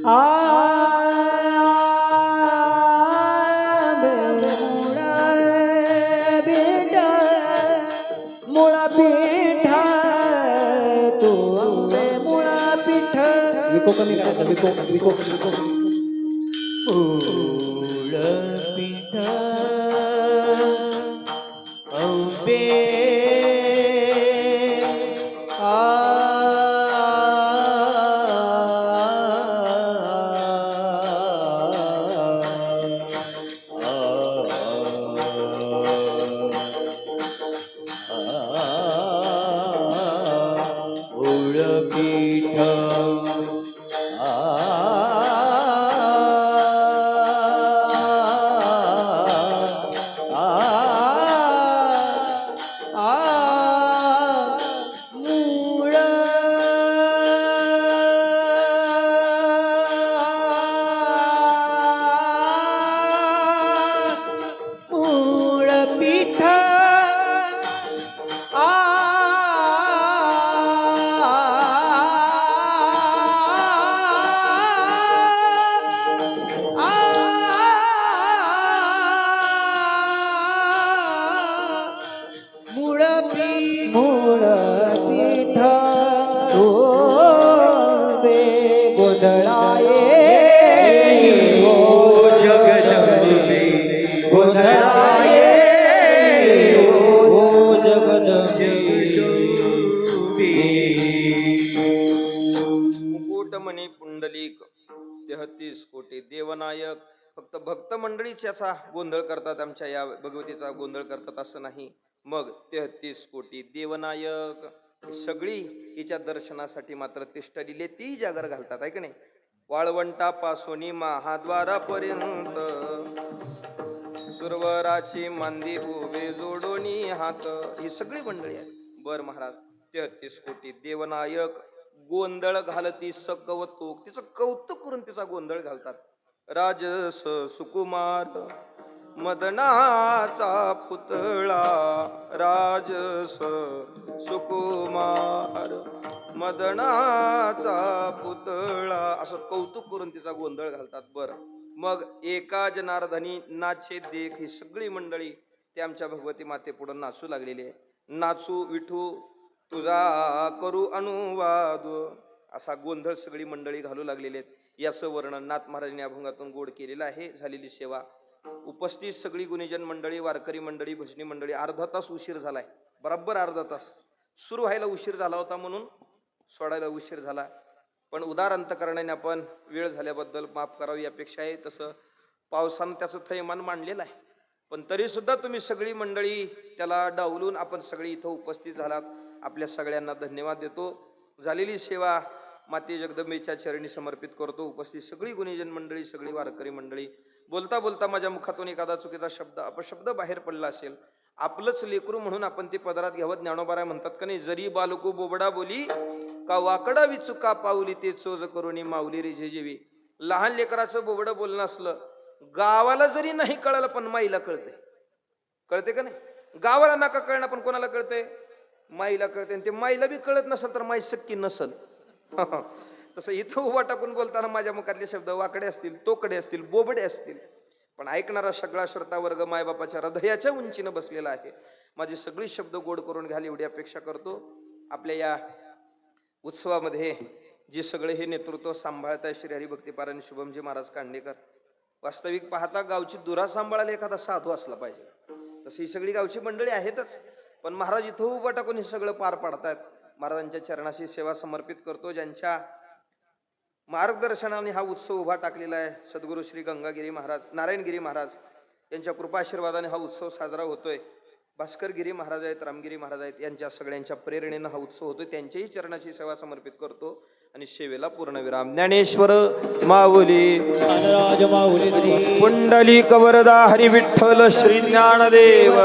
हा मूळ पीठ मूळ मूळ पीठ तू मूळ पीठ विको कमी करायचा विको मूळ पीठ अंबे मूळ पीठ मूळ मूळ पीठ मूळ पीठ मूळ पीठ तुवे गोंधळाये हो जगदंबे गोंधळाये ओ जगदंबे मुकुटमणी पुंडलिक 33 कोटी देवनायक. फक्त भक्त मंडळीच याचा गोंधळ करतात, आमच्या या भगवतीचा गोंधळ करतात असं नाही. मग 33 कोटी देवनायक सगळी हिच्या दर्शनासाठी मात्र तिष्ठलेली ती जागर घालतात, आहे की नाही. वाळवंटापासून महाद्वारापर्यंत सुरवराची मांदी उभे जोडोनी हात, ही सगळी मंडळी आहेत. बर महाराज 33 कोटी देवनायक गोंधळ घालती सकवतूक, तिचं कौतुक करून तिचा गोंधळ घालतात. राजस सुकुमार मदनाचा पुतळा, राजस सुकुमार मदनाचा पुतळा, असं कौतुक करून तिचा गोंधळ घालतात. बर मग एका जनार्दनी नाचे देख, ही सगळी मंडळी ते आमच्या भगवती माते पुढे नाचू लागलेली आहे. नाचू विठू तुझा करू अनुवाद, असा गोंधळ सगळी मंडळी घालू लागलेली आहेत. याचं वर्णन नाथ महाराजांनी अभंगातून गोड केलेलं आहे. झालेली सेवा, उपस्थित सगळी गुणीजन मंडळी, वारकरी मंडळी, भजनी मंडळी. अर्धा तास उशीर झालाय, बरोबर अर्धा तास. सुरू व्हायला उशीर झाला होता म्हणून सोडायला उशीर झाला, पण उदार अंतकरणाने आपण वेळ झाल्याबद्दल माफ करावी अपेक्षा आहे. तसं पावसानं त्याचं थैमान मांडलेलं आहे, पण तरी सुद्धा तुम्ही सगळी मंडळी त्याला डावलून आपण सगळी इथं उपस्थित झालात. आपल्या सगळ्यांना धन्यवाद देतो. झालेली सेवा माते जगदंबेच्या चरणी समर्पित करतो. उपस्थित सगळी गुणीजन मंडळी, सगळी वारकरी मंडळी. बोलता बोलता माझ्या मुखातून एखादा चुकीचा शब्द अपशब्द बाहेर पडला असेल, आपलंच लेकरू म्हणून आपण ते पदरात घ्यावं. ज्ञानोबाराय म्हणतात का नाही, जरी बालको बोबडा बोली का वाकडा विचुका पावली, ते चोज करुणी माऊली रे जेवी. लहान लेकराचं बोबडं बोलणं असलं, गावाला जरी नाही कळलं पण माईला कळतंय. कळते का नाही? गावाला नका कळणं पण कोणाला कळतंय? माईला कळते. आणि ते माईला बी कळत नसेल तर माई सक्की नसल. तसं इथं उभा टाकून बोलताना माझ्या मुखातले शब्द वाकडे असतील, तोकडे असतील, बोबडे असतील, पण ऐकणारा सगळा श्रोता वर्ग मायबापाच्या हृदयाच्या उंचीनं बसलेला आहे. माझे सगळी शब्द गोड करून घ्याल एवढी अपेक्षा करतो. आपल्या या उत्सवामध्ये जे सगळे हे नेतृत्व सांभाळत आहे श्री हरिभक्तीपारायण शुभमजी महाराज कांडेकर. वास्तविक पाहता गावची दुरा सांभाळायला एखादा साधू असला पाहिजे. तशी सगळी गावची मंडळी आहेतच, पण महाराज इथं उभा टाकून हे सगळं पार पाडतायत. महाराजांच्या चरणाशी सेवा समर्पित करतो. ज्यांच्या मार्गदर्शनाने हा उत्सव उभा टाकलेला आहे, सद्गुरू श्री गंगागिरी महाराज, नारायणगिरी महाराज यांच्या कृपा आशीर्वादाने हा उत्सव साजरा होतोय. भास्करगिरी महाराज आहेत, रामगिरी महाराज आहेत, यांच्या सगळ्यांच्या प्रेरणेनं हा उत्सव होतोय. त्यांच्याही चरणाची सेवा समर्पित करतो आणि सेवेला पूर्णविराम. ज्ञानेश्वर माऊली, राज माऊली, पुंडलिक वरदा हरी विठ्ठल श्री ज्ञानदेव.